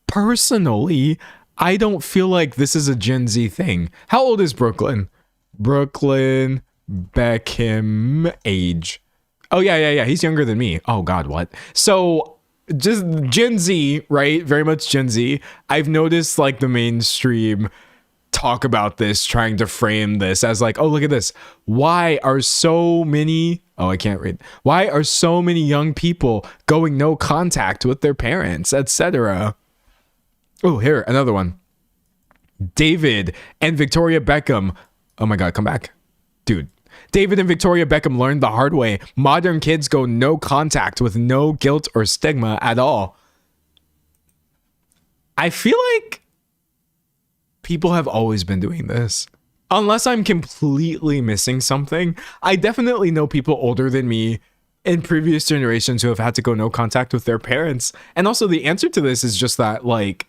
personally, I don't feel like this is a Gen Z thing. How old is Brooklyn? Brooklyn Beckham age. Oh, yeah. He's younger than me. Oh, God, what? So just Gen Z, right? Very much Gen Z. I've noticed like the mainstream talk about this, trying to frame this as like, oh, look at this. Why are so many young people going no contact with their parents, etc.? Oh, here, another one. David and Victoria Beckham. Oh my God, come back. Dude. David and Victoria Beckham learned the hard way. Modern kids go no contact with no guilt or stigma at all. I feel like people have always been doing this. Unless I'm completely missing something. I definitely know people older than me in previous generations who have had to go no contact with their parents. And also the answer to this is just that, like,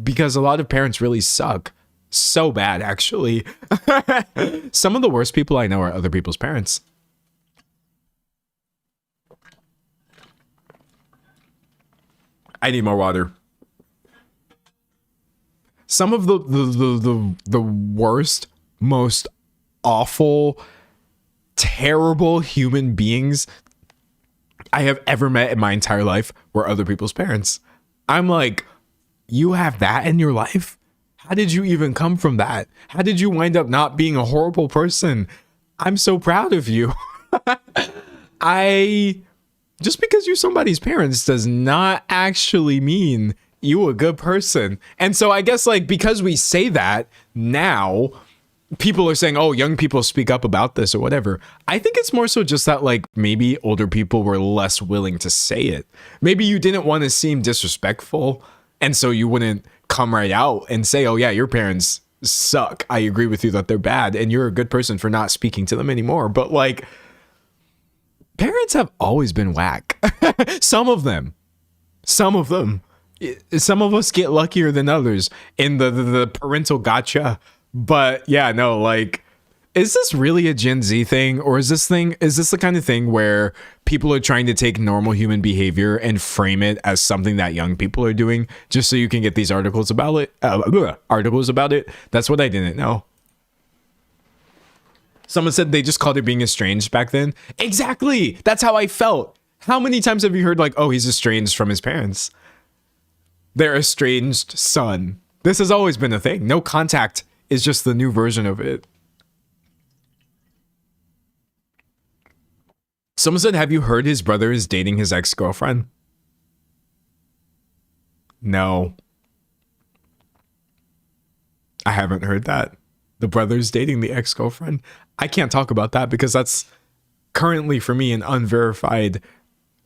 because a lot of parents really suck. So bad, actually. Some of the worst people I know are other people's parents. I need more water. Some of the worst, most awful, terrible human beings I have ever met in my entire life were other people's parents. I'm like, you have that in your life? How did you even come from that? How did you wind up not being a horrible person? I'm so proud of you. Just because you're somebody's parents does not actually mean you a good person. And so I guess like because we say that now, people are saying, oh, young people speak up about this or whatever. I think it's more so just that like maybe older people were less willing to say it. Maybe you didn't want to seem disrespectful, and so you wouldn't come right out and say, oh yeah, your parents suck. I agree with you that they're bad and you're a good person for not speaking to them anymore. But like, parents have always been whack. Some of them. Some of us get luckier than others in the parental gotcha. But yeah, no, like, is this really a Gen Z thing? Or is this the kind of thing where people are trying to take normal human behavior and frame it as something that young people are doing just so you can get these articles about it? That's what I didn't know. Someone said they just called it being estranged back then. Exactly. That's how I felt. How many times have you heard like, oh, he's estranged from his parents? Their estranged son. This has always been a thing. No contact is just the new version of it. Someone said, have you heard his brother is dating his ex-girlfriend? No. I haven't heard that. The brother's dating the ex-girlfriend. I can't talk about that because that's currently for me an unverified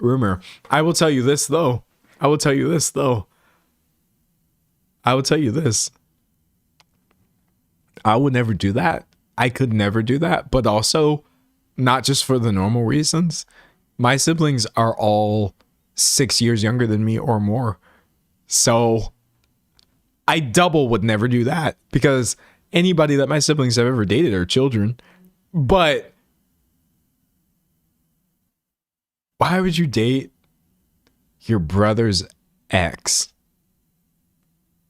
rumor. I will tell you this though. I will tell you this. I would never do that. I could never do that. But also, not just for the normal reasons. My siblings are all 6 years younger than me or more. So I double would never do that because anybody that my siblings have ever dated are children. But why would you date your brother's ex?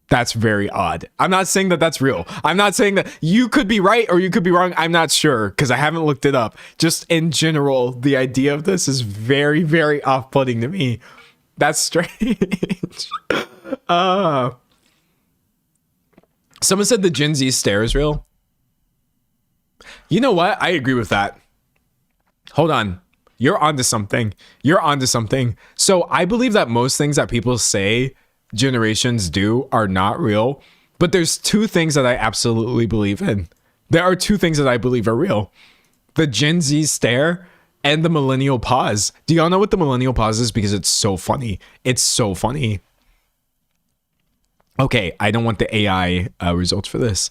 That's very odd. I'm not saying that that's real. I'm not saying that you could be right or you could be wrong. I'm not sure because I haven't looked it up. Just in general, the idea of this is very, very off-putting to me. That's strange. Someone said the Gen Z stare is real. You know what? I agree with that. Hold on. You're onto something. So I believe that most things that people say generations do are not real. But there's two things that I absolutely believe in. There are two things that I believe are real. The Gen Z stare and the millennial pause. Do y'all know what the millennial pause is? Because it's so funny. It's so funny. Okay, I don't want the AI results for this.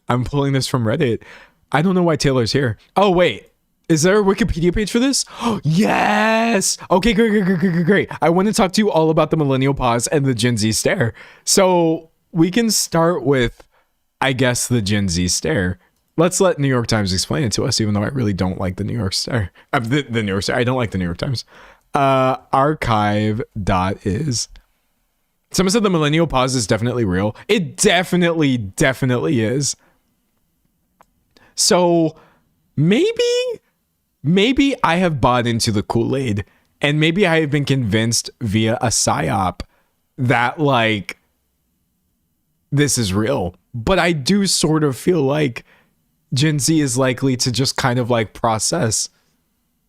I'm pulling this from Reddit. I don't know why Taylor's here. Oh, wait. Is there a Wikipedia page for this? Yes. Okay, great. I want to talk to you all about the millennial pause and the Gen Z stare. So we can start with, I guess, the Gen Z stare. Let's let New York Times explain it to us, even though I really don't like the New York stare. The New York stare. I don't like the New York Times. Archive.is. Someone said the millennial pause is definitely real. It definitely is. So maybe I have bought into the Kool-Aid and maybe I have been convinced via a psyop that like this is real. But I do sort of feel like Gen Z is likely to just kind of like process.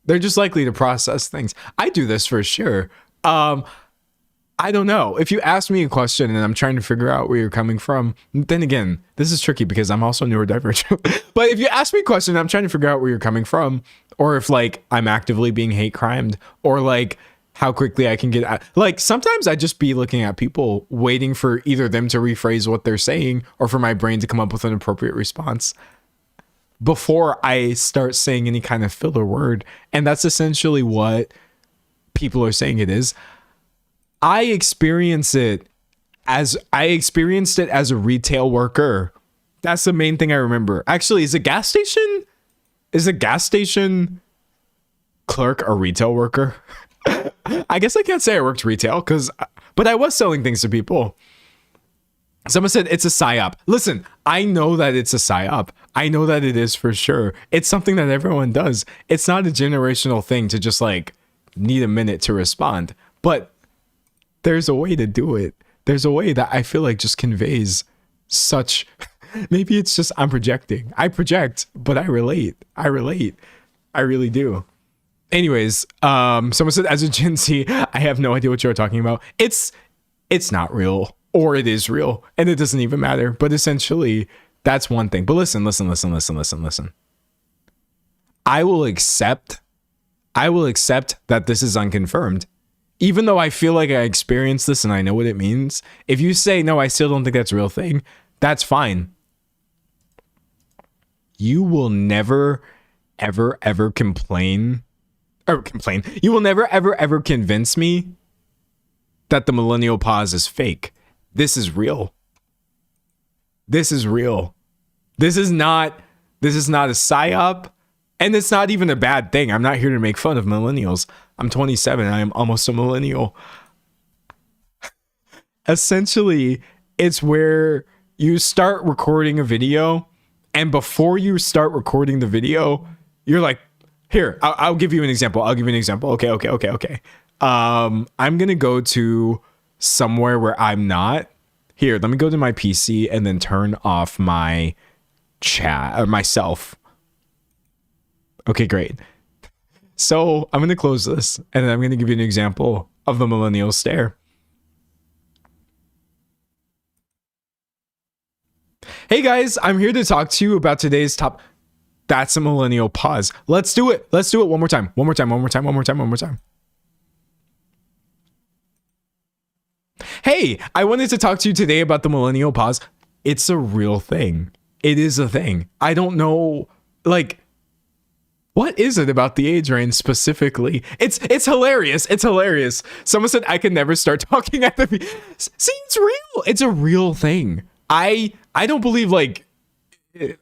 They're just likely to process things. I do this for sure. I don't know. If you ask me a question and I'm trying to figure out where you're coming from, then again, this is tricky because I'm also neurodivergent. But if you ask me a question and I'm trying to figure out where you're coming from, or if like I'm actively being hate crimed, or like how quickly I can get out. Like sometimes I just be looking at people waiting for either them to rephrase what they're saying or for my brain to come up with an appropriate response before I start saying any kind of filler word. And that's essentially what people are saying it is. I experienced it as a retail worker. That's the main thing I remember. Actually, is a gas station clerk a retail worker? I guess I can't say I worked retail but I was selling things to people. Someone said it's a psyop. Listen, I know that it's a psyop. I know that it is for sure. It's something that everyone does. It's not a generational thing to just like need a minute to respond. But there's a way to do it. There's a way that I feel like just conveys such, maybe it's just I'm projecting. I project, but I relate. I really do. Anyways, someone said as a Gen Z, I have no idea what you're talking about. It's not real, or it is real, and it doesn't even matter. But essentially, that's one thing. But listen. I will accept that this is unconfirmed. Even though I feel like I experienced this and I know what it means, if you say, no, I still don't think that's a real thing, that's fine. You will never, ever complain. You will never, ever convince me that the millennial pause is fake. This is real. This is not a psyop. And it's not even a bad thing. I'm not here to make fun of millennials. I'm 27 and I'm almost a millennial. Essentially, it's where you start recording a video, and before you start recording the video, you're like, here, I'll give you an example. Okay. I'm going to go to somewhere where I'm not. Here, let me go to my PC and then turn off my chat or myself. Okay, great. So I'm going to close this and then I'm going to give you an example of the millennial stare. Hey guys, I'm here to talk to you about today's top. That's a millennial pause. Let's do it. Let's do it one more time. One more time. One more time. One more time. One more time. Hey, I wanted to talk to you today about the millennial pause. It's a real thing. It is a thing. I don't know, like, what is it about the age range specifically? It's hilarious. It's hilarious. Someone said I can never start talking at the. See, it's real. It's a real thing. I don't believe, like,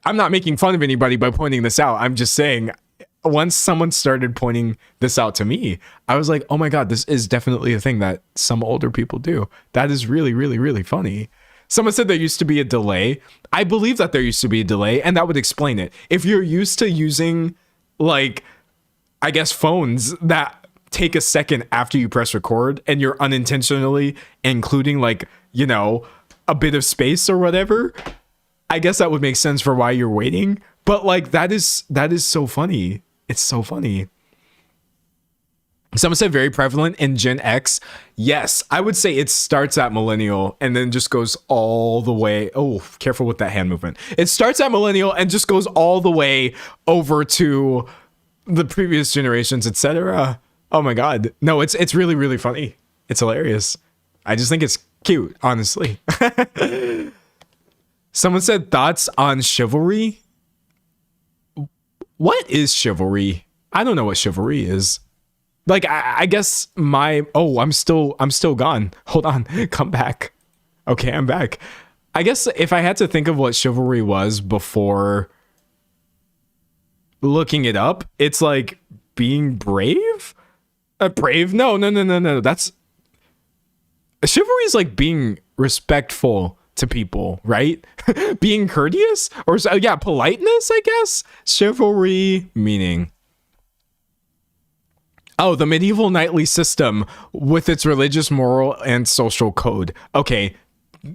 I'm not making fun of anybody by pointing this out. I'm just saying, once someone started pointing this out to me, I was like, oh my God, this is definitely a thing that some older people do. That is really, really, really funny. Someone said there used to be a delay. I believe that there used to be a delay, and that would explain it. If you're used to using, like, I guess phones that take a second after you press record and you're unintentionally including, like, you know, a bit of space or whatever, I guess that would make sense for why you're waiting. But, like, that is so funny. It's so funny. Someone said very prevalent in Gen X. Yes, I would say it starts at millennial and then just goes all the way. Oh, careful with that hand movement. It starts at millennial and just goes all the way over to the previous generations, etc. Oh my God. No, it's really, really funny. It's hilarious. I just think it's cute, honestly. Someone said thoughts on chivalry. What is chivalry? I don't know what chivalry is. Like, I guess I'm still gone. Hold on. Come back. Okay, I'm back. I guess if I had to think of what chivalry was before looking it up, it's like being brave? Brave? No. That's chivalry is like being respectful to people, right? Being courteous, or yeah, politeness, I guess. Chivalry meaning. Oh, the medieval knightly system with its religious, moral, and social code. Okay,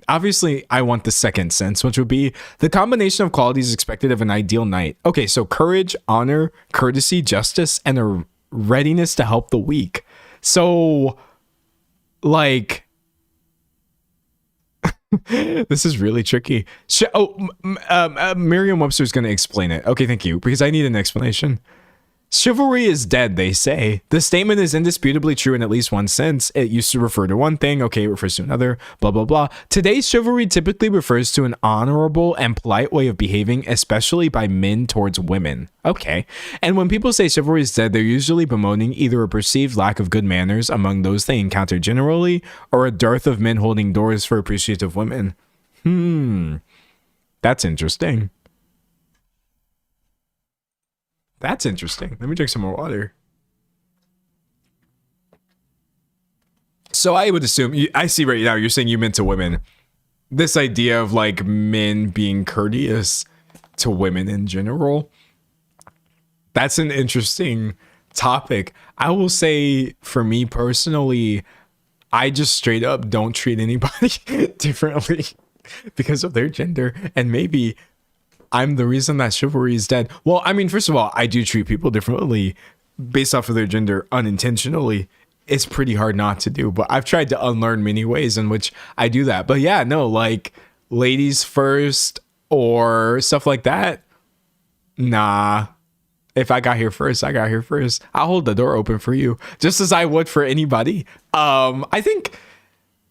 obviously I want the second sense, which would be the combination of qualities expected of an ideal knight. Okay, so courage, honor, courtesy, justice, and a readiness to help the weak. So, like, this is really tricky. Merriam-Webster's going to explain it. Okay, thank you, because I need an explanation. Chivalry is dead, they say. The statement is indisputably true in at least one sense. It used to refer to one thing, okay, it refers to another, blah, blah, blah. Today's chivalry typically refers to an honorable and polite way of behaving, especially by men towards women. Okay. And when people say chivalry is dead, they're usually bemoaning either a perceived lack of good manners among those they encounter generally, or a dearth of men holding doors for appreciative women. That's interesting. That's interesting. Let me drink some more water. So I would assume, I see right now, you're saying you meant to women. This idea of, like, men being courteous to women in general. That's an interesting topic. I will say, for me personally, I just straight up don't treat anybody differently because of their gender. And maybe I'm the reason that chivalry is dead. Well, I mean, first of all, I do treat people differently based off of their gender unintentionally. It's pretty hard not to do, but I've tried to unlearn many ways in which I do that. But yeah, no, like ladies first or stuff like that. Nah. If I got here first, I got here first. I'll hold the door open for you, just as I would for anybody. I think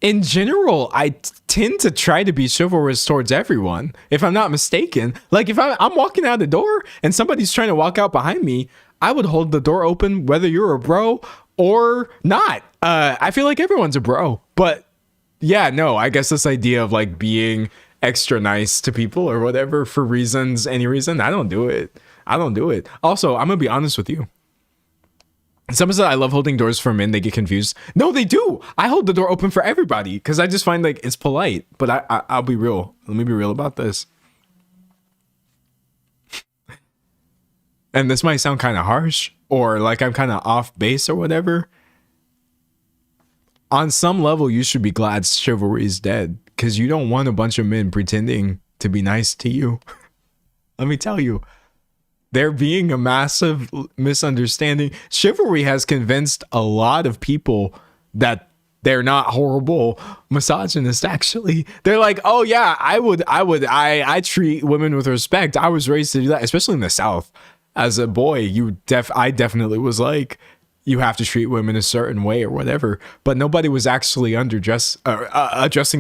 in general, I tend to try to be chivalrous towards everyone, if I'm not mistaken. Like, if I'm walking out the door and somebody's trying to walk out behind me, I would hold the door open whether you're a bro or not. I feel like everyone's a bro. But yeah, no, I guess this idea of, like, being extra nice to people or whatever for reasons, any reason, I don't do it. I don't do it. Also, I'm going to be honest with you. Someone said I love holding doors for men. They get confused. No, they do. I hold the door open for everybody because I just find, like, it's polite. But I'll be real. Let me be real about this. And this might sound kind of harsh or like I'm kind of off base or whatever. On some level, you should be glad chivalry is dead because you don't want a bunch of men pretending to be nice to you. Let me tell you. There being a massive misunderstanding. Chivalry has convinced a lot of people that They're not horrible misogynists, actually. They're like, oh yeah, I treat women with respect. I was raised to do that, especially in the South. As a boy, I definitely was like, you have to treat women a certain way or whatever. But nobody was actually addressing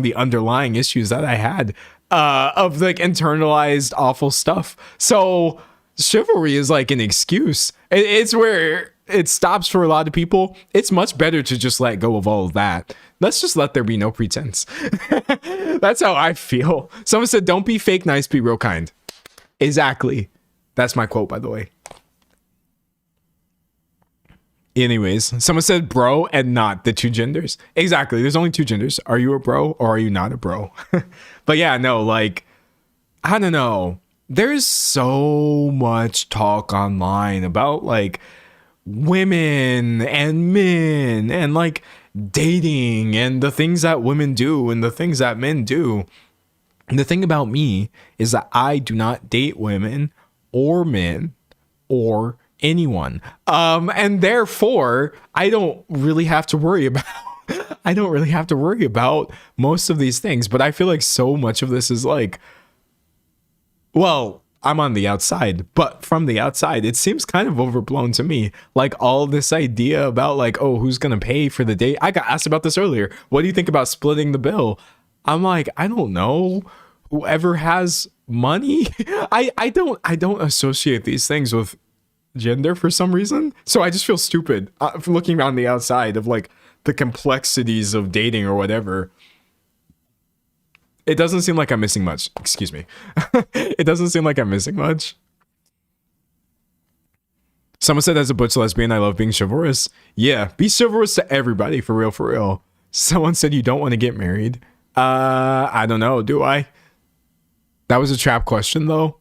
the underlying issues that I had of like internalized awful stuff. So chivalry is like an excuse. It's where it stops for a lot of people. It's much better to just let go of all of that. Let's just let there be no pretense. That's how I feel. Someone said, don't be fake nice, be real kind. Exactly. That's my quote, by the way. Anyways, someone said bro and not the two genders. Exactly. There's only two genders. Are you a bro or are you not a bro? But yeah, no, like, I don't know. There's so much talk online about like women and men and like dating and the things that women do and the things that men do. And the thing about me is that I do not date women or men or anyone. And therefore, I don't really have to worry about most of these things. But I feel like so much of this is like, well, I'm on the outside, but from the outside, it seems kind of overblown to me. Like all this idea about like, oh, who's going to pay for the date? I got asked about this earlier. What do you think about splitting the bill? I'm like, I don't know. Whoever has money. I don't associate these things with gender for some reason. So I just feel stupid looking on the outside of like the complexities of dating or whatever. It doesn't seem like I'm missing much. Excuse me. It doesn't seem like I'm missing much. Someone said, as a butch lesbian, I love being chivalrous. Yeah, be chivalrous to everybody, for real, for real. Someone said you don't want to get married. I don't know, do I? That was a trap question, though.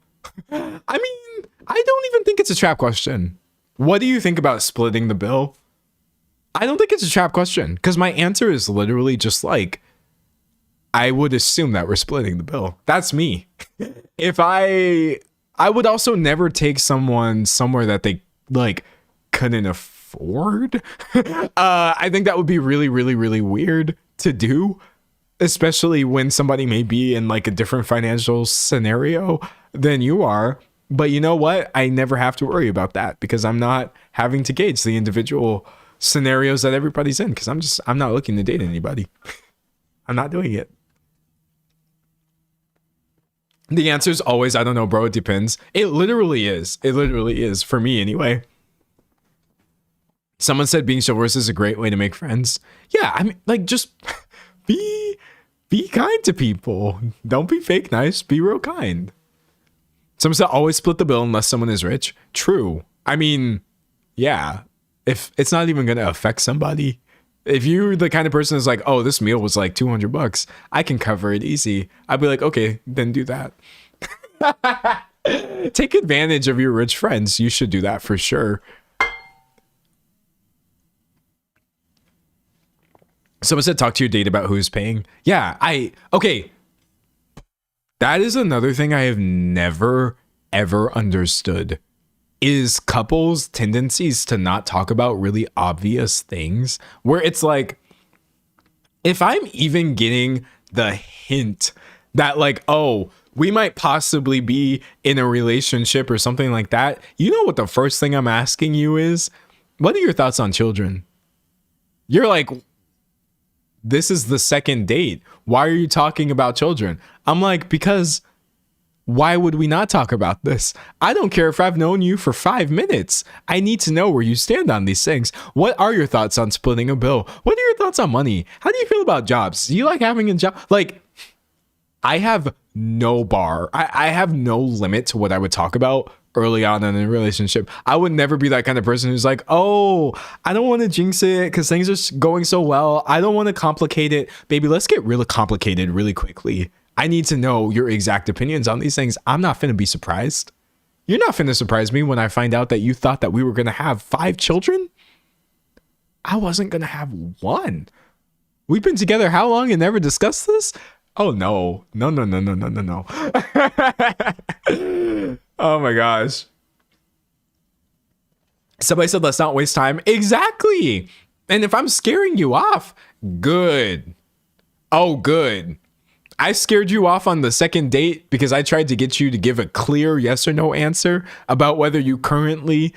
I mean, I don't even think it's a trap question. What do you think about splitting the bill? I don't think it's a trap question, because my answer is literally just like, I would assume that we're splitting the bill. That's me. If I would also never take someone somewhere that they like couldn't afford. I think that would be really, really, really weird to do, especially when somebody may be in like a different financial scenario than you are. But you know what? I never have to worry about that because I'm not having to gauge the individual scenarios that everybody's in, because I'm not looking to date anybody. I'm not doing it. The answer is always, I don't know, bro. It depends. It literally is. It literally is, for me anyway. Someone said being chivalrous is a great way to make friends. Yeah, I mean, like, just be kind to people. Don't be fake nice. Be real kind. Someone said always split the bill unless someone is rich. True. I mean, yeah. If it's not even going to affect somebody. If you're the kind of person who's like, oh, this meal was like $200, I can cover it easy. I'd be like, okay, then do that. Take advantage of your rich friends. You should do that for sure. Someone said, talk to your date about who's paying. Yeah, okay. That is another thing I have never, ever understood. Is couples' tendencies to not talk about really obvious things, where it's like, if I'm even getting the hint that like, oh, we might possibly be in a relationship or something like that, you know what the first thing I'm asking you is, what are your thoughts on children? You're like, this is the second date. Why are you talking about children? I'm like, because why would we not talk about this? I don't care if I've known you for 5 minutes. I need to know where you stand on these things. What are your thoughts on splitting a bill? What are your thoughts on money? How do you feel about jobs? Do you like having a job? Like, I have no bar. I have no limit to what I would talk about early on in a relationship. I would never be that kind of person who's like, oh, I don't want to jinx it because things are going so well. I don't want to complicate it. Baby, let's get really complicated really quickly. I need to know your exact opinions on these things. I'm not finna be surprised. You're not finna surprise me when I find out that you thought that we were gonna have 5 children. I wasn't gonna have 1. We've been together how long and never discussed this? Oh no. No. Oh my gosh. Somebody said, let's not waste time. Exactly. And if I'm scaring you off, Good. Oh, good. I scared you off on the second date because I tried to get you to give a clear yes or no answer about whether you currently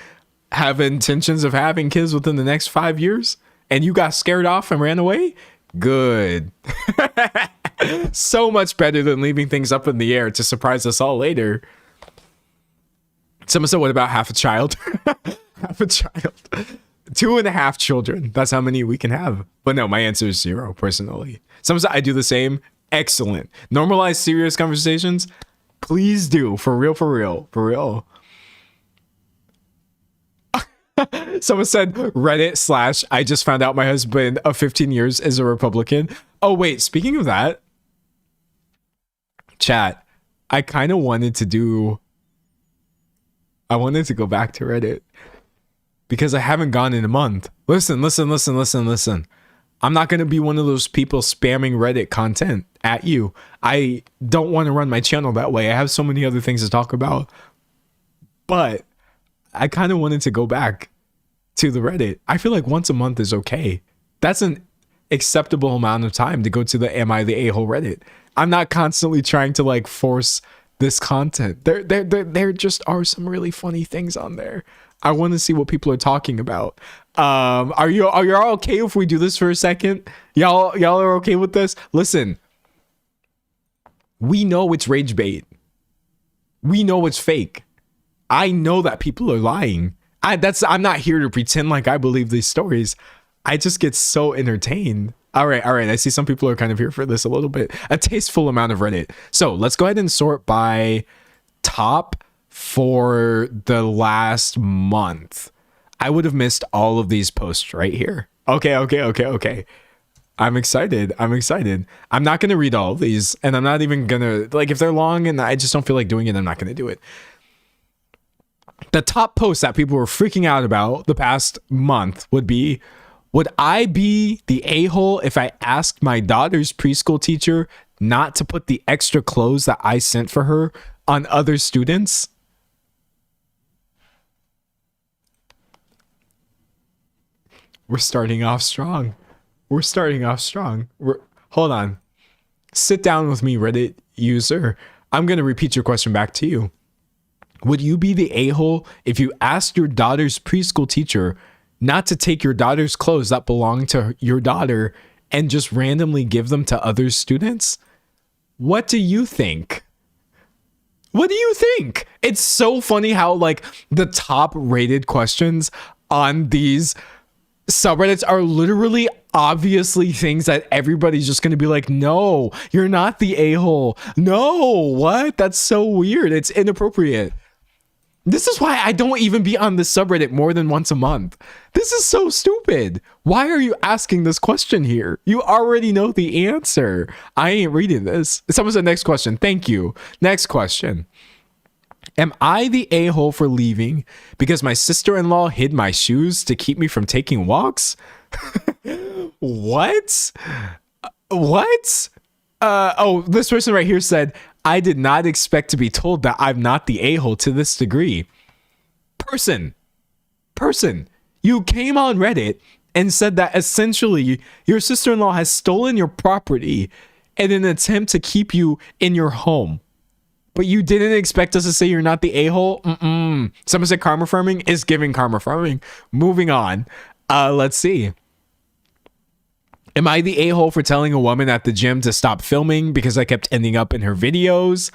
have intentions of having kids within the next 5 years, and you got scared off and ran away. Good. So much better than leaving things up in the air to surprise us all later. Someone said, what about half a child? Half a child. 2.5 children. That's how many we can have. But no, my answer is 0 personally. Someone said, I do the same. Excellent. Normalize serious conversations. Please do. For real, for real, for real. Someone said Reddit / I just found out my husband of 15 years is a Republican. Oh, wait. Speaking of that, chat, I kind of wanted to go back to Reddit because I haven't gone in a month. Listen. I'm not going to be one of those people spamming Reddit content at you. I don't want to run my channel that way. I have so many other things to talk about. But I kind of wanted to go back to the Reddit. I feel like once a month is okay. That's an acceptable amount of time to go to the Am I the A-hole Reddit. I'm not constantly trying to like force this content. There just are some really funny things on there. I want to see what people are talking about. Are you all okay if we do this for a second? Y'all are okay with this? Listen, we know it's rage bait. We know it's fake. I know that people are lying. I'm not here to pretend like I believe these stories. I just get so entertained. All right. I see some people are kind of here for this a little bit. A tasteful amount of Reddit. So let's go ahead and sort by top for the last month. I would have missed all of these posts right here. Okay. I'm excited. I'm not going to read all of these, and I'm not even going to, like, if they're long and I just don't feel like doing it, I'm not going to do it. The top posts that people were freaking out about the past month would be, would I be the a-hole if I asked my daughter's preschool teacher not to put the extra clothes that I sent for her on other students? We're starting off strong. Hold on. Sit down with me, Reddit user. I'm going to repeat your question back to you. Would you be the a-hole if you asked your daughter's preschool teacher not to take your daughter's clothes that belong to your daughter and just randomly give them to other students? What do you think? It's so funny how like the top rated questions on these subreddits are literally obviously things that everybody's just going to be like, no, you're not the a-hole. No, what? That's so weird. It's inappropriate. This is why I don't even be on the subreddit more than once a month. This is so stupid. Why are you asking this question here? You already know the answer. I ain't reading this. Someone said next question. Thank you. Next question. Am I the a-hole for leaving because my sister-in-law hid my shoes to keep me from taking walks? What? Oh, this person right here said, I did not expect to be told that I'm not the a-hole to this degree. Person, you came on Reddit and said that essentially your sister-in-law has stolen your property in an attempt to keep you in your home. But you didn't expect us to say you're not the a-hole? Someone said karma farming is giving karma farming. Moving on. Let's see. Am I the a-hole for telling a woman at the gym to stop filming because I kept ending up in her videos?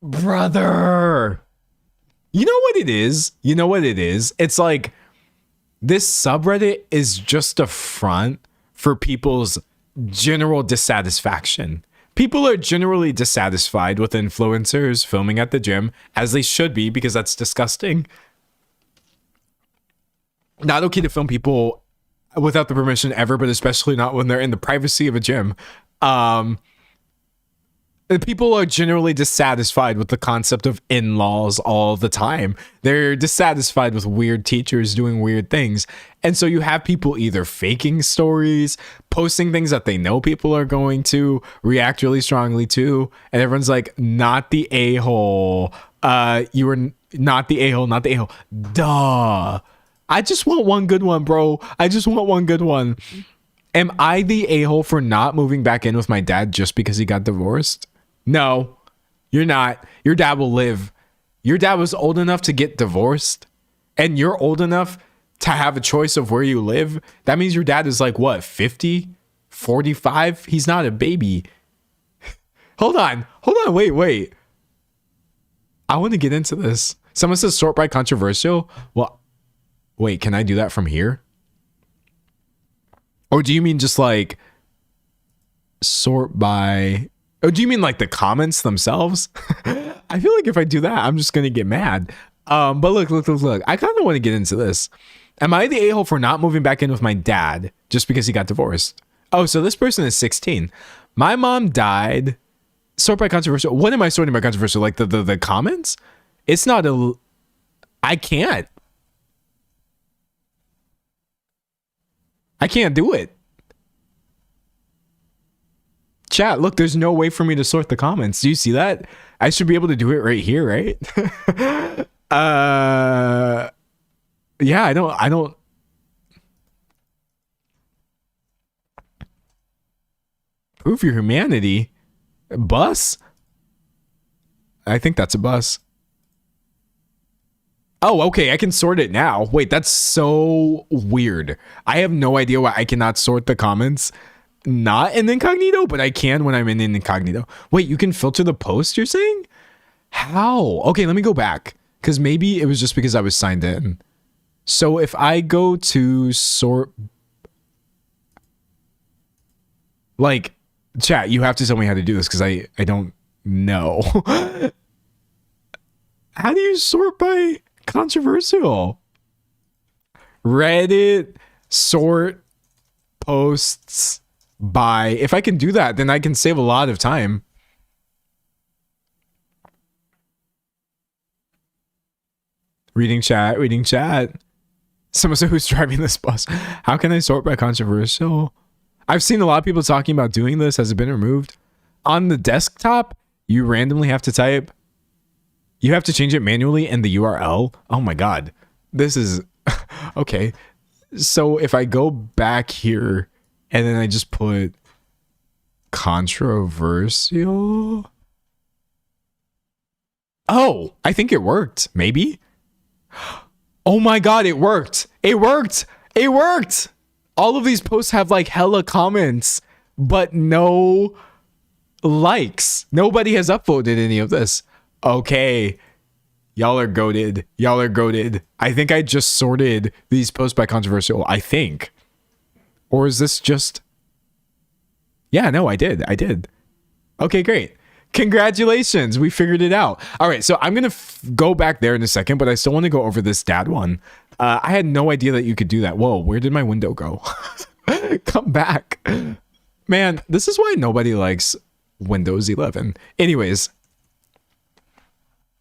Brother. You know what it is? It's like this subreddit is just a front for people's general dissatisfaction. People are generally dissatisfied with influencers filming at the gym, as they should be, because that's disgusting. Not okay to film people without the permission ever, but especially not when they're in the privacy of a gym. People are generally dissatisfied with the concept of in-laws all the time. They're dissatisfied with weird teachers doing weird things. And so you have people either faking stories, posting things that they know people are going to react really strongly to. And everyone's like, not the a-hole. You were not the a-hole, not the a-hole. Duh. I just want one good one, bro. I just want one good one. Am I the a-hole for not moving back in with my dad just because he got divorced? No, you're not. Your dad will live. Your dad was old enough to get divorced, and you're old enough to have a choice of where you live. That means your dad is like, what, 50, 45? He's not a baby. Hold on, wait. I want to get into this. Someone says sort by controversial. Well, wait, can I do that from here? Or do you mean just like sort by... Oh, do you mean like the comments themselves? I feel like if I do that, I'm just going to get mad. But look. I kind of want to get into this. Am I the a-hole for not moving back in with my dad just because he got divorced? Oh, so this person is 16. My mom died. Sort by controversial. What am I sorting by controversial? Like the comments? It's not a... I can't do it. Chat, look, there's no way for me to sort the comments. Do you see that? I should be able to do it right here, right? Yeah, I don't. Prove your humanity. Bus? I think that's a bus. Oh, okay, I can sort it now. Wait, that's so weird. I have no idea why I cannot sort the comments. Not in incognito, but I can when I'm in incognito. Wait, you can filter the post, you're saying? How? Okay, let me go back. Because maybe it was just because I was signed in. So if I go to sort... Like, chat, you have to tell me how to do this because I don't know. How do you sort by controversial? Reddit, sort, posts, by. If I can do that, then I can save a lot of time. Reading chat. Someone said, who's driving this bus? How can I sort by controversial? I've seen a lot of people talking about doing this. Has it been removed? On the desktop, you randomly have to type. You have to change it manually in the URL. Oh my God. This is... Okay. So if I go back here and then I just put controversial. Oh, I think it worked. Maybe. Oh my God, it worked. It worked. All of these posts have like hella comments, but no likes. Nobody has upvoted any of this. Okay. Y'all are goated. I think I just sorted these posts by controversial. I think. Or is this just... Yeah, no, I did. Okay, great. Congratulations. We figured it out. All right, so I'm going to go back there in a second, but I still want to go over this dad one. I had no idea that you could do that. Whoa, where did my window go? Come back. Man, this is why nobody likes Windows 11. Anyways.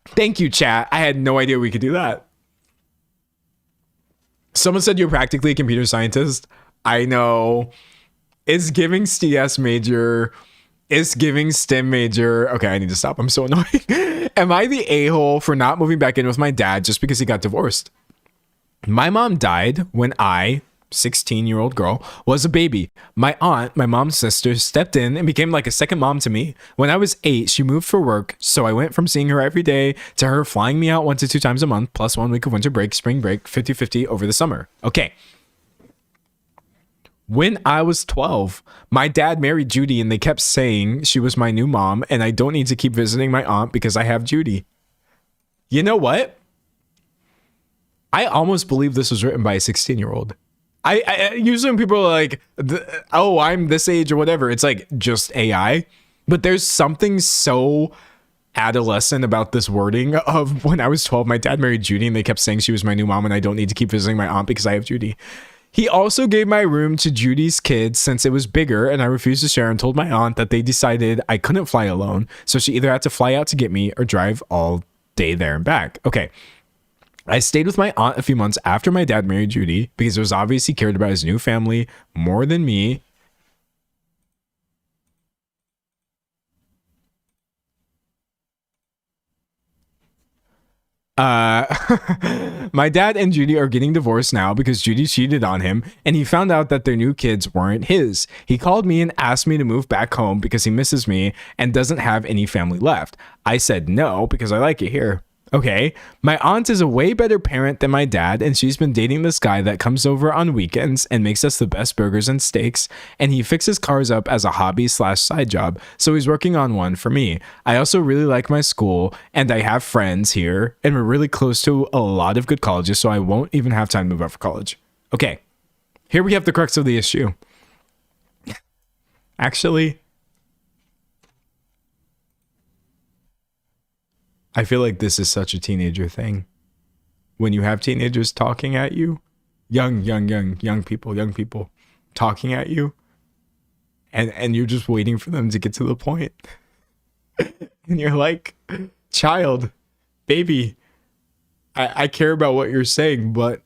Thank you, chat. I had no idea we could do that. Someone said you're practically a computer scientist. I know. It's giving CS major. It's giving STEM major. Okay, I need to stop. I'm so annoying. Am I the a-hole for not moving back in with my dad just because he got divorced? My mom died when I, 16-year-old girl, was a baby. My aunt, my mom's sister, stepped in and became like a second mom to me. When I was 8, she moved for work, so I went from seeing her every day to her flying me out 1 to 2 times a month, plus 1 week of winter break, spring break, 50-50 over the summer. Okay. When I was 12, my dad married Judy and they kept saying she was my new mom and I don't need to keep visiting my aunt because I have Judy. You know what? I almost believe this was written by a 16-year-old. I usually when people are like, oh, I'm this age or whatever, it's like just AI. But there's something so adolescent about this wording of when I was 12, my dad married Judy and they kept saying she was my new mom and I don't need to keep visiting my aunt because I have Judy. He also gave my room to Judy's kids since it was bigger and I refused to share and told my aunt that they decided I couldn't fly alone. So she either had to fly out to get me or drive all day there and back. Okay. I stayed with my aunt a few months after my dad married Judy because it was obvious he cared about his new family more than me. My dad and Judy are getting divorced now because Judy cheated on him and he found out that their new kids weren't his. He called me and asked me to move back home because he misses me and doesn't have any family left. I said no because I like it here. Okay, my aunt is a way better parent than my dad, and she's been dating this guy that comes over on weekends and makes us the best burgers and steaks, and he fixes cars up as a hobby / side job, so he's working on one for me. I also really like my school, and I have friends here, and we're really close to a lot of good colleges, so I won't even have time to move out for college. Okay, here we have the crux of the issue. Actually, I feel like this is such a teenager thing. When you have teenagers talking at you, young people talking at you, and you're just waiting for them to get to the point. And you're like, child, baby, I care about what you're saying, but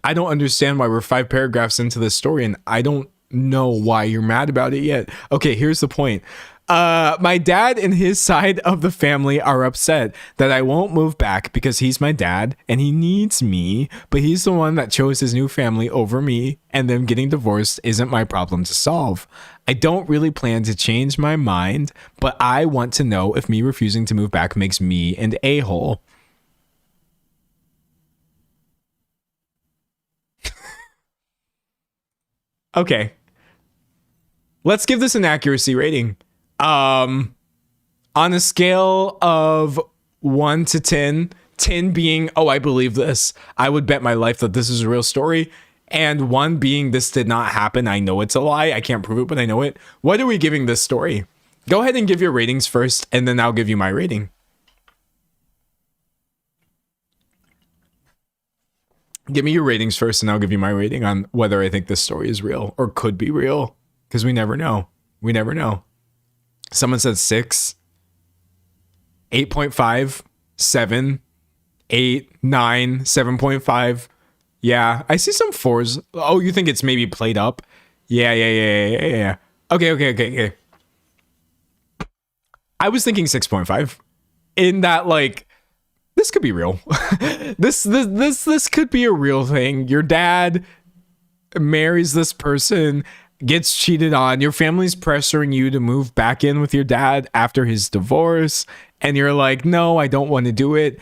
I don't understand why we're 5 paragraphs into this story and I don't know why you're mad about it yet. Okay, here's the point. My dad and his side of the family are upset that I won't move back because he's my dad and he needs me, but he's the one that chose his new family over me, and them getting divorced isn't my problem to solve. I don't really plan to change my mind, but I want to know if me refusing to move back makes me an a-hole. Okay. Let's give this an accuracy rating. On a scale of 1 to 10, 10 being, oh, I believe this, I would bet my life that this is a real story, and 1 being, this did not happen, I know it's a lie, I can't prove it, but I know it. What are we giving this story? Go ahead and give your ratings first, and then I'll give you my rating. Give me your ratings first, and I'll give you my rating on whether I think this story is real or could be real, because we never know. We never know. Someone said 6, 8.5, 7, 8, 9, 7.5. Yeah, I see some 4s. Oh, you think it's maybe played up? Yeah. Okay. I was thinking 6.5. In that, like, this could be real. This could be a real thing. Your dad marries this person, gets cheated on, your family's pressuring you to move back in with your dad after his divorce, and you're like, no, I don't want to do it.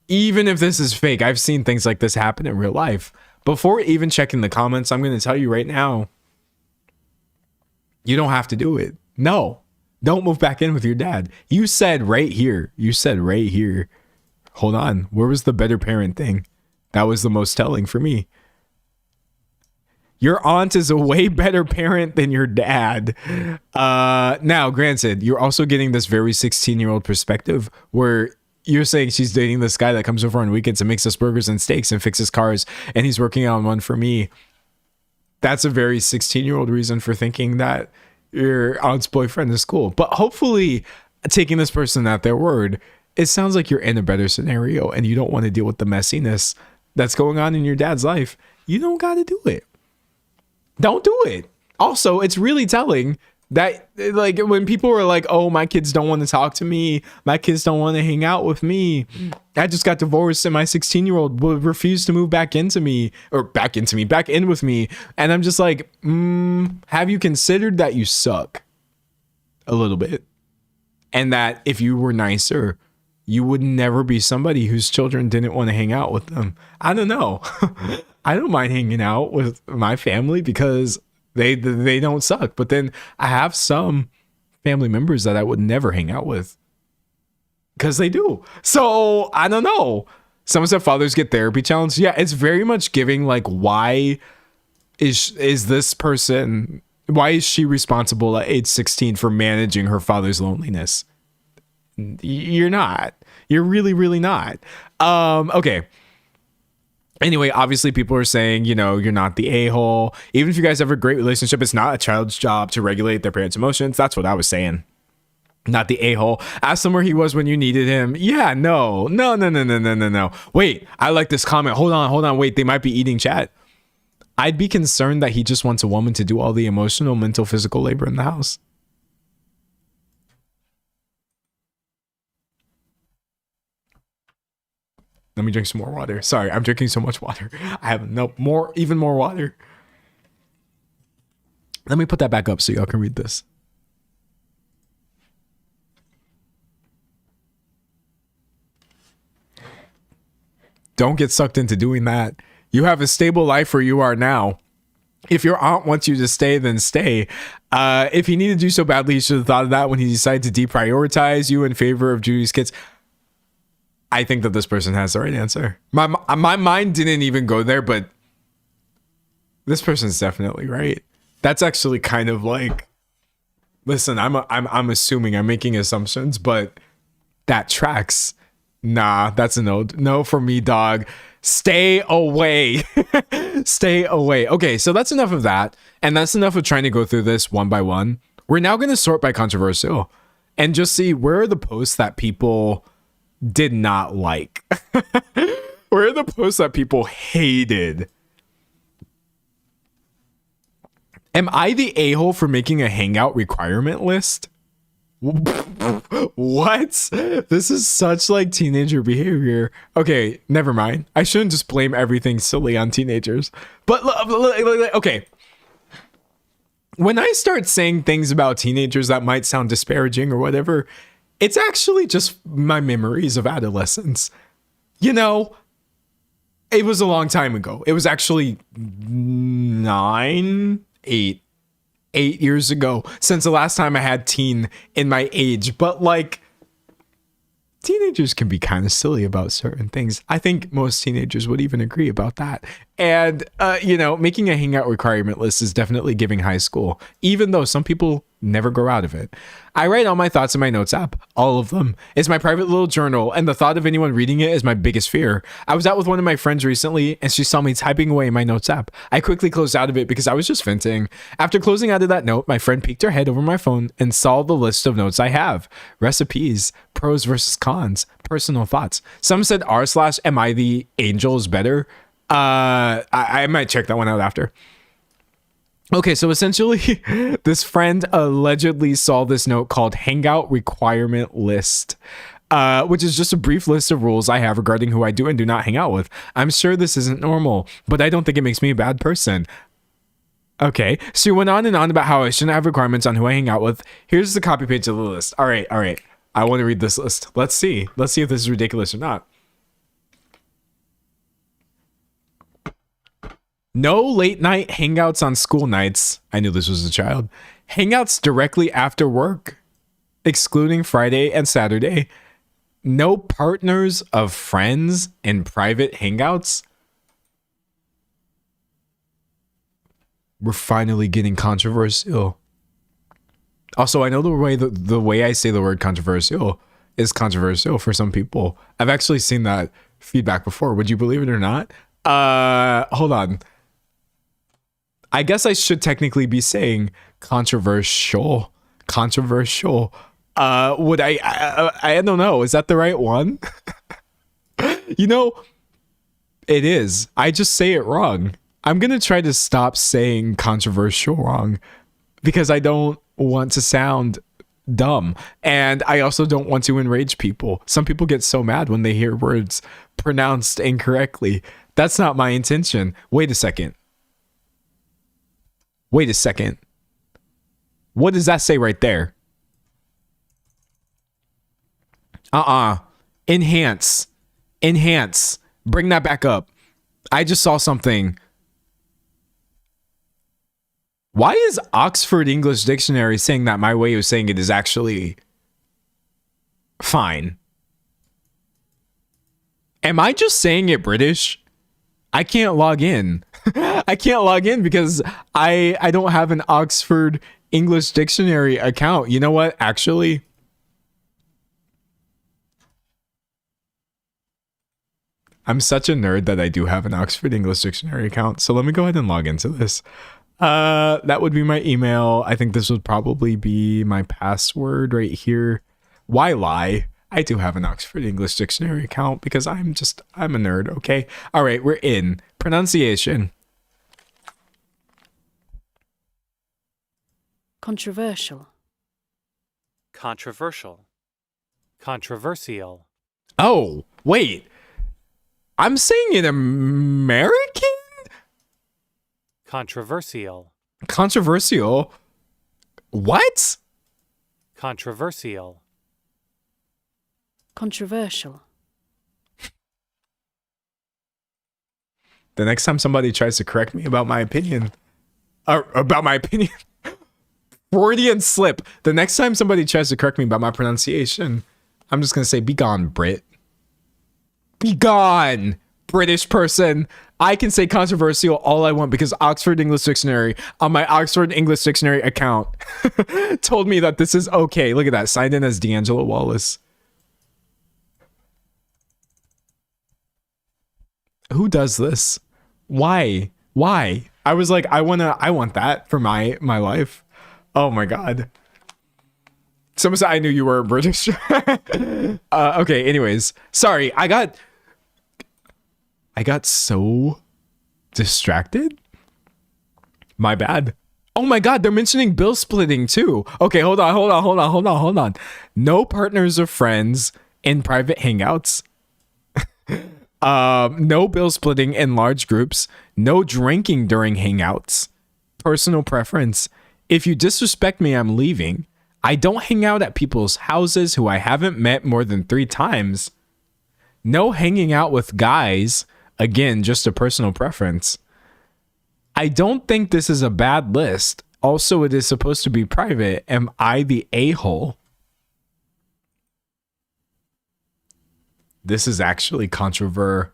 Even if this is fake, I've seen things like this happen in real life. Before even checking the comments, I'm going to tell you right now, you don't have to do it. No, don't move back in with your dad. You said right here, hold on, where was the better parent thing? That was the most telling for me. Your aunt is a way better parent than your dad. Now, granted, you're also getting this very 16-year-old perspective where you're saying she's dating this guy that comes over on weekends and makes us burgers and steaks and fixes cars, and he's working on one for me. That's a very 16-year-old reason for thinking that your aunt's boyfriend is cool. But hopefully, taking this person at their word, it sounds like you're in a better scenario and you don't want to deal with the messiness that's going on in your dad's life. You don't got to do it. Don't do it. Also, it's really telling that, like, when people are like, oh, my kids don't want to talk to me, my kids don't want to hang out with me, I just got divorced and my 16-year-old will refuse to move back in with me, and I'm just like, have you considered that you suck a little bit, and that if you were nicer, you would never be somebody whose children didn't want to hang out with them? I don't know. I don't mind hanging out with my family because they don't suck. But then I have some family members that I would never hang out with because they do. So I don't know. Someone said fathers get therapy challenge. Yeah, it's very much giving, like, why is this person, why is she responsible at age 16 for managing her father's loneliness? You're not. You're really, really not. Okay. Anyway, obviously people are saying, you're not the a-hole. Even if you guys have a great relationship, it's not a child's job to regulate their parents' emotions. That's what I was saying. Not the a-hole. Ask him where he was when you needed him. Yeah, no. Wait, I like this comment. Hold on. Wait, they might be eating chat. I'd be concerned that he just wants a woman to do all the emotional, mental, physical labor in the house. Let me drink some more water. Sorry, I'm drinking so much water. I have even more water. Let me put that back up so y'all can read this. Don't get sucked into doing that. You have a stable life where you are now. If your aunt wants you to stay, then stay. If he needed you so badly, he should have thought of that when he decided to deprioritize you in favor of Judy's kids. I think that this person has the right answer. My mind didn't even go there, but this person's definitely right. That's actually kind of like, listen, I'm assuming, I'm making assumptions, but that tracks. Nah, that's a no for me, dog. Stay away. Stay away. Okay, so that's enough of that, and that's enough of trying to go through this one by one. We're now going to sort by controversial and just see where are the posts that people did not like. Where are the posts that people hated? Am I the a-hole for making a hangout requirement list? What? This is such like teenager behavior. Okay, never mind. I shouldn't just blame everything silly on teenagers. But okay. When I start saying things about teenagers that might sound disparaging or whatever, it's actually just my memories of adolescence. You know, it was a long time ago. It was actually 8 years ago since the last time I had teen in my age. But like, teenagers can be kind of silly about certain things. I think most teenagers would even agree about that. And, making a hangout requirement list is definitely giving high school, even though some people never grow out of it. I write all my thoughts in my notes app, all of them. It's my private little journal, and the thought of anyone reading it is my biggest fear. I was out with one of my friends recently, and she saw me typing away in my notes app. I quickly closed out of it because I was just venting. After closing out of that note, my friend peeked her head over my phone and saw the list of notes I have. Recipes, pros versus cons, personal thoughts. Some said r/am I the angel is better. I might check that one out after. Okay, so essentially, this friend allegedly saw this note called Hangout Requirement List, which is just a brief list of rules I have regarding who I do and do not hang out with. I'm sure this isn't normal, but I don't think it makes me a bad person. Okay, so she went on and on about how I shouldn't have requirements on who I hang out with. Here's the copy page of the list. All right. I want to read this list. Let's see if this is ridiculous or not. No late night hangouts on school nights. I knew this was a child. Hangouts directly after work, excluding Friday and Saturday. No partners of friends in private hangouts. We're finally getting controversial. Also, I know the way I say the word controversial is controversial for some people. I've actually seen that feedback before. Would you believe it or not? Hold on. I guess I should technically be saying controversial. Controversial. Would I don't know. Is that the right one? It is. I just say it wrong. I'm going to try to stop saying controversial wrong because I don't want to sound dumb. And I also don't want to enrage people. Some people get so mad when they hear words pronounced incorrectly. That's not my intention. Wait a second. What does that say right there? Enhance. Bring that back up. I just saw something. Why is Oxford English Dictionary saying that my way of saying it is actually fine? Am I just saying it British? I can't log in. I can't log in because I don't have an Oxford English Dictionary account. You know what? Actually, I'm such a nerd that I do have an Oxford English Dictionary account. So let me go ahead and log into this. That would be my email. I think this would probably be my password right here. Why lie? I do have an Oxford English Dictionary account because I'm a nerd, okay? All right, we're in. Pronunciation. Controversial. Controversial. Controversial. Oh, wait. I'm saying in American? Controversial. Controversial. What? Controversial. Controversial. The next time somebody tries to correct me about my opinion, Freudian slip. The next time somebody tries to correct me about my pronunciation, I'm just gonna say, "Be gone, Brit. Be gone, British person." I can say controversial all I want because Oxford English Dictionary on my Oxford English Dictionary account told me that this is okay. Look at that, signed in as D'Angelo Wallace. Who does this? Why? I was like, I want that for my life. Oh my god. Someone said I knew you were British. Okay, anyways. Sorry, I got so distracted. My bad. Oh my god, they're mentioning bill splitting too. Okay, hold on. No partners or friends in private hangouts. No bill splitting in large groups. No drinking during hangouts. Personal preference. If you disrespect me, I'm leaving. I don't hang out at people's houses who I haven't met more than 3 times. No hanging out with guys. Again, just a personal preference. I don't think this is a bad list. Also, it is supposed to be private. Am I the a-hole? This is actually controversial.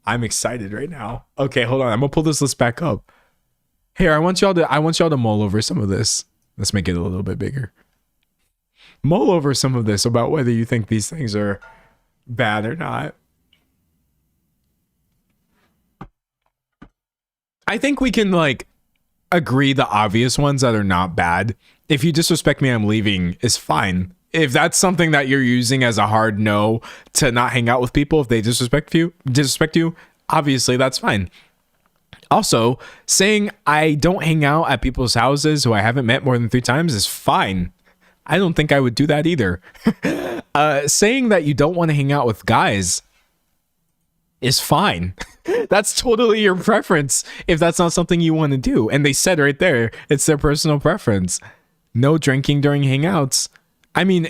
I'm excited right now. Okay, hold on. I'm gonna pull this list back up. Here, I want y'all to mull over some of this. Let's make it a little bit bigger. Mull over some of this about whether you think these things are bad or not. I think we can like agree the obvious ones that are not bad. If you disrespect me, I'm leaving is fine. If that's something that you're using as a hard no to not hang out with people if they disrespect you, obviously that's fine. Also, saying I don't hang out at people's houses who I haven't met more than 3 times is fine. I don't think I would do that either. Saying that you don't want to hang out with guys is fine. That's totally your preference if that's not something you want to do. And they said right there, it's their personal preference. No drinking during hangouts. I mean,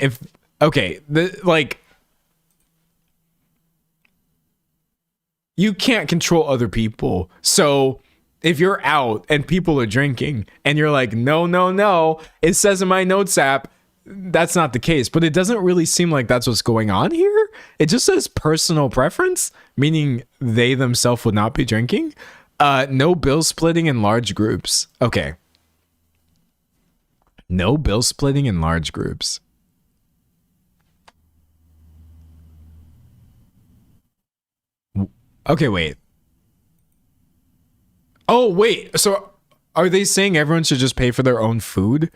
you can't control other people. So if you're out and people are drinking and you're like, no, it says in my notes app, that's not the case. But it doesn't really seem like that's what's going on here. It just says personal preference, meaning they themselves would not be drinking. No bill splitting in large groups. Okay. No bill splitting in large groups. Okay, wait. Oh, wait. So are they saying everyone should just pay for their own food?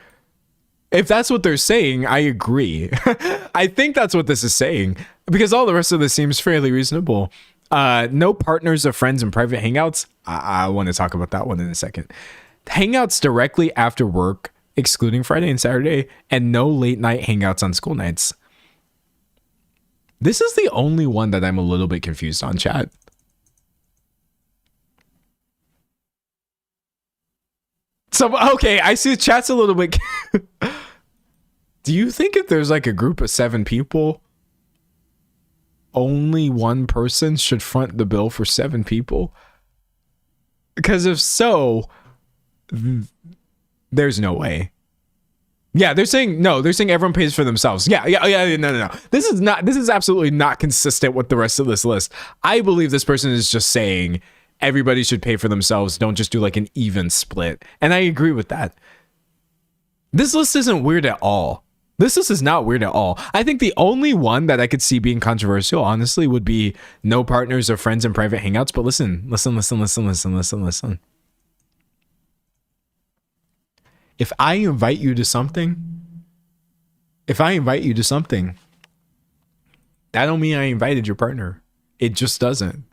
If that's what they're saying, I agree. I think that's what this is saying because all the rest of this seems fairly reasonable. No partners or friends in private hangouts. I want to talk about that one in a second. Hangouts directly after work, excluding Friday and Saturday, and no late night hangouts on school nights. This is the only one that I'm a little bit confused on, chat. So, okay, I see the chat's a little bit... Do you think if there's like a group of 7 people, only one person should front the bill for 7 people? Because if so, there's no way. Yeah, they're saying everyone pays for themselves. Yeah, no. This is absolutely not consistent with the rest of this list. I believe this person is just saying everybody should pay for themselves. Don't just do like an even split. And I agree with that. This list isn't weird at all. This list is not weird at all. I think the only one that I could see being controversial, honestly, would be no partners or friends in private hangouts. But listen. If I invite you to something, that don't mean I invited your partner. It just doesn't.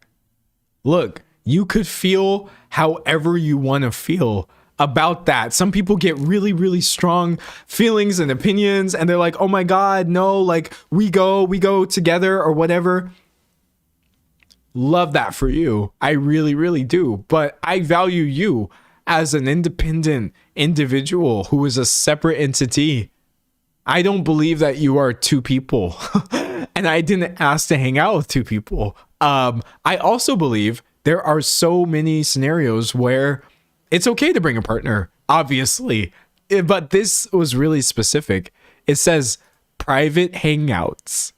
Look, you could feel however you want to feel about that. Some people get really, really strong feelings and opinions and they're like, oh my God, no, like we go together or whatever. Love that for you. I really, really do. But I value you as an independent individual who is a separate entity. I don't believe that you are two people. And I didn't ask to hang out with two people. I also believe there are so many scenarios where it's okay to bring a partner, obviously. But this was really specific. It says private hangouts.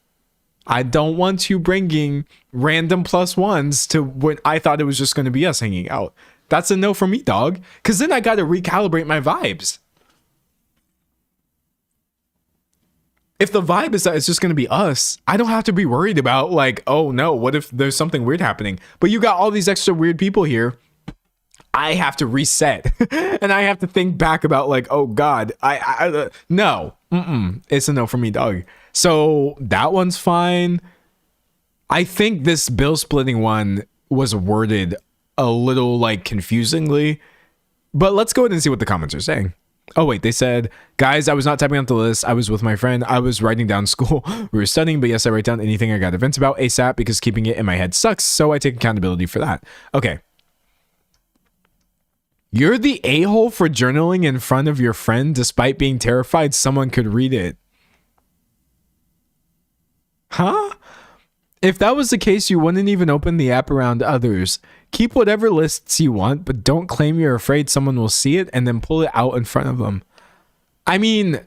I don't want you bringing random plus ones to when I thought it was just going to be us hanging out. That's a no for me, dog. Because then I got to recalibrate my vibes. If the vibe is that it's just going to be us, I don't have to be worried about like, oh no, what if there's something weird happening? But you got all these extra weird people here. I have to reset and I have to think back about like, oh God, no, it's a no for me, dog. So that one's fine. I think this bill splitting one was worded a little like confusingly, but let's go ahead and see what the comments are saying. Oh wait, they said, guys, I was not typing out the list. I was with my friend. I was writing down school. We were studying, but yes, I write down anything I got events about ASAP because keeping it in my head sucks. So I take accountability for that. Okay. You're the a-hole for journaling in front of your friend despite being terrified someone could read it. Huh? If that was the case, you wouldn't even open the app around others. Keep whatever lists you want, but don't claim you're afraid someone will see it and then pull it out in front of them. I mean,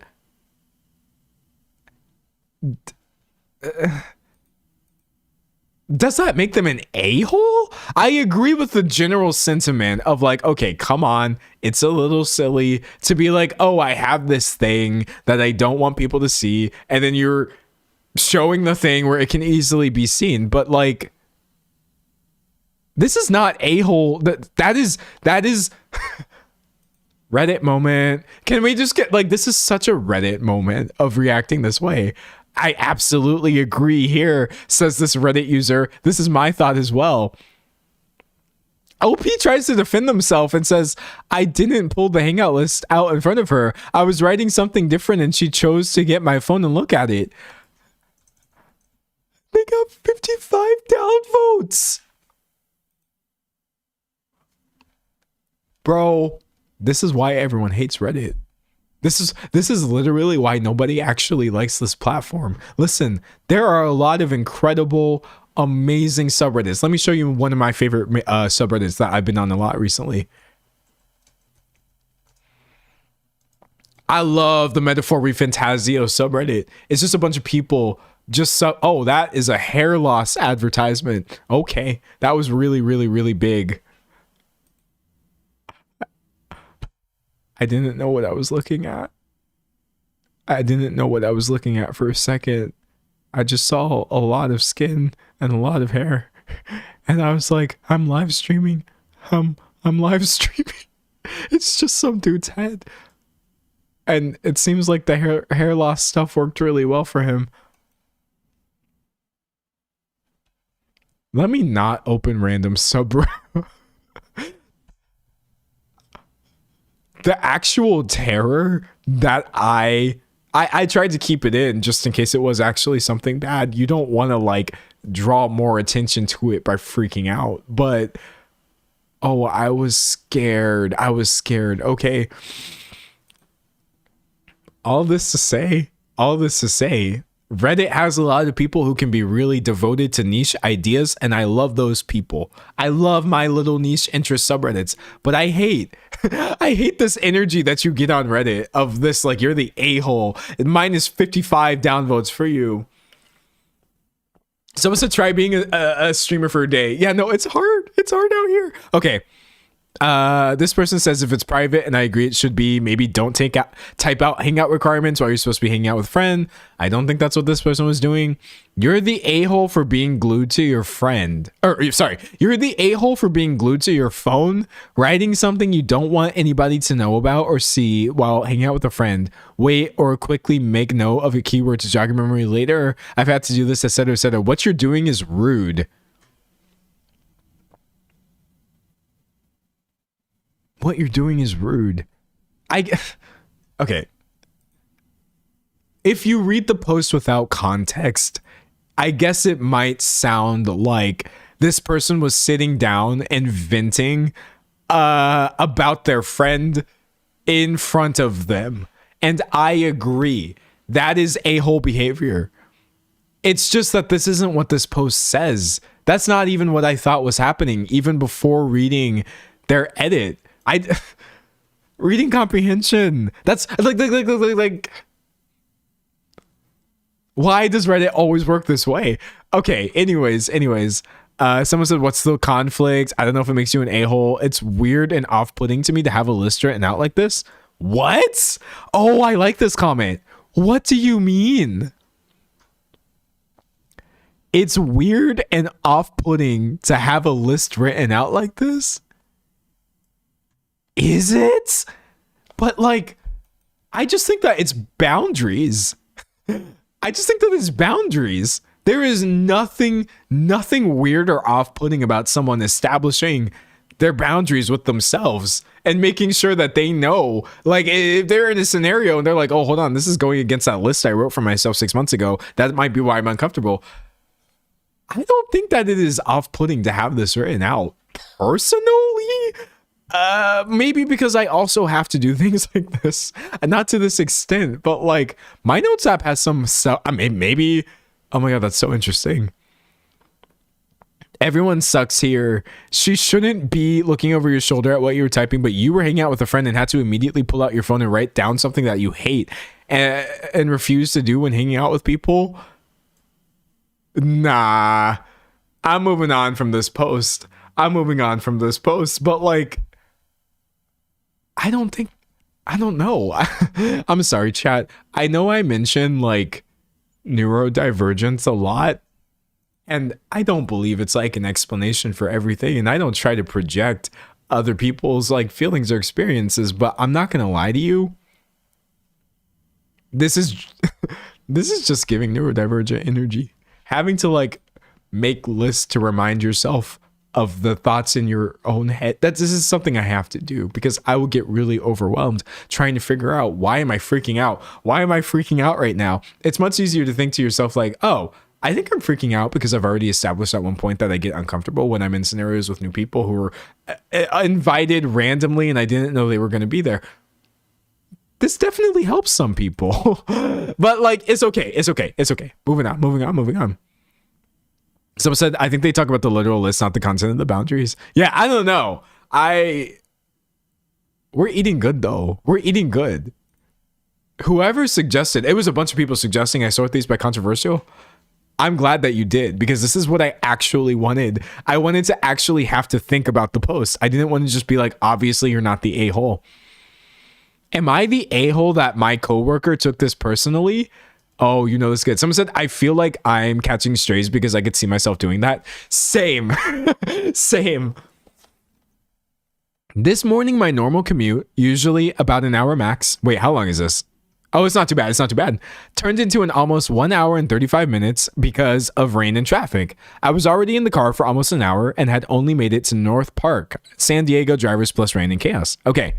does that make them an a-hole? I agree with the general sentiment of like, okay, come on. It's a little silly to be like, oh, I have this thing that I don't want people to see. And then you're showing the thing where it can easily be seen. But like, this is not a-hole. That is Reddit moment. Can we just get like, this is such a Reddit moment of reacting this way. I absolutely agree here, says this Reddit user. This is my thought as well. OP tries to defend himself and says, I didn't pull the hangout list out in front of her. I was writing something different and she chose to get my phone and look at it. They got 55 downvotes. Bro, this is why everyone hates Reddit. This is literally why nobody actually likes this platform. Listen, there are a lot of incredible, amazing subreddits. Let me show you one of my favorite subreddits that I've been on a lot recently. I love the Metaphor Fantasio subreddit. It's just a bunch of people just oh, that is a hair loss advertisement. Okay, that was really, really, really big. I didn't know what I was looking at. I didn't know what I was looking at for a second. I just saw a lot of skin and a lot of hair. And I was like, I'm live streaming. I'm live streaming. It's just some dude's head. And it seems like the hair loss stuff worked really well for him. Let me not open random sub. The actual terror that I tried to keep it in just in case it was actually something bad. You don't want to like draw more attention to it by freaking out. But oh, I was scared. Okay. All this to say, Reddit has a lot of people who can be really devoted to niche ideas, and I love those people. I love my little niche interest subreddits, but I hate this energy that you get on Reddit of this, like, you're the a-hole. Minus 55 downvotes for you. So it's to try being a streamer for a day. Yeah, no, it's hard. It's hard out here. Okay. This person says if it's private, and I agree it should be, maybe don't type out hangout requirements while you're supposed to be hanging out with friend. I don't think that's what this person was doing. You're the a-hole for being glued to your friend. Or sorry, you're the a-hole for being glued to your phone, writing something you don't want anybody to know about or see while hanging out with a friend. Wait or quickly make note of a keyword to jog your memory later. I've had to do this, etc., etc. What you're doing is rude. What you're doing is rude. Okay. If you read the post without context, I guess it might sound like this person was sitting down and venting about their friend in front of them. And I agree. That is a-hole behavior. It's just that this isn't what this post says. That's not even what I thought was happening, even before reading their edit. Reading comprehension. That's like why does Reddit always work this way? Okay, anyways. Someone said, what's the conflict? I don't know if it makes you an a-hole. It's weird and off-putting to me to have a list written out like this. What? Oh, I like this comment. What do you mean? It's weird and off-putting to have a list written out like this? Is it? But like, I just think that it's boundaries. I just think that it's boundaries. There is nothing weird or off-putting about someone establishing their boundaries with themselves and making sure that they know, like, if they're in a scenario and they're like, oh, hold on, this is going against that list I wrote for myself 6 months ago. That might be why I'm uncomfortable. I don't think that it is off-putting to have this written out personally. Maybe because I also have to do things like this, and not to this extent, but like my notes app has some stuff. I mean, maybe. Oh my god, that's so interesting. Everyone sucks here. She shouldn't be looking over your shoulder at what you were typing, but you were hanging out with a friend and had to immediately pull out your phone and write down something that you hate and refuse to do when hanging out with people. Nah, I'm moving on from this post. But like, I don't know. I'm sorry, chat. I know I mentioned like neurodivergence a lot, and I don't believe it's like an explanation for everything, and I don't try to project other people's like feelings or experiences, but I'm not gonna lie to you. This is just giving neurodivergent energy. Having to like make lists to remind yourself of the thoughts in your own head. This is something I have to do because I will get really overwhelmed trying to figure out, why am I freaking out? Why am I freaking out right now? It's much easier to think to yourself like, oh, I think I'm freaking out because I've already established at one point that I get uncomfortable when I'm in scenarios with new people who are invited randomly and I didn't know they were going to be there. This definitely helps some people, but like, it's okay. Moving on. Someone said, I think they talk about the literal list, not the content of the boundaries. Yeah, I don't know. We're eating good though. We're eating good. Whoever suggested, it was a bunch of people suggesting I sort these by controversial. I'm glad that you did, because this is what I actually wanted. I wanted to actually have to think about the post. I didn't want to just be like, obviously you're not the a-hole. Am I the a-hole that my coworker took this personally? Oh, you know this good. Someone said, I feel like I'm catching strays because I could see myself doing that. Same. Same. This morning, my normal commute, usually about an hour max. Wait, how long is this? Oh, it's not too bad. Turned into an almost 1 hour and 35 minutes because of rain and traffic. I was already in the car for almost an hour and had only made it to North Park, San Diego drivers plus rain and chaos. Okay.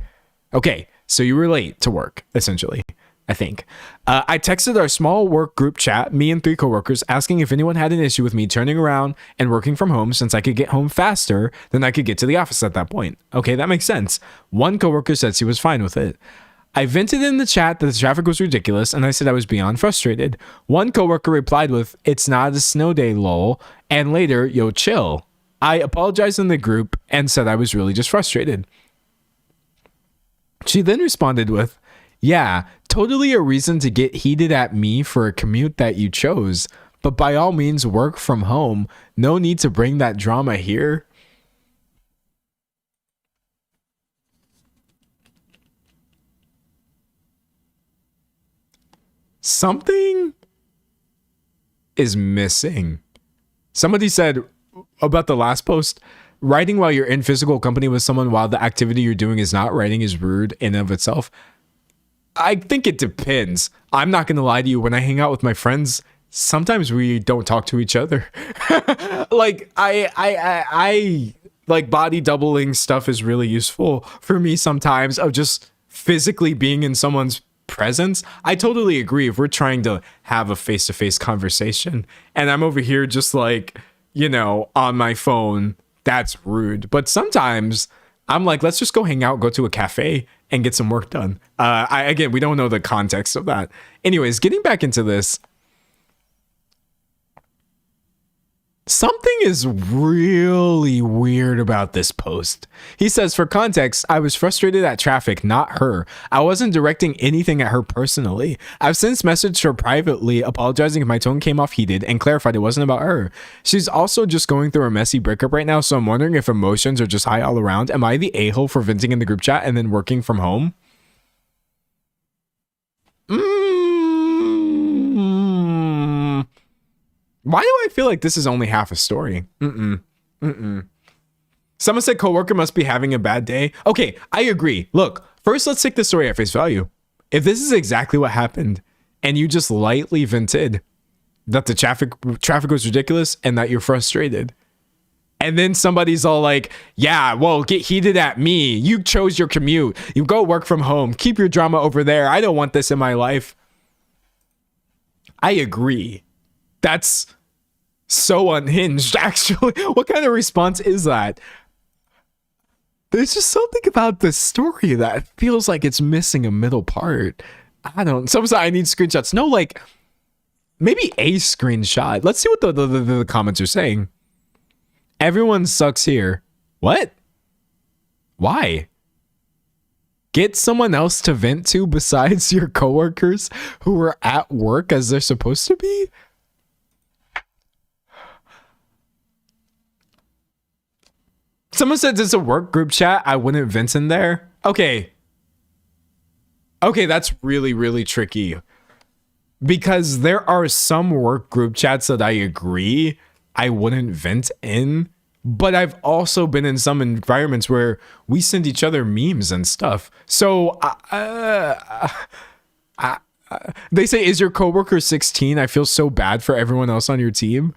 So you were late to work, essentially, I think. I texted our small work group chat, me and 3 coworkers, asking if anyone had an issue with me turning around and working from home, since I could get home faster than I could get to the office at that point. Okay, that makes sense. One coworker said she was fine with it. I vented in the chat that the traffic was ridiculous, and I said I was beyond frustrated. One coworker replied with, "It's not a snow day, lol," and later, "Yo, chill." I apologized in the group and said I was really just frustrated. She then responded with, "Yeah, totally a reason to get heated at me for a commute that you chose, but by all means work from home. No need to bring that drama here." Something is missing. Somebody said about the last post, writing while you're in physical company with someone while the activity you're doing is not writing is rude in and of itself. I think it depends. I'm not going to lie to you. When I hang out with my friends, sometimes we don't talk to each other. Like I like body doubling stuff is really useful for me sometimes, of just physically being in someone's presence. I totally agree if we're trying to have a face-to-face conversation and I'm over here just like on my phone, that's rude. But sometimes I'm like, let's just go hang out, go to a cafe and get some work done. Again, we don't know the context of that. Anyways, getting back into this, something is really weird about this post. He says, for context, I was frustrated at traffic, not her. I wasn't directing anything at her personally. I've since messaged her privately, apologizing if my tone came off heated, and clarified it wasn't about her. She's also just going through a messy breakup right now, so I'm wondering if emotions are just high all around. Am I the a-hole for venting in the group chat and then working from home? Why do I feel like this is only half a story? Someone said coworker must be having a bad day. Okay, I agree. Look, first let's take the story at face value. If this is exactly what happened and you just lightly vented that the traffic was ridiculous and that you're frustrated, and then somebody's all like, yeah, well, get heated at me. You chose your commute. You go work from home. Keep your drama over there. I don't want this in my life. I agree. That's so unhinged, actually. What kind of response is that? There's just something about this story that feels like it's missing a middle part. Sometimes I need screenshots. No, like, maybe a screenshot. Let's see what the comments are saying. Everyone sucks here. What? Why? Get someone else to vent to besides your coworkers who are at work as they're supposed to be? Someone said it's a work group chat. I wouldn't vent in there. Okay, that's really, really tricky. Because there are some work group chats that I agree I wouldn't vent in. But I've also been in some environments where we send each other memes and stuff. So they say, is your coworker 16? I feel so bad for everyone else on your team.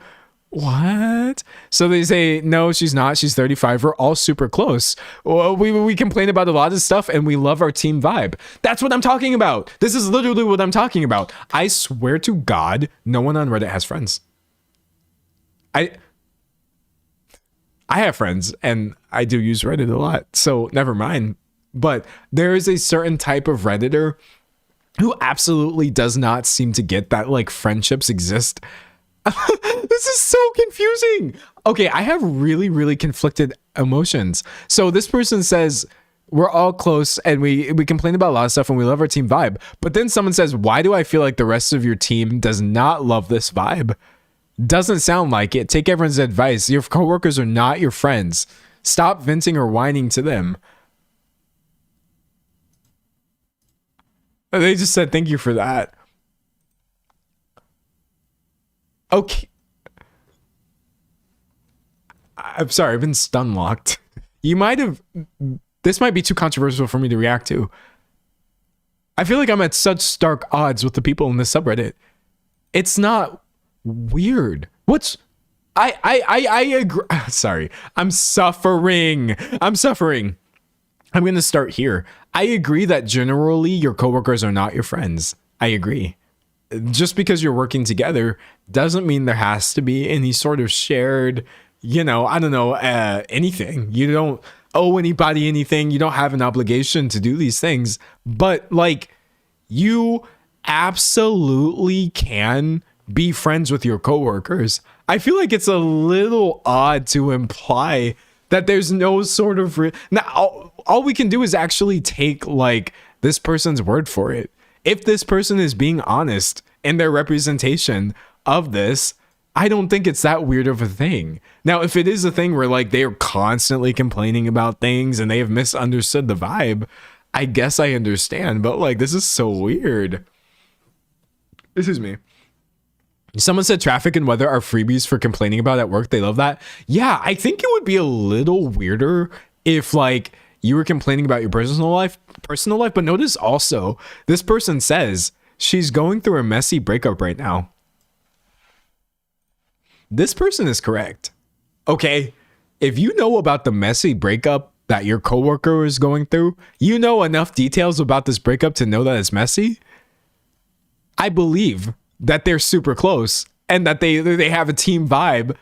What? So they say, no, she's not. She's 35. We're all super close. Well, we complain about a lot of stuff and we love our team vibe. That's what I'm talking about. This is literally what I'm talking about. I swear to God, no one on Reddit has friends. I have friends and I do use Reddit a lot, so never mind. But there is a certain type of Redditor who absolutely does not seem to get that like friendships exist. This is so confusing. Okay, I have really, really conflicted emotions. So this person says, we're all close and we complain about a lot of stuff and we love our team vibe. But then someone says, why do I feel like the rest of your team does not love this vibe? Doesn't sound like it. Take everyone's advice. Your coworkers are not your friends. Stop venting or whining to them. They just said thank you for that. Okay. I'm sorry, I've been stun locked. This might be too controversial for me to react to. I feel like I'm at such stark odds with the people in this subreddit. It's not weird. I agree. Sorry. I'm suffering. I'm going to start here. I agree that generally your coworkers are not your friends. I agree. Just because you're working together doesn't mean there has to be any sort of shared, anything. You don't owe anybody anything. You don't have an obligation to do these things. But like, you absolutely can be friends with your coworkers. I feel like it's a little odd to imply that there's no sort of now all we can do is actually take like this person's word for it. If this person is being honest in their representation of this, I don't think it's that weird of a thing. Now, if it is a thing where like they are constantly complaining about things and they have misunderstood the vibe, I guess I understand, but like this is so weird. Excuse me. Someone said traffic and weather are freebies for complaining about at work. They love that. Yeah, I think it would be a little weirder if like you were complaining about your personal life. But notice also, this person says she's going through a messy breakup right now. This person is correct. Okay, if you know about the messy breakup that your coworker is going through, you know enough details about this breakup to know that it's messy. I believe that they're super close and that they have a team vibe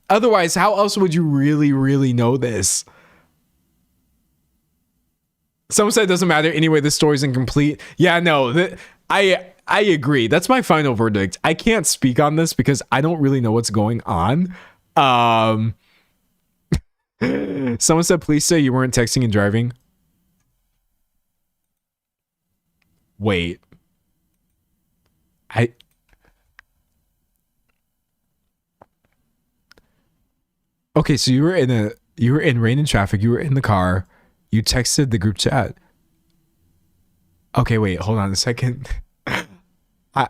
Otherwise, how else would you really know this? Someone said it doesn't matter. Anyway, the story's incomplete. Yeah, no, I agree. That's my final verdict. I can't speak on this because I don't really know what's going on. Someone said, please say you weren't texting and driving. Wait. Okay, so you were in rain and traffic, you were in the car, you texted the group chat. Okay, wait, hold on a second. I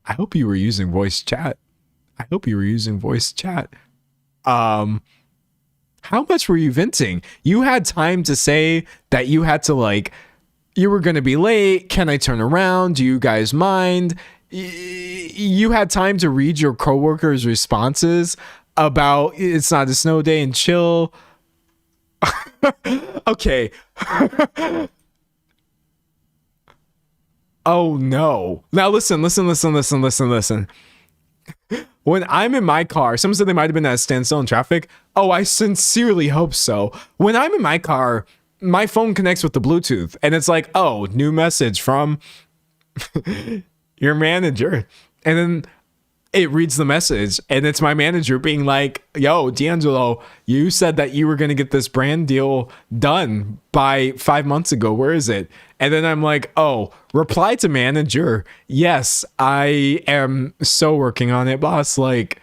hope you were using voice chat. How much were you venting? You had time to say that you had to, like, you were going to be late. Can I turn around? Do you guys mind? You had time to read your coworkers' responses about it's not a snow day and chill. Okay. Oh no. Now listen. When I'm in my car, someone said they might have been at a standstill in traffic. Oh, I sincerely hope so. When I'm in my car, my phone connects with the Bluetooth and it's like, oh, new message from your manager. And then it reads the message and it's my manager being like, yo, D'Angelo, you said that you were going to get this brand deal done by 5 months ago. Where is it? And then I'm like, oh, reply to manager. Yes, I am so working on it, boss. Like,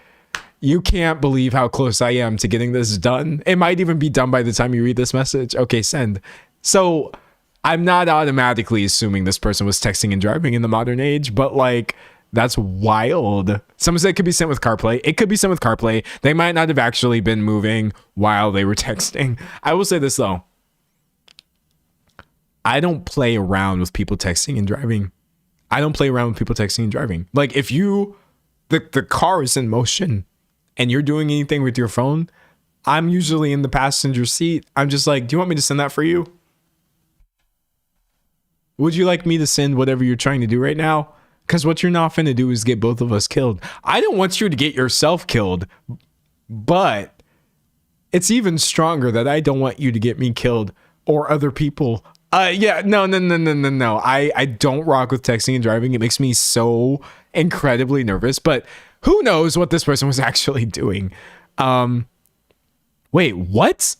you can't believe how close I am to getting this done. It might even be done by the time you read this message. Okay, send. So I'm not automatically assuming this person was texting and driving in the modern age, but like, that's wild. Someone said it could be sent with CarPlay. It could be sent with CarPlay. They might not have actually been moving while they were texting. I will say this though. I don't play around with people texting and driving. Like if the car is in motion and you're doing anything with your phone, I'm usually in the passenger seat. I'm just like, do you want me to send that for you? Would you like me to send whatever you're trying to do right now? Because what you're not finna do is get both of us killed. I don't want you to get yourself killed, but it's even stronger that I don't want you to get me killed or other people. Yeah, no. I don't rock with texting and driving. It makes me so incredibly nervous, but who knows what this person was actually doing. Wait, what?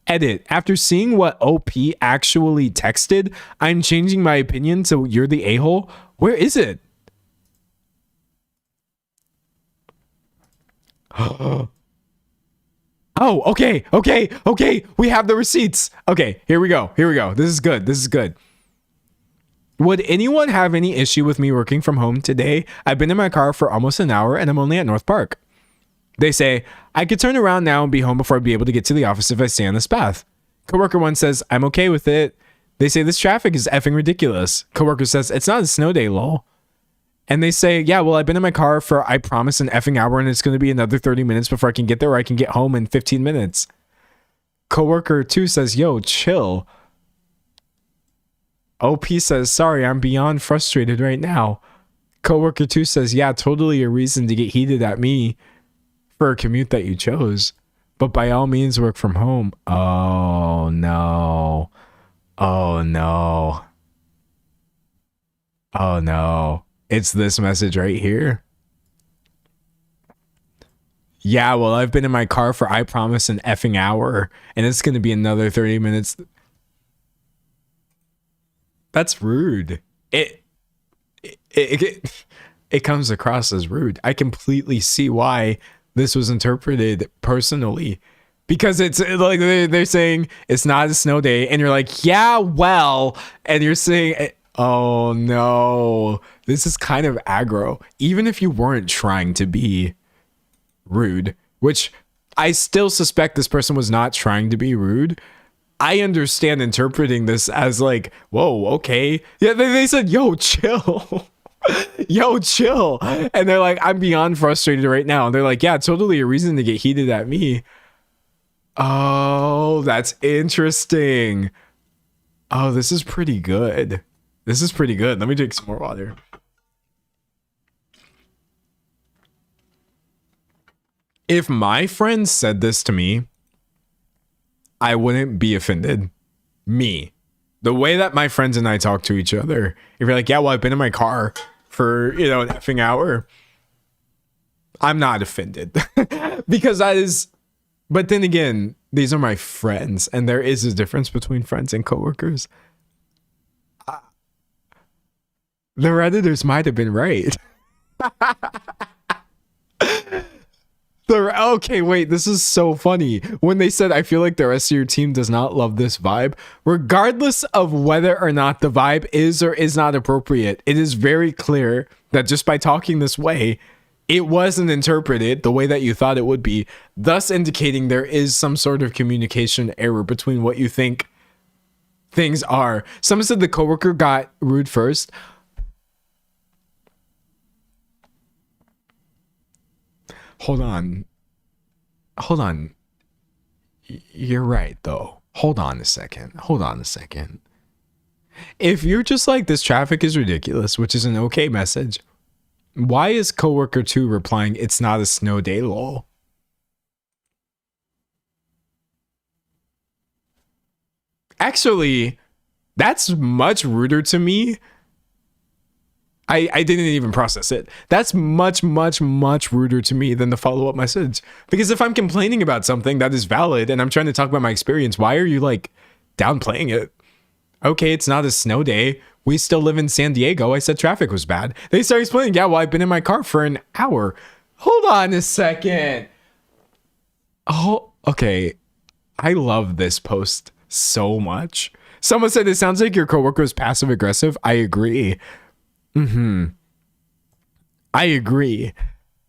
Edit. After seeing what OP actually texted, I'm changing my opinion to you're the a-hole. Where is it? Oh, okay. We have the receipts. Okay, here we go. This is good. Would anyone have any issue with me working from home today? I've been in my car for almost an hour and I'm only at North Park. They say, I could turn around now and be home before I'd be able to get to the office if I stay on this path. Coworker 1 says, I'm okay with it. They say this traffic is effing ridiculous. Coworker says, it's not a snow day, lol. And they say, yeah, well, I've been in my car for, I promise, an effing hour and it's going to be another 30 minutes before I can get there or I can get home in 15 minutes. Coworker 2 says, yo, chill. OP says, sorry, I'm beyond frustrated right now. Coworker 2 says, yeah, totally a reason to get heated at me for a commute that you chose. But by all means, work from home. Oh, no. It's this message right here. Yeah, well, I've been in my car for, I promise, an effing hour, and it's going to be another 30 minutes. That's rude. It comes across as rude. I completely see why this was interpreted personally. Because it's like they're saying it's not a snow day, and you're like, yeah, well, and you're saying, oh no, this is kind of aggro. Even if you weren't trying to be rude, which I still suspect this person was not trying to be rude, I understand interpreting this as like, whoa, okay. Yeah, they said, yo, chill. Yo, chill. And they're like, I'm beyond frustrated right now. And they're like, yeah, totally a reason to get heated at me. Oh, that's interesting. Oh, this is pretty good. Let me drink some more water. If my friend said this to me, I wouldn't be offended. Me. The way that my friends and I talk to each other. If you're like, yeah, well, I've been in my car for, an effing hour. I'm not offended. Because that is... But then again, these are my friends. And there is a difference between friends and coworkers. The Redditors might have been right. Okay, wait, this is so funny. When they said, I feel like the rest of your team does not love this vibe, regardless of whether or not the vibe is or is not appropriate, it is very clear that just by talking this way, it wasn't interpreted the way that you thought it would be, thus indicating there is some sort of communication error between what you think things are. Someone said the coworker got rude first. Hold on. You're right, though. Hold on a second. If you're just like, this traffic is ridiculous, which is an okay message, why is coworker 2 replying, it's not a snow day, lol? Actually, that's much ruder to me. I didn't even process it. That's much, much, much ruder to me than the follow-up message. Because if I'm complaining about something that is valid and I'm trying to talk about my experience, why are you like downplaying it? Okay, it's not a snow day. We still live in San Diego. I said traffic was bad. They start explaining, yeah, well, I've been in my car for an hour. Hold on a second. Oh, okay. I love this post so much. Someone said, it sounds like your coworker is passive aggressive. I agree. I agree.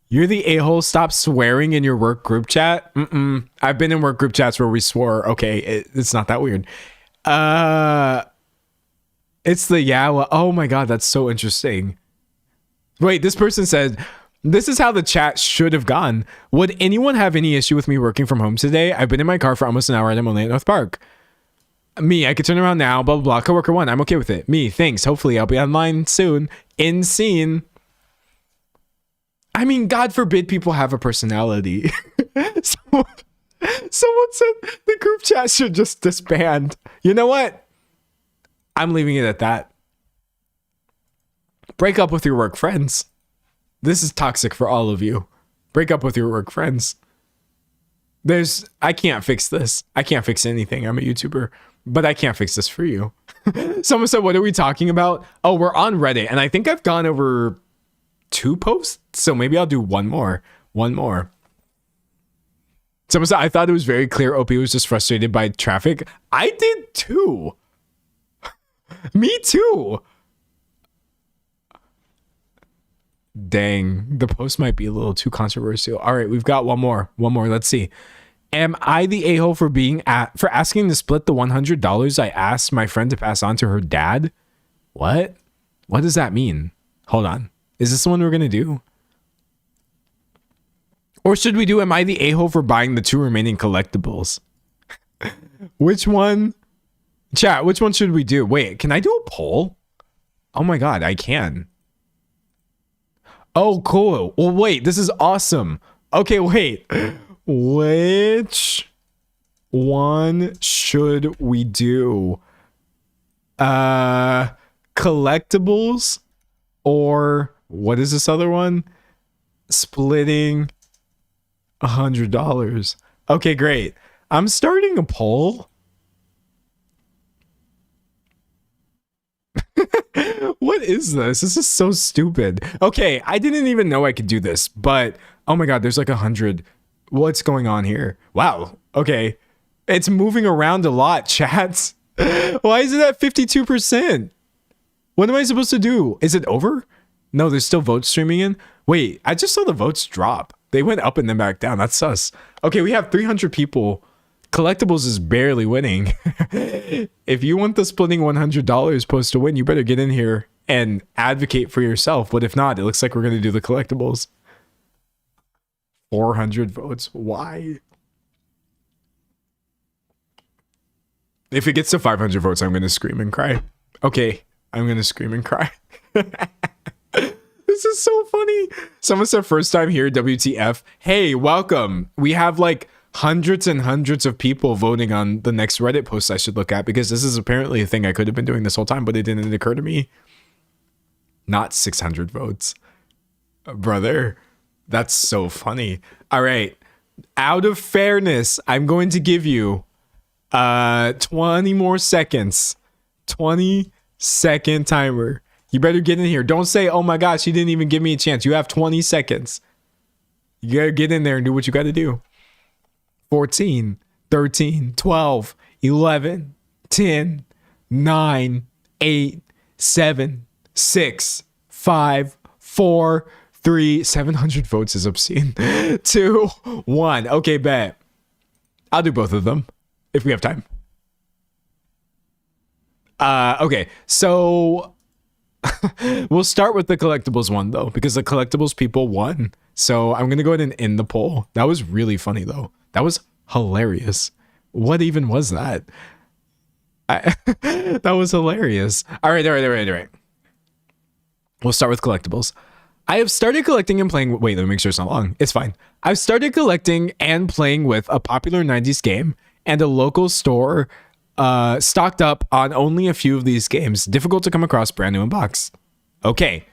You're the a-hole. Stop swearing in your work group chat. I've been in work group chats where we swore. Okay, it's not that weird. It's the well, oh my god, that's so interesting. Wait, this person said, this is how the chat should have gone. Would anyone have any issue with me working from home today? I've been in my car for almost an hour and I'm only at North Park. Me, I could turn around now, blah, blah, blah. Coworker 1, I'm okay with it. Me, thanks. Hopefully I'll be online soon. In scene. I mean, God forbid people have a personality. Someone said the group chat should just disband. You know what? I'm leaving it at that. Break up with your work friends. This is toxic for all of you. Break up with your work friends. I can't fix this. I can't fix anything. I'm a YouTuber. But I can't fix this for you. Someone said, what are we talking about? Oh, we're on Reddit. And I think I've gone over 2 posts. So maybe I'll do one more. Someone said, I thought it was very clear OP was just frustrated by traffic. I did too. Me too. Dang, the post might be a little too controversial. All right, we've got one more. Let's see. Am I the a-hole for for asking to split the $100 I asked my friend to pass on to her dad? What? What does that mean? Hold on. Is this the one we're going to do? Or should we do, am I the a-hole for buying the 2 remaining collectibles? Which one? Chat, which one should we do? Wait, can I do a poll? Oh my god, I can. Oh, cool. Well, wait, this is awesome. Okay, wait. Which one should we do? Collectibles or what is this other one? Splitting $100. Okay, great. I'm starting a poll. What is this? This is so stupid. Okay, I didn't even know I could do this, but oh my god, there's like 100. What's going on here? Wow. Okay. It's moving around a lot, chats. Why is it at 52%? What am I supposed to do? Is it over? No, there's still votes streaming in. Wait, I just saw the votes drop. They went up and then back down. That's sus. Okay, we have 300 people. Collectibles is barely winning. If you want the splitting $100 post to win, you better get in here and advocate for yourself. But if not, it looks like we're going to do the collectibles. 400 votes. Why? If it gets to 500 votes, I'm going to scream and cry. Okay, I'm going to scream and cry. This This is so funny. Someone said first time here, WTF. Hey, welcome. We have like hundreds and hundreds of people voting on the next Reddit post I should look at, because this is apparently a thing I could have been doing this whole time, but it didn't occur to me. Not 600 votes. Brother, that's so funny. All right. Out of fairness, I'm going to give you 20 more seconds. 20-second timer. You better get in here. Don't say, oh my gosh, he didn't even give me a chance. You have 20 seconds. You gotta get in there and do what you gotta do. 14, 13, 12, 11, 10, 9, 8, 7, 6, 5, 4, 3, 700 votes is obscene. 2, 1. Okay, bet. I'll do both of them if we have time. Okay, so we'll start with the collectibles one though, because the collectibles people won. So I'm gonna go ahead and end the poll. That was really funny though. That was hilarious. What even was that? That was hilarious. All right. We'll start with collectibles. I have started collecting and playing. Wait, let me make sure it's not long. It's fine. I've started collecting and playing with a popular 90s game and a local store stocked up on only a few of these games. Difficult to come across, brand new in box. Okay,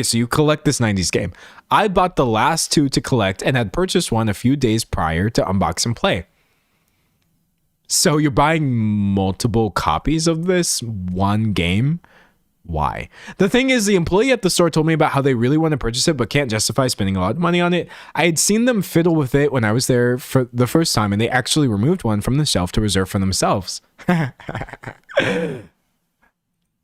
so you collect this 90s game. I bought the last two to collect and had purchased one a few days prior to unbox and play. So you're buying multiple copies of this one game? Why? The thing is, the employee at the store told me about how they really want to purchase it but can't justify spending a lot of money on it. I had seen them fiddle with it when I was there for the first time, and they actually removed one from the shelf to reserve for themselves.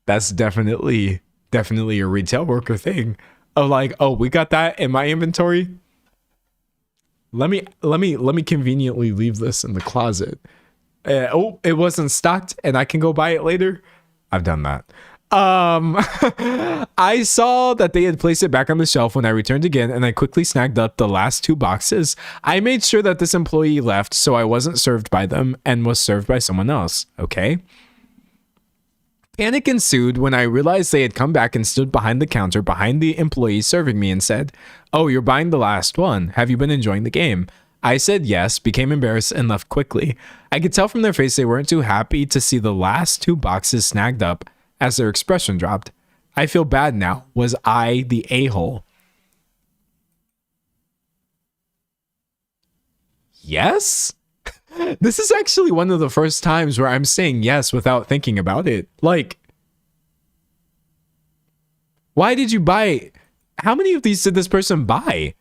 That's definitely a retail worker thing. Of like, oh, we got that in my inventory. Let me conveniently leave this in the closet. Oh, it wasn't stocked and I can go buy it later. I've done that. I saw that they had placed it back on the shelf when I returned again, and I quickly snagged up the last two boxes. I made sure that this employee left so I wasn't served by them and was served by someone else. Okay. Panic ensued when I realized they had come back and stood behind the counter behind the employee serving me and said, "Oh, you're buying the last one. Have you been enjoying the game?" I said yes, became embarrassed, and left quickly. I could tell from their face they weren't too happy to see the last two boxes snagged up as their expression dropped. I feel bad now. Was I the a-hole? Yes? This is actually one of the first times where I'm saying yes without thinking about it. Like, why did you buy? How many of these did this person buy?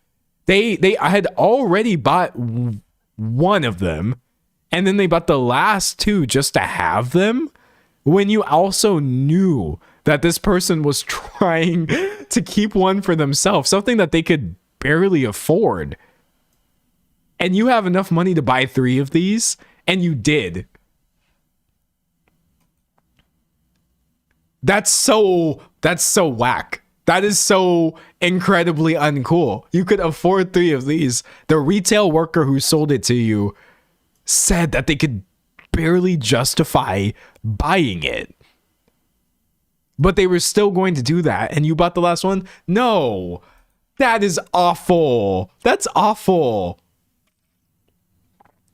I had already bought one of them, and then they bought the last two just to have them, when you also knew that this person was trying to keep one for themselves, something that they could barely afford. And you have enough money to buy 3 of these, and you did. That's so whack. That is so incredibly uncool. You could afford 3 of these. The retail worker who sold it to you said that they could barely justify buying it, but they were still going to do that, and you bought the last one? No, that is awful. That's awful.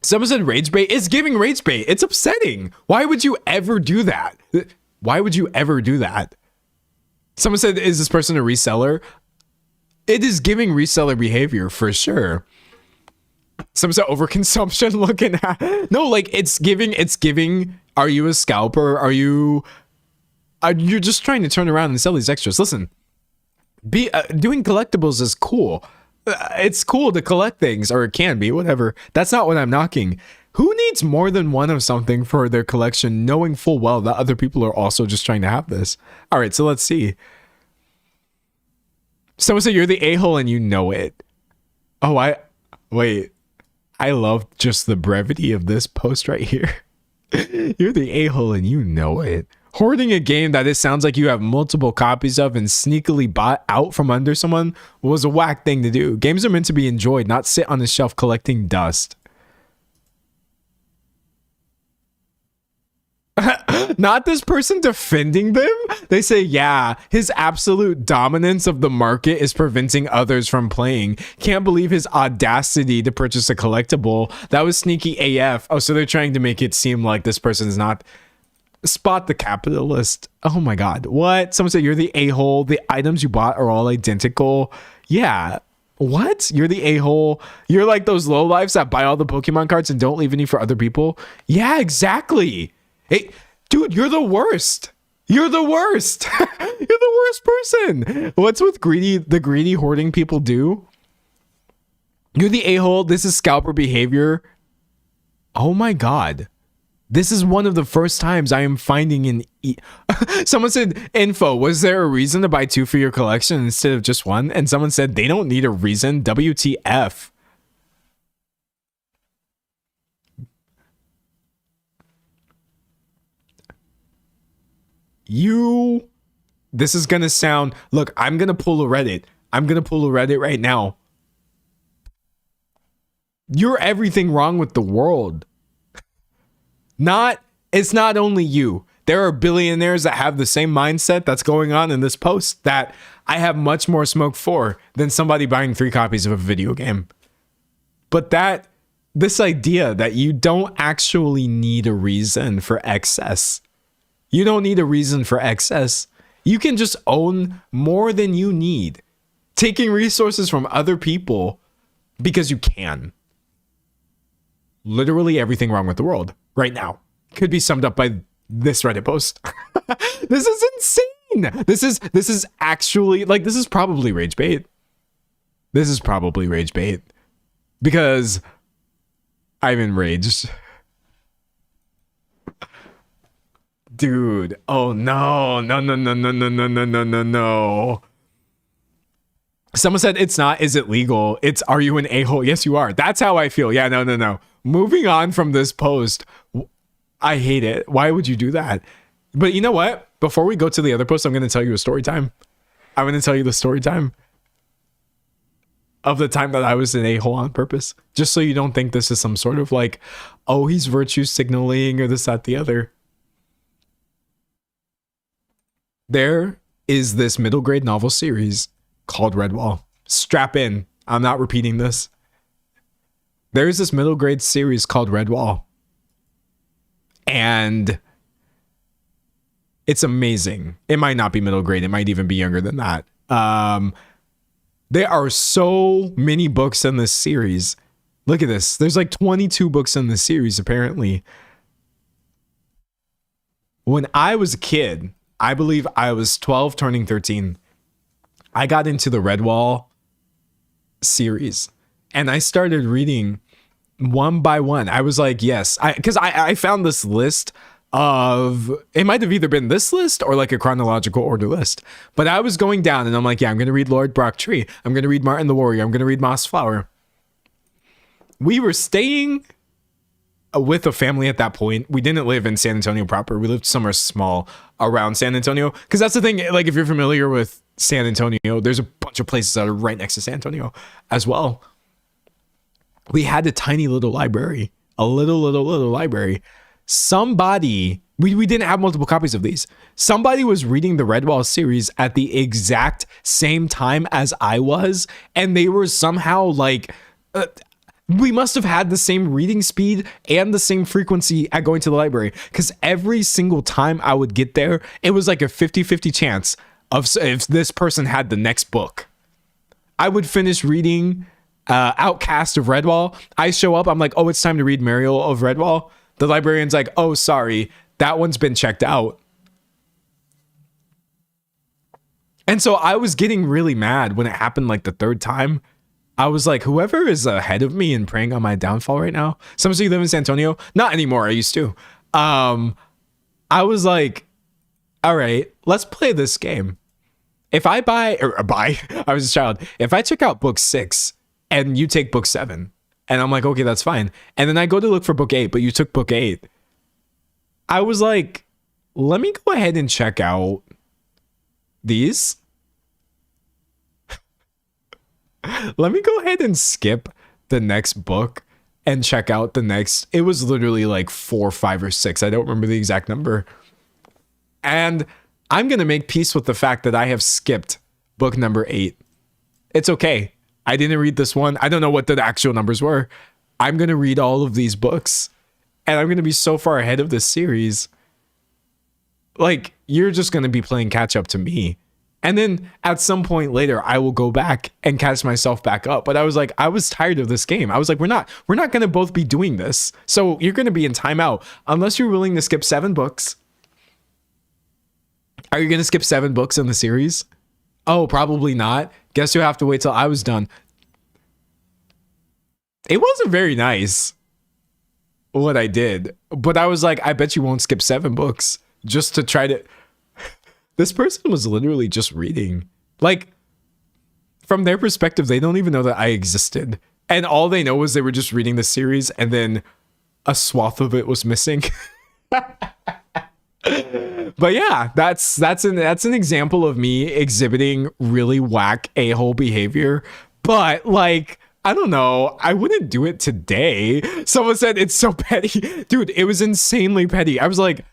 Someone said rage bait. It's giving rage bait. It's upsetting. Why would you ever do that? Why would you ever do that? Someone said, is this person a reseller? It is giving reseller behavior for sure. Some said overconsumption looking at. No, like it's giving. Are you a scalper? You're just trying to turn around and sell these extras. Listen, doing collectibles is cool. It's cool to collect things, or it can be, whatever. That's not what I'm knocking. Who needs more than one of something for their collection, knowing full well that other people are also just trying to have this? All right, so let's see. Someone said you're the a-hole and you know it. Oh, wait. I love just the brevity of this post right here. You're the a-hole and you know it. Hoarding a game that it sounds like you have multiple copies of and sneakily bought out from under someone was a whack thing to do. Games are meant to be enjoyed, not sit on the shelf collecting dust. Not this person defending them. They say, yeah, his absolute dominance of the market is preventing others from playing. Can't believe his audacity to purchase a collectible. That was sneaky AF. Oh, so they're trying to make it seem like this person is not. Spot the capitalist. Oh my God. What? Someone said, you're the a-hole. The items you bought are all identical. Yeah. What? You're the a-hole. You're like those lowlifes that buy all the Pokemon cards and don't leave any for other people. Yeah, exactly. Hey, dude, you're the worst. You're the worst. You're the worst person. What's with the greedy hoarding people do? You're the a-hole. This is scalper behavior. Oh my God. This is one of the first times I am finding an someone said, info, was there a reason to buy 2 for your collection instead of just 1? And someone said, they don't need a reason. WTF. This is going to sound, look, I'm going to pull a Reddit. I'm going to pull a Reddit right now. You're everything wrong with the world. It's not only you. There are billionaires that have the same mindset that's going on in this post that I have much more smoke for than somebody buying 3 copies of a video game. But this idea that you don't actually need a reason for excess. You don't need a reason for excess. You can just own more than you need. Taking resources from other people because you can. Literally everything wrong with the world right now could be summed up by this Reddit post. This is insane. This is actually, like, this is probably rage bait. This is probably rage bait because I'm enraged. Dude, oh no. Someone said it's not, is it legal? It's, are you an a-hole? Yes, you are. That's how I feel. Yeah, no. Moving on from this post, I hate it. Why would you do that? But you know what? Before we go to the other post, I'm going to tell you a story time. I'm going to tell you the story time of the time that I was an a-hole on purpose. Just so you don't think this is some sort of like, oh, he's virtue signaling or this, that, the other. There is this middle grade novel series called Redwall. Strap in. I'm not repeating this. There's this middle grade series called Redwall. And it's amazing. It might not be middle grade. It might even be younger than that. There are so many books in this series. Look at this. There's like 22 books in this series, apparently. When I was a kid, I believe I was 12 turning 13. I got into the Redwall series and I started reading one by one. I was like, yes, because I found this list of, it might have either been this list or like a chronological order list, but I was going down and I'm like, yeah, I'm going to read Lord Brocktree. I'm going to read Martin the Warrior. I'm going to read Moss Flower. We were staying with a family at that point. We didn't live in San Antonio proper. We lived somewhere small around San Antonio. Because that's the thing, like if you're familiar with San Antonio, there's a bunch of places that are right next to San Antonio as well. We had a tiny little library, a little library. Somebody, we didn't have multiple copies of these. Somebody was reading the Redwall series at the exact same time as I was. And they were somehow like, we must have had the same reading speed and the same frequency at going to the library. Because every single time I would get there, it was like a 50-50 chance of if this person had the next book. I would finish reading Outcast of Redwall. I show up, I'm like, oh, it's time to read Mariel of Redwall. The librarian's like, oh, sorry, that one's been checked out. And so I was getting really mad when it happened like the third time. I was like, whoever is ahead of me and preying on my downfall right now. Some of you live in San Antonio. Not anymore. I used to. I was like, all right, let's play this game. If I I was a child. If I check out book 6 and you take book 7, and I'm like, okay, that's fine. And then I go to look for book 8, but you took book 8. I was like, let me go ahead and check out these. Let me go ahead and skip the next book and check out the next. It was literally like 4, 5, or 6. I don't remember the exact number. And I'm going to make peace with the fact that I have skipped book number 8. It's okay. I didn't read this one. I don't know what the actual numbers were. I'm going to read all of these books, and I'm going to be so far ahead of this series. Like, you're just going to be playing catch up to me. And then at some point later, I will go back and catch myself back up. But I was like, I was tired of this game. I was like, we're not going to both be doing this. So you're going to be in timeout unless you're willing to skip 7 books. Are you going to skip 7 books in the series? Oh, probably not. Guess you'll have to wait till I was done. It wasn't very nice what I did, but I was like, I bet you won't skip 7 books just to try to... This person was literally just reading. Like, from their perspective, they don't even know that I existed. And all they know was they were just reading the series and then a swath of it was missing. But yeah, that's an example of me exhibiting really whack a-hole behavior. But like, I don't know, I wouldn't do it today. Someone said it's so petty. Dude, it was insanely petty. I was like,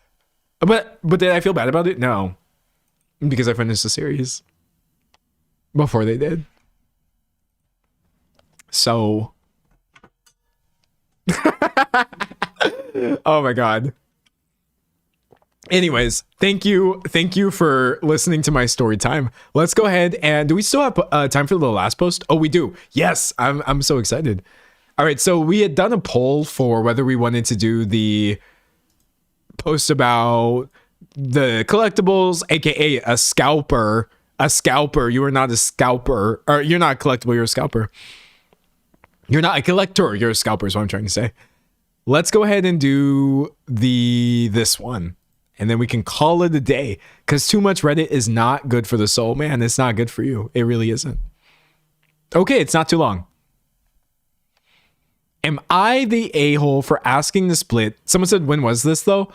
but did I feel bad about it? No. Because I finished the series before they did. So oh my god. Anyways, thank you for listening to my story time. Let's go ahead and do we still have time for the last post? Oh, we do. Yes, I'm so excited. All right, so we had done a poll for whether we wanted to do the post about the collectibles, aka a scalper. You are not a scalper, or you're not collectible, you're a scalper. You're not a collector, you're a scalper is what I'm trying to say. Let's go ahead and do this one, and then we can call it a day, because too much Reddit is not good for the soul, man. It's not good for you. It really isn't. Okay, it's not too long. Am I the a-hole for asking to split? Someone said, when was this though?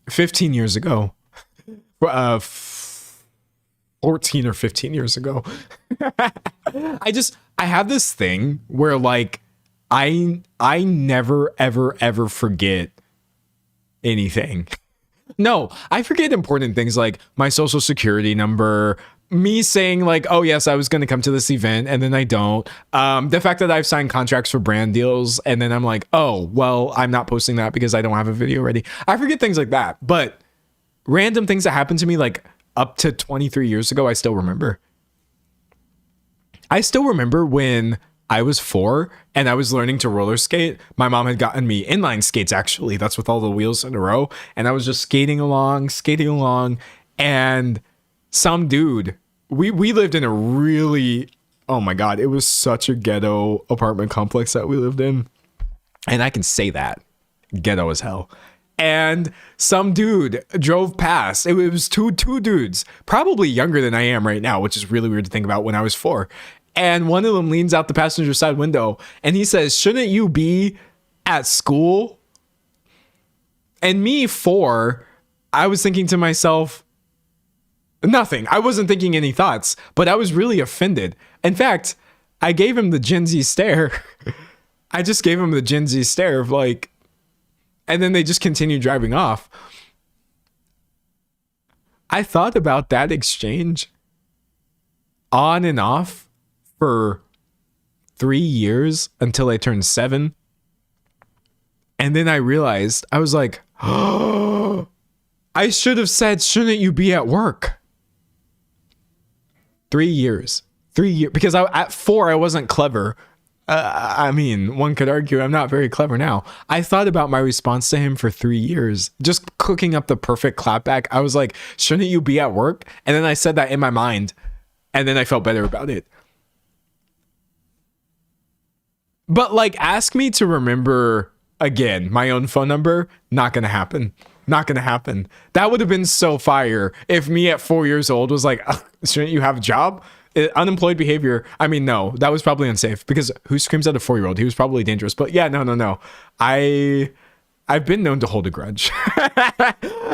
15 years ago. 14 or 15 years ago. I have this thing where like I never ever forget anything. No, I forget important things like my social security number, me saying like, oh yes, I was going to come to this event and then I don't. The fact that I've signed contracts for brand deals and then I'm like, oh, well, I'm not posting that because I don't have a video ready. I forget things like that, but random things that happened to me like up to 23 years ago, I still remember. I still remember when I was 4 and I was learning to roller skate. My mom had gotten me inline skates, actually. That's with all the wheels in a row. And I was just skating along. And some dude, we lived in a really, oh my God, it was such a ghetto apartment complex that we lived in. And I can say that. Ghetto as hell. And some dude drove past. It was two dudes, probably younger than I am right now, which is really weird to think about when I was 4. And one of them leans out the passenger side window and he says, shouldn't you be at school? And me, 4, I was thinking to myself, nothing. I wasn't thinking any thoughts, but I was really offended. In fact, I gave him the Gen Z stare. I just gave him the Gen Z stare of like, and then they just continued driving off. I thought about that exchange on and off for 3 years until I turned 7. And then I realized, I was like, oh, I should have said, shouldn't you be at work? 3 years. 3 years. Because at 4, I wasn't clever. I mean, one could argue I'm not very clever now. I thought about my response to him for 3 years, just cooking up the perfect clapback. I was like, shouldn't you be at work? And then I said that in my mind, and then I felt better about it. But like, ask me to remember again my own phone number. Not gonna happen. Not gonna happen. That would have been so fire if me at 4 years old was like, shouldn't you have a job? Unemployed behavior. I mean, no, that was probably unsafe because who screams at a 4-year-old? He was probably dangerous. But yeah, no. I've been known to hold a grudge.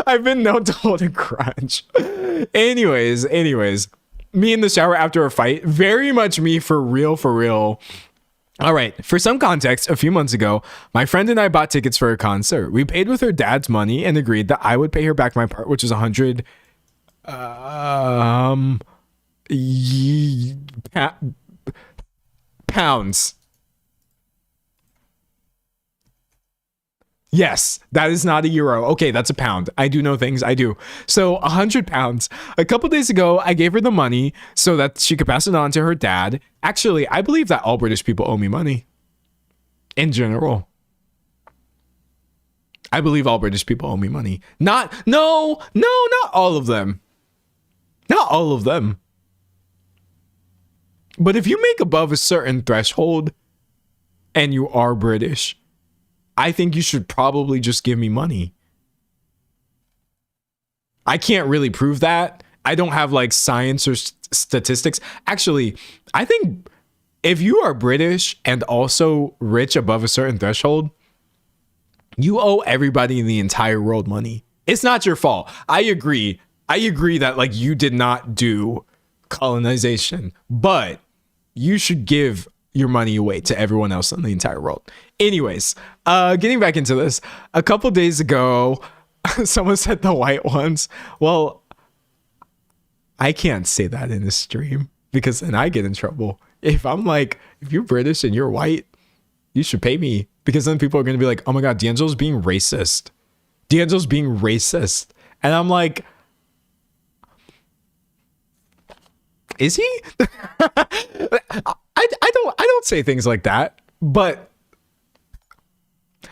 I've been known to hold a grudge. Anyways, me in the shower after a fight, very much me for real. All right. For some context, a few months ago, my friend and I bought tickets for a concert. We paid with her dad's money and agreed that I would pay her back my part, which is 100 pounds. Yes, that is not a euro. Okay, that's a pound. I do know things. I do. So 100 pounds. A couple days ago, I gave her the money so that she could pass it on to her dad. Actually, I believe that all British people owe me money. In general. I believe all British people owe me money. Not all of them. Not all of them. But if you make above a certain threshold and you are British, I think you should probably just give me money. I can't really prove that. I don't have like science or statistics. Actually, I think if you are British and also rich above a certain threshold, you owe everybody in the entire world money. It's not your fault. I agree. I agree that like you did not do colonization, but you should give your money away to everyone else in the entire world. Anyways, getting back into this, a couple days ago, someone said the white ones. Well, I can't say that in a stream because then I get in trouble. If I'm like, if you're British and you're white, you should pay me, because then people are going to be like, oh my God, D'Angelo's being racist. D'Angelo's being racist. And I'm like, is he? I don't say things like that, but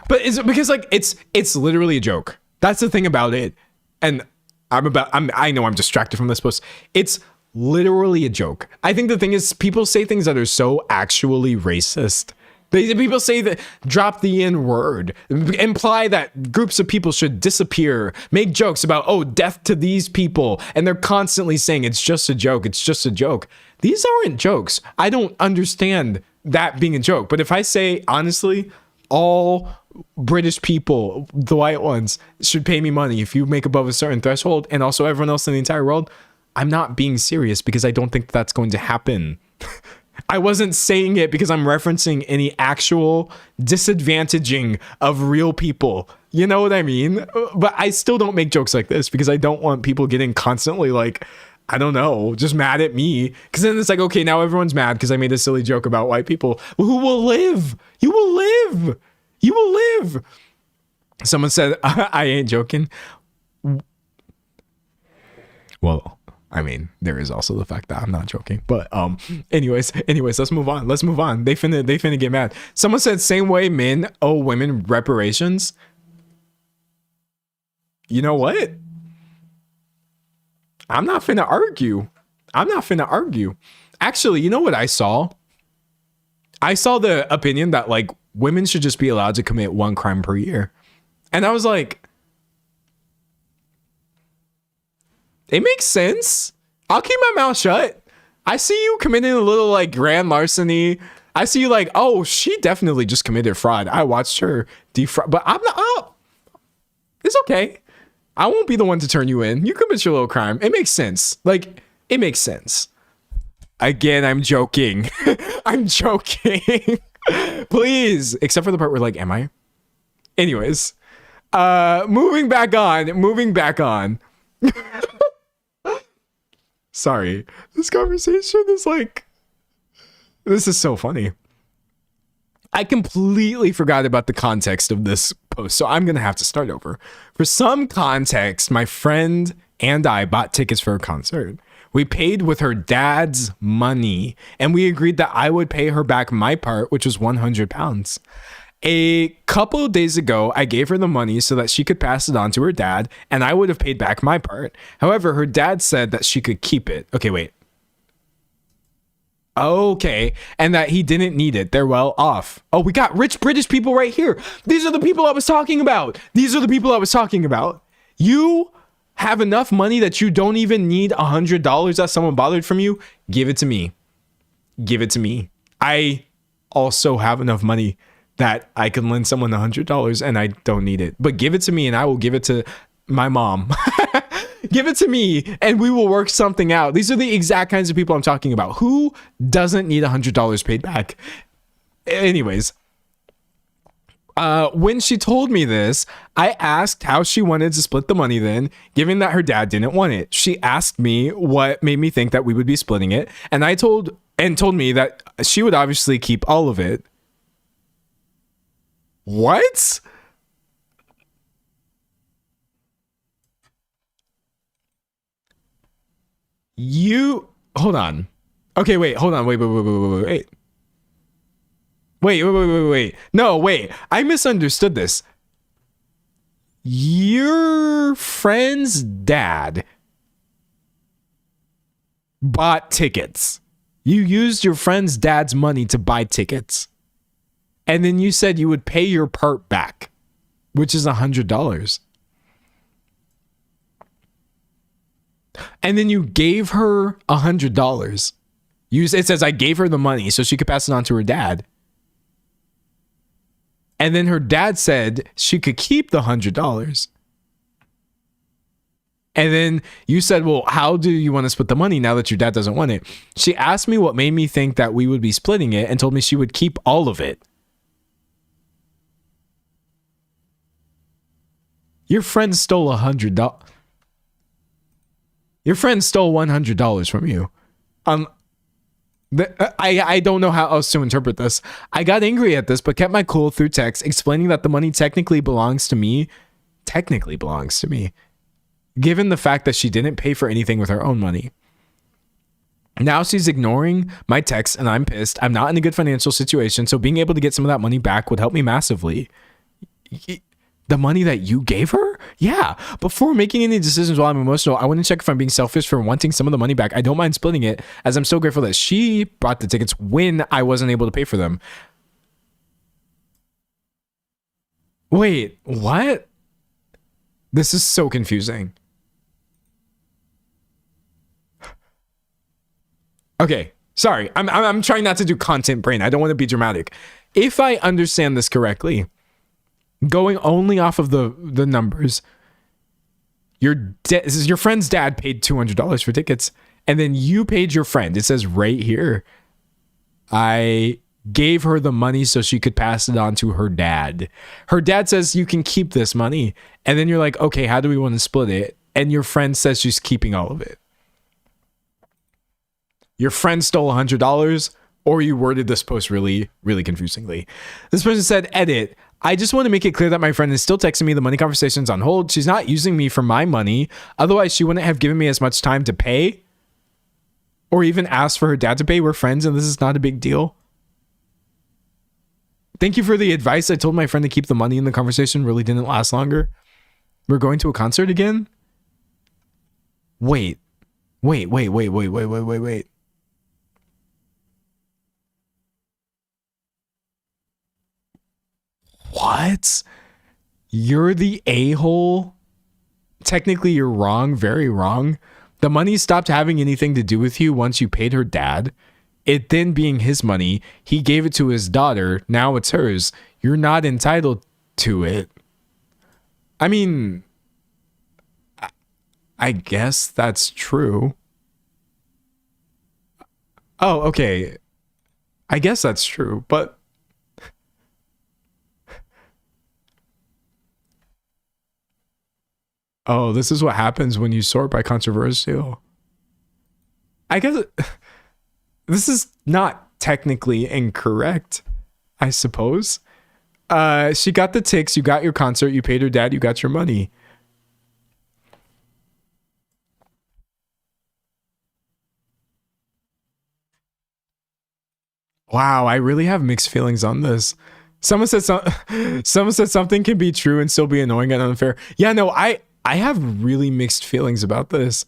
it's because like it's literally a joke. That's the thing about it. And I know I'm distracted from this post. It's literally a joke. I think the thing is, people say things that are so actually racist. People say that, drop the N word, imply that groups of people should disappear, make jokes about, oh, death to these people. And they're constantly saying it's just a joke. It's just a joke. These aren't jokes. I don't understand that being a joke. But if I say, honestly, all British people, the white ones, should pay me money if you make above a certain threshold, and also everyone else in the entire world, I'm not being serious, because I don't think that's going to happen. I wasn't saying it because I'm referencing any actual disadvantaging of real people. You know what I mean? But I still don't make jokes like this because I don't want people getting constantly like, I don't know, just mad at me. Because then it's like, okay, now everyone's mad because I made a silly joke about white people. Well, who will live? You will live. You will live. Someone said, I ain't joking. Well, I mean, there is also the fact that I'm not joking. But anyways, let's move on. They finna get mad. Someone said, same way men owe women reparations. You know what? I'm not finna argue. Actually, you know what I saw? I saw the opinion that like women should just be allowed to commit one crime per year. And I was like, it makes sense. I'll keep my mouth shut. I see you committing a little like grand larceny. I see you like, oh, she definitely just committed fraud. I watched her defraud, but I'm not. Oh, it's okay. I won't be the one to turn you in. You commit your little crime. It makes sense. Like, it makes sense. Again, I'm joking. I'm joking. Please. Except for the part where like, am I? Anyways. Moving back on. Sorry. This conversation is like, this is so funny. I completely forgot about the context of this post, so I'm going to have to start over. For some context, my friend and I bought tickets for a concert. We paid with her dad's money, and we agreed that I would pay her back my part, which was 100 pounds. A couple of days ago, I gave her the money so that she could pass it on to her dad, and I would have paid back my part. However, her dad said that she could keep it. Okay, wait. Okay, and that he didn't need it. They're well off. Oh, we got rich British people right here. These are the people I was talking about. You have enough money that you don't even need $100 that someone bothered from you. Give it to me. I also have enough money that I can lend someone $100 and I don't need it. But give it to me and I will give it to my mom. Give it to me and we will work something out. These are the exact kinds of people I'm talking about. Who doesn't need $100 paid back? anyways, when she told me this, I asked how she wanted to split the money then, given that her dad didn't want it. She asked me what made me think that we would be splitting it, and told me that she would obviously keep all of it. What? Hold on. Okay, wait, hold on. Wait. Wait. No, wait. I misunderstood this. Your friend's dad bought tickets. You used your friend's dad's money to buy tickets. And then you said you would pay your part back, which is $100. And then you gave her $100. It says I gave her the money so she could pass it on to her dad. And then her dad said she could keep the $100. And then you said, well, how do you want to split the money now that your dad doesn't want it? She asked me what made me think that we would be splitting it and told me she would keep all of it. Your friend stole $100. Your friend stole $100 from you. I don't know how else to interpret this. I got angry at this, but kept my cool through text, explaining that the money technically belongs to me. Given the fact that she didn't pay for anything with her own money. Now she's ignoring my text and I'm pissed. I'm not in a good financial situation, so being able to get some of that money back would help me massively. The money that you gave her? Yeah. Before making any decisions while I'm emotional, I want to check if I'm being selfish for wanting some of the money back. I don't mind splitting it, as I'm so grateful that she bought the tickets when I wasn't able to pay for them. Wait, what? This is so confusing. Okay, sorry. I'm trying not to do content brain. I don't want to be dramatic. If I understand this correctly, going only off of the numbers, your friend's dad paid $200 for tickets, and then you paid your friend. It says right here, I gave her the money so she could pass it on to her dad. Her dad says you can keep this money, and then you're like, okay, how do we want to split it? And your friend says she's keeping all of it. Your friend stole $100, or you worded this post really, really confusingly. This person said, edit. I just want to make it clear that my friend is still texting me. The money conversation's on hold. She's not using me for my money. Otherwise, she wouldn't have given me as much time to pay or even asked for her dad to pay. We're friends and this is not a big deal. Thank you for the advice. I told my friend to keep the money, and the conversation really didn't last longer. We're going to a concert again? Wait. What? You're the a-hole? Technically, you're wrong. Very wrong. The money stopped having anything to do with you once you paid her dad. It then being his money, he gave it to his daughter. Now it's hers. You're not entitled to it. I mean, I guess that's true. Oh, okay. I guess that's true, but oh, this is what happens when you sort by controversial. I guess this is not technically incorrect, I suppose. She got the tics, you got your concert, you paid her dad, you got your money. Wow, I really have mixed feelings on this. Someone said something can be true and still be annoying and unfair. Yeah, no, I have really mixed feelings about this.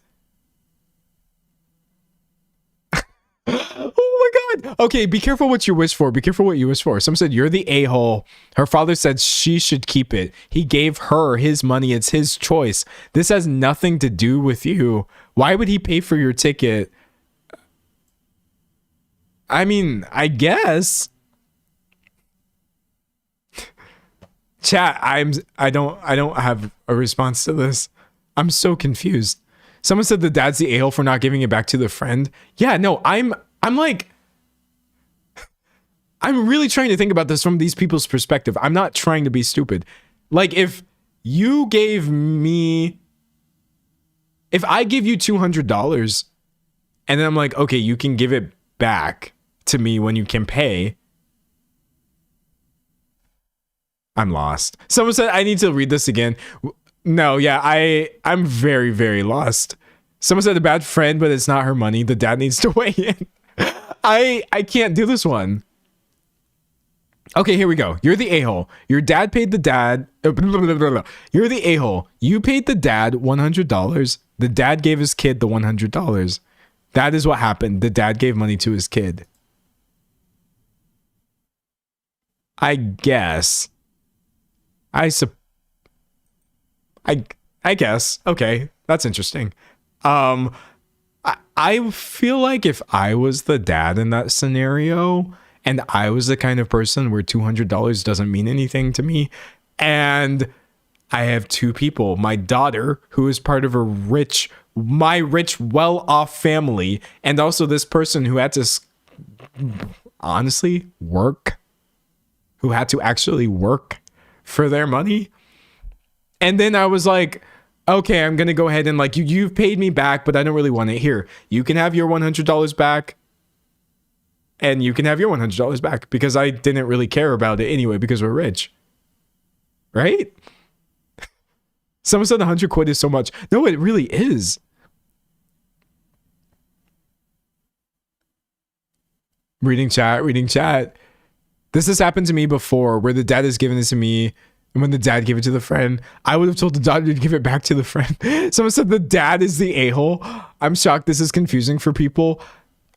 Oh my God. Okay, be careful what you wish for. Be careful what you wish for. Someone said, you're the a-hole. Her father said she should keep it. He gave her his money. It's his choice. This has nothing to do with you. Why would he pay for your ticket? I mean, I guess. Chat, I don't have a response to this. I'm so confused. Someone said the dad's the a-hole for not giving it back to the friend. Yeah, no, I'm like I'm really trying to think about this from these people's perspective. I'm not trying to be stupid. Like, if you gave me, if I give you $200 and then I'm like, okay, you can give it back to me when you can pay. I'm lost. Someone said I need to read this again. No, yeah, I'm very, very lost. Someone said a bad friend, but it's not her money. The dad needs to weigh in. I can't do this one. Okay, here we go. You're the a-hole. Your dad paid the dad. You're the a-hole. You paid the dad $100. The dad gave his kid the $100. That is what happened. The dad gave money to his kid. I guess. I guess. Okay, that's interesting. I feel like if I was the dad in that scenario and I was the kind of person where $200 doesn't mean anything to me, and I have two people, my daughter, who is part of my rich, well-off family, and also this person who had to honestly work, who had to actually work for their money. And then I was like, okay, I'm going to go ahead and like, you've paid me back, but I don't really want it. Here, you can have your $100 back. And you can have your $100 back because I didn't really care about it anyway because we're rich. Right? Someone said 100 quid is so much. No, it really is. Reading chat. This has happened to me before where the dad has given it to me. And when the dad gave it to the friend, I would have told the daughter to give it back to the friend. Someone said the dad is the a-hole. I'm shocked this is confusing for people.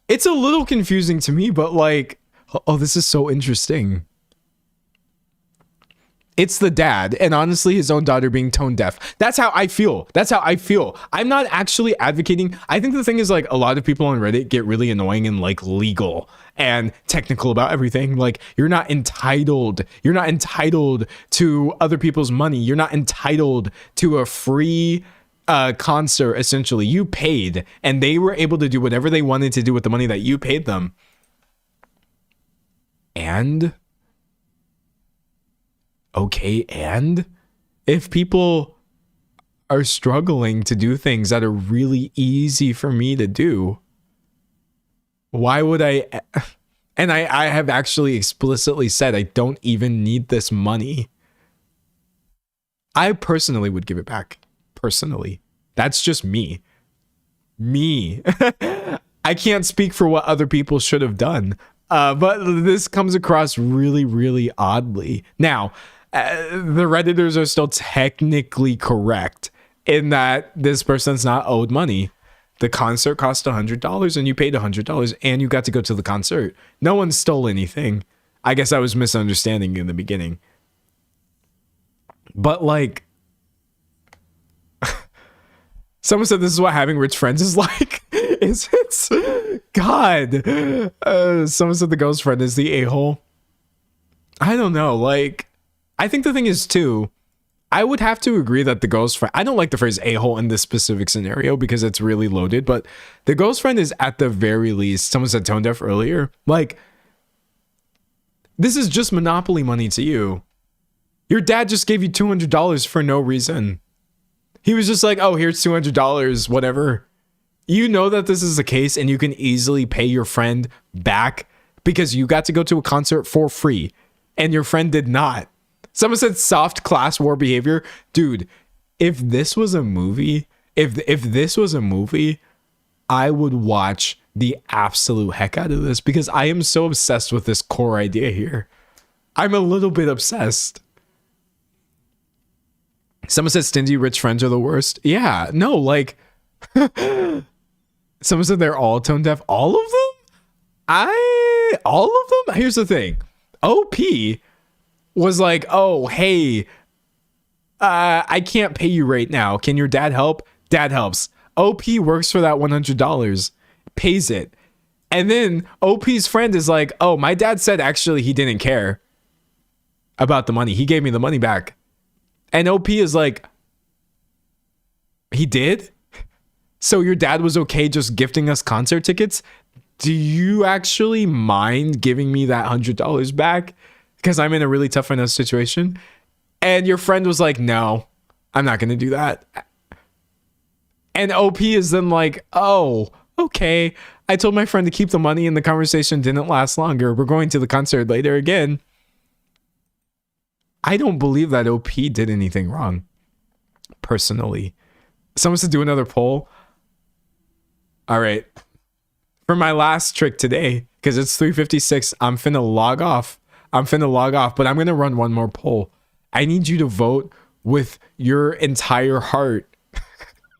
It's a little confusing to me, but like, oh, this is so interesting. It's the dad, and honestly, his own daughter being tone deaf. That's how I feel. I'm not actually advocating. I think the thing is, like, a lot of people on Reddit get really annoying and like legal and technical about everything. Like, you're not entitled to other people's money. You're not entitled to a free concert. Essentially, you paid, and they were able to do whatever they wanted to do with the money that you paid them. And okay, and if people are struggling to do things that are really easy for me to do, why would I? And I have actually explicitly said I don't even need this money. I personally would give it back. Personally, that's just me. I can't speak for what other people should have done. But this comes across really, really oddly. Now, the Redditors are still technically correct in that this person's not owed money. The concert cost $100 and you paid $100 and you got to go to the concert. No one stole anything. I guess I was misunderstanding in the beginning. But like, someone said this is what having rich friends is like. Is it? God. Someone said the ghost friend is the a-hole. I don't know. Like, I think the thing is too, I would have to agree that the ghost friend, I don't like the phrase a-hole in this specific scenario because it's really loaded, but the ghost friend is at the very least, someone said tone deaf earlier, like, this is just monopoly money to you. Your dad just gave you $200 for no reason. He was just like, oh, here's $200, whatever. You know that this is the case and you can easily pay your friend back because you got to go to a concert for free and your friend did not. Someone said soft class war behavior. Dude, if this was a movie, if this was a movie, I would watch the absolute heck out of this because I am so obsessed with this core idea here. I'm a little bit obsessed. Someone said stingy rich friends are the worst. Yeah, no, like, someone said they're all tone deaf. All of them? All of them? Here's the thing. OP was like, oh, hey, I can't pay you right now. Can your dad help? Dad helps. OP works for that $100, pays it. And then OP's friend is like, oh, my dad said actually he didn't care about the money. He gave me the money back. And OP is like, he did? So your dad was okay just gifting us concert tickets? do you actually mind giving me that $100 back? Because I'm in a really tough financial situation. And your friend was like, no, I'm not going to do that. And OP is then like, oh, okay. I told my friend to keep the money and the conversation didn't last longer. We're going to the concert later again. I don't believe that OP did anything wrong, personally. Someone said do another poll. All right. For my last trick today, because it's 3:56, I'm finna log off. But I'm gonna run one more poll. I need you to vote with your entire heart.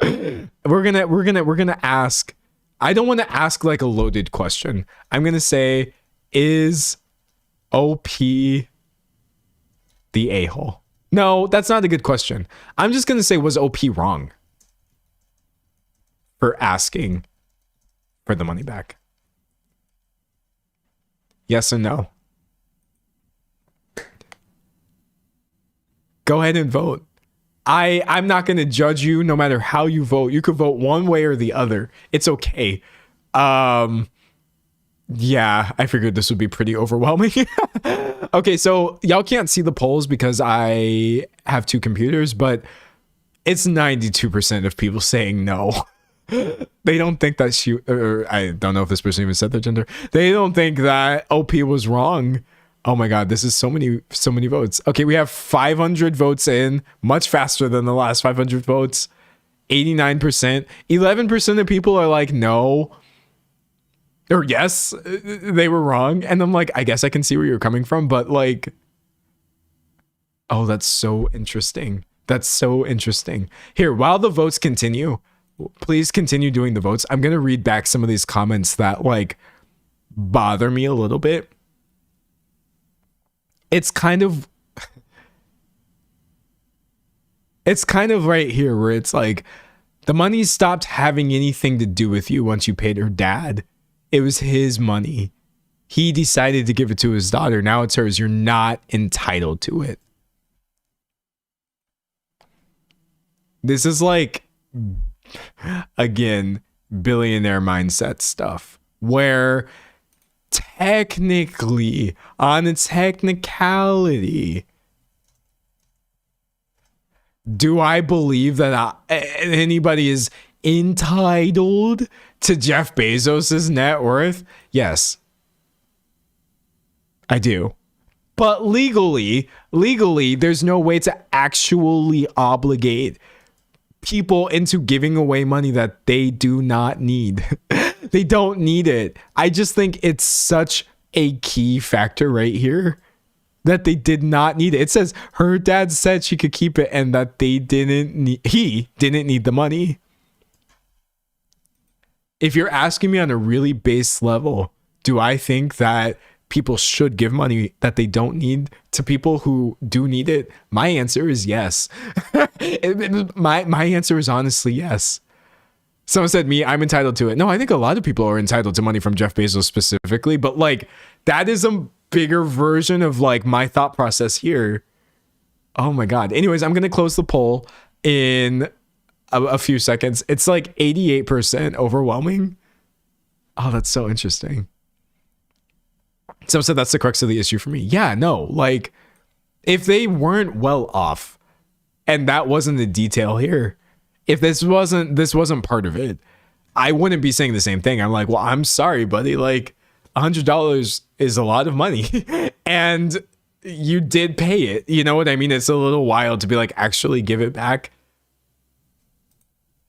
We're gonna ask. I don't want to ask like a loaded question. I'm gonna say, is OP the a-hole? No, that's not a good question. I'm just gonna say, was OP wrong for asking for the money back? Yes or no? Go ahead and vote. I'm not going to judge you no matter how you vote. You could vote one way or the other. It's okay. Yeah, I figured this would be pretty overwhelming. Okay, so y'all can't see the polls because I have two computers, but it's 92% of people saying no. They don't think that I don't know if this person even said their gender. They don't think that OP was wrong. Oh my God, this is so many votes. Okay, we have 500 votes in, much faster than the last 500 votes. 89%. 11% of people are like, no. Or yes, they were wrong. And I'm like, I guess I can see where you're coming from, but like, oh, that's so interesting. That's so interesting. Here, while the votes continue, please continue doing the votes. I'm going to read back some of these comments that like bother me a little bit. It's kind of right here where it's like the money stopped having anything to do with you once you paid her dad. It was his money. He decided to give it to his daughter. Now it's hers. You're not entitled to it. This is like, again, billionaire mindset stuff where technically, on a technicality, do I believe that anybody is entitled to Jeff Bezos's net worth? Yes, I do. But legally, there's no way to actually obligate people into giving away money that they do not need. They don't need it. I just think it's such a key factor right here that they did not need it. It says her dad said she could keep it and that he didn't need the money. If you're asking me on a really base level, do I think that people should give money that they don't need to people who do need it? My answer is yes. My answer is honestly yes. Someone said I'm entitled to it. No, I think a lot of people are entitled to money from Jeff Bezos specifically, but like that is a bigger version of like my thought process here. Oh my God. Anyways, I'm going to close the poll in a few seconds. It's like 88% overwhelming. Oh, that's so interesting. Someone said that's the crux of the issue for me. Yeah, no, like if they weren't well off and that wasn't the detail here, if this wasn't part of it, I wouldn't be saying the same thing. I'm like, well, I'm sorry, buddy. Like $100 is a lot of money and you did pay it. You know what I mean? It's a little wild to be like, actually give it back.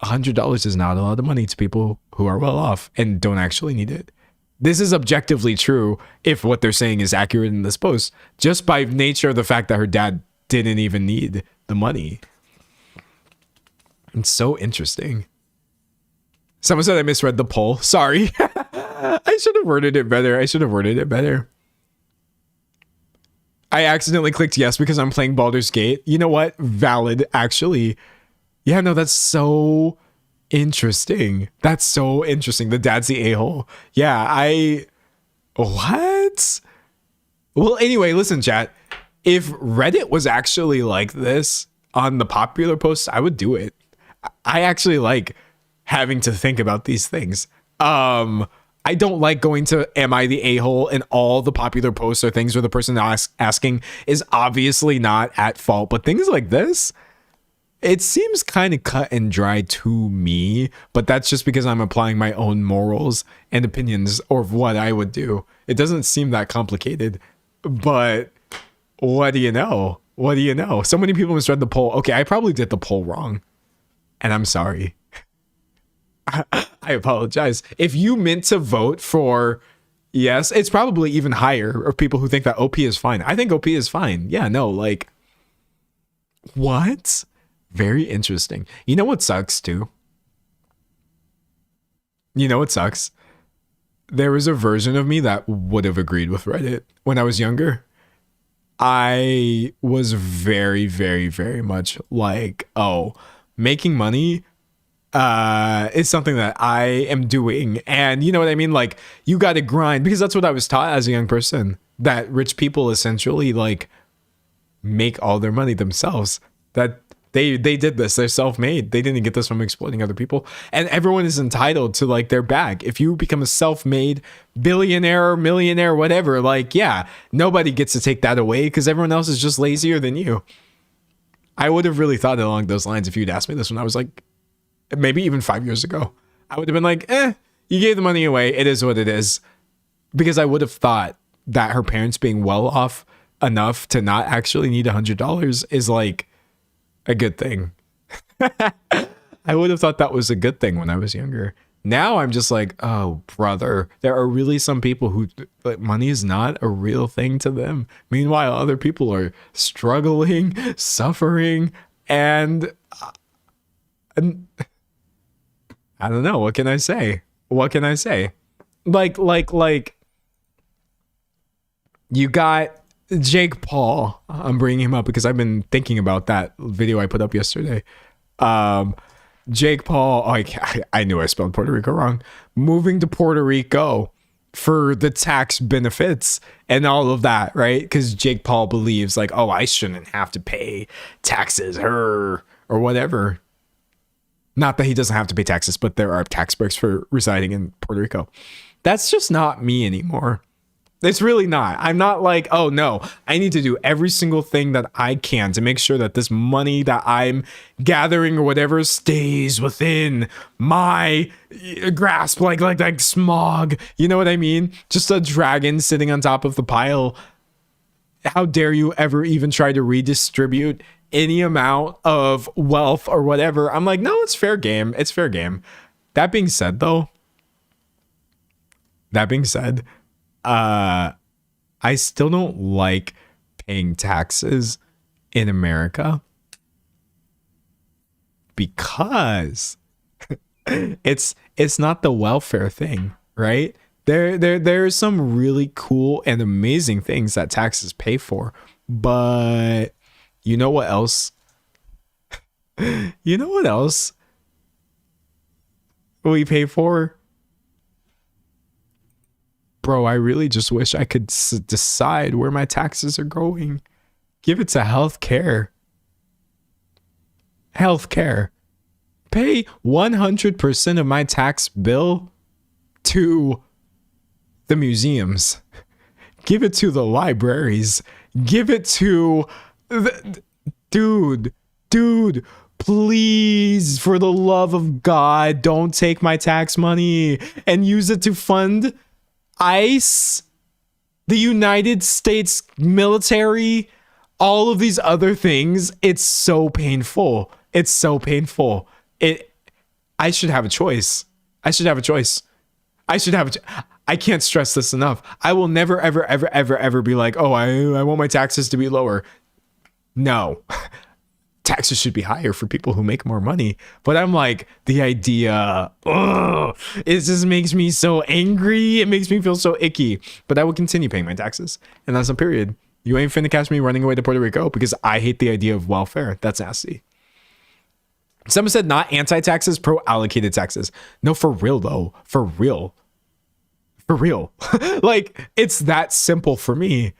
$100 is not a lot of money to people who are well off and don't actually need it. This is objectively true if what they're saying is accurate in this post, just by nature of the fact that her dad didn't even need the money. It's so interesting. Someone said I misread the poll. Sorry. I should have worded it better. I accidentally clicked yes because I'm playing Baldur's Gate. You know what? Valid, actually. Yeah, no, that's so interesting. The dad's the a-hole. Yeah, what? Well, anyway, listen, chat. If Reddit was actually like this on the popular posts, I would do it. I actually like having to think about these things. I don't like going to am I the a-hole and all the popular posts or things where the person asking is obviously not at fault. But things like this, it seems kind of cut and dry to me, but that's just because I'm applying my own morals and opinions of what I would do. It doesn't seem that complicated, but what do you know? What do you know? So many people misread the poll. Okay, I probably did the poll wrong, and I'm sorry. I apologize. If you meant to vote for yes, it's probably even higher of people who think that OP is fine. I think OP is fine. Yeah, no, like, what? Very interesting. You know what sucks too? You know what sucks? There was a version of me that would have agreed with Reddit when I was younger. I was very, very, very much like, oh, making money is something that I am doing. And you know what I mean? Like, you got to grind, because that's what I was taught as a young person, that rich people essentially like make all their money themselves. That they did this. They're self-made. They didn't get this from exploiting other people. And everyone is entitled to like their bag. If you become a self-made billionaire, millionaire, whatever, like, yeah, nobody gets to take that away because everyone else is just lazier than you. I would have really thought along those lines if you'd asked me this when I was like, maybe even 5 years ago. I would have been like, you gave the money away. It is what it is. Because I would have thought that her parents being well off enough to not actually need $100 is like a good thing. I would have thought that was a good thing when I was younger. Now I'm just like, oh, brother, there are really some people who like money is not a real thing to them. Meanwhile, other people are struggling, suffering, and I don't know. What can I say? What can I say? Like, you got Jake Paul. I'm bringing him up because I've been thinking about that video I put up yesterday. Jake Paul, I knew I spelled Puerto Rico wrong. Moving to Puerto Rico for the tax benefits and all of that, right? Because Jake Paul believes like, oh, I shouldn't have to pay taxes, or whatever. Not that he doesn't have to pay taxes, but there are tax breaks for residing in Puerto Rico. That's just not me anymore. It's really not. I'm not like, oh no, I need to do every single thing that I can to make sure that this money that I'm gathering or whatever stays within my grasp, like smog. You know what I mean? Just a dragon sitting on top of the pile. How dare you ever even try to redistribute any amount of wealth or whatever? I'm like, no, it's fair game. It's fair game. That being said, I still don't like paying taxes in America because it's not the welfare thing, right? There's some really cool and amazing things that taxes pay for, but you know what else? You know what else we pay for? Bro, I really just wish I could decide where my taxes are going. Give it to healthcare. Healthcare. Pay 100% of my tax bill to the museums. Give it to the libraries. Give it to dude, please, for the love of God, don't take my tax money and use it to fund ICE, the United States military, all of these other things. It's so painful. It's so painful. I should have a choice. I can't stress this enough. I will never, ever, ever, ever, ever be like, oh, I want my taxes to be lower. No. Taxes should be higher for people who make more money. But I'm like, the idea, it just makes me so angry. It makes me feel so icky. But I will continue paying my taxes. And that's a period. You ain't finna catch me running away to Puerto Rico because I hate the idea of welfare. That's nasty. Someone said not anti-taxes, pro-allocated taxes. No, for real though. For real. Like, it's that simple for me.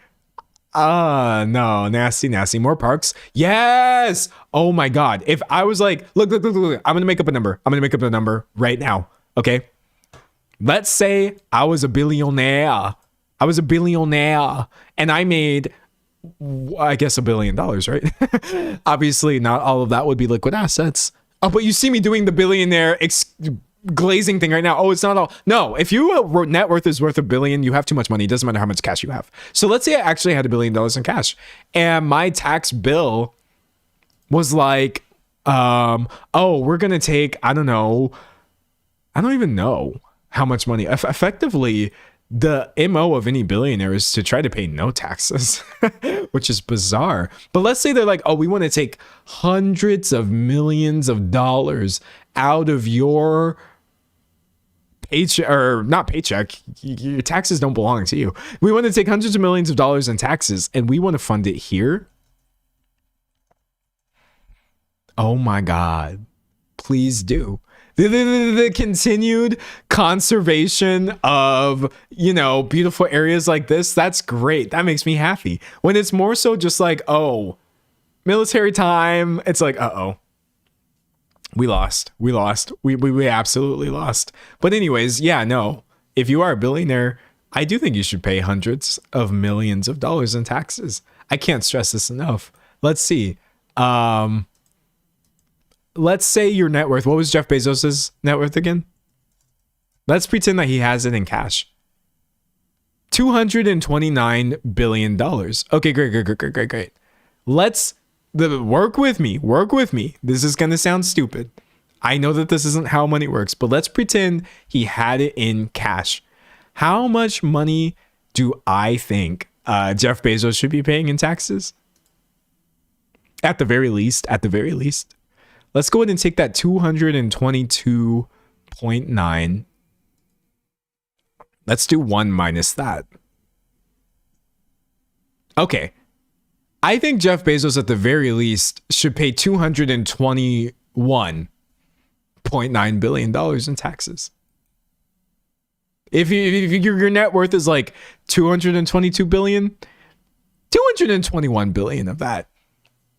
No, nasty. More parks. Yes. Oh my God. If I was like, look, I'm going to make up a number. I'm going to make up a number right now. Okay. let's say I was a billionaire. And I made, I guess, $1 billion, right? Obviously, not all of that would be liquid assets. Oh, but you see me doing the billionaire glazing thing right now. Oh, it's not all. No, if your net worth is worth $1 billion, you have too much money. It doesn't matter how much cash you have. So let's say I actually had $1 billion in cash and my tax bill was like, oh, we're going to take, I don't even know how much money. Effectively, the MO of any billionaire is to try to pay no taxes, which is bizarre. But let's say they're like, oh, we want to take hundreds of millions of dollars out of your paycheck, or not paycheck, your taxes don't belong to you. We want to take hundreds of millions of dollars in taxes and we want to fund it here. Oh my God, please do. The continued conservation of, beautiful areas like this, that's great. That makes me happy. When it's more so just like, oh, military time, it's like, uh-oh. We lost. We absolutely lost. But anyways, yeah, no. If you are a billionaire, I do think you should pay hundreds of millions of dollars in taxes. I can't stress this enough. Let's see. Let's say your net worth. What was Jeff Bezos's net worth again? Let's pretend that he has it in cash. $229 billion. Okay, great. Let's work with me. This is going to sound stupid. I know that this isn't how money works, but let's pretend he had it in cash. How much money do I think Jeff Bezos should be paying in taxes? At the very least. Let's go ahead and take that 222.9. Let's do 1 minus that. Okay. I think Jeff Bezos at the very least should pay $221.9 billion in taxes. If your net worth is like 222 billion, 221 billion of that,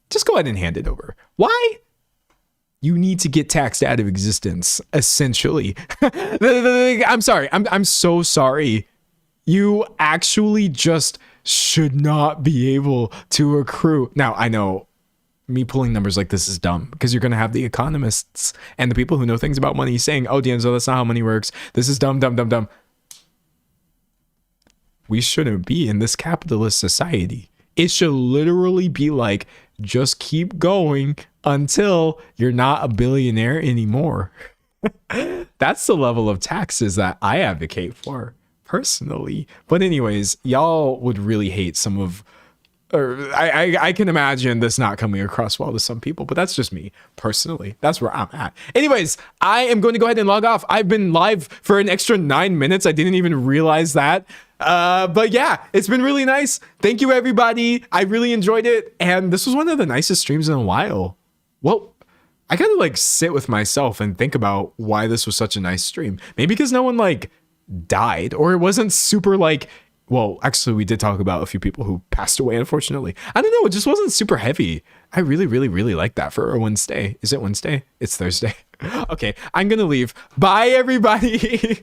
just go ahead and hand it over. Why? You need to get taxed out of existence, essentially. I'm sorry. I'm so sorry. You actually just should not be able to accrue. Now, I know me pulling numbers like this is dumb because you're going to have the economists and the people who know things about money saying, oh, D'Angelo, that's not how money works. This is dumb. We shouldn't be in this capitalist society. It should literally be like, just keep going until you're not a billionaire anymore. That's the level of taxes that I advocate for personally. But anyways, y'all would really hate some of, or I can imagine this not coming across well to some people, but that's just me personally. That's where I'm at. Anyways, I am going to go ahead and log off. I've been live for an extra 9 minutes. I didn't even realize that. But yeah, it's been really nice. Thank you, everybody. I really enjoyed it. And this was one of the nicest streams in a while. Well, I gotta like sit with myself and think about why this was such a nice stream. Maybe because no one like died, or it wasn't super like, well, actually we did talk about a few people who passed away, unfortunately. I don't know. It just wasn't super heavy. I really like that for a Wednesday. Is it Wednesday? It's Thursday. Okay, I'm gonna leave. Bye, everybody.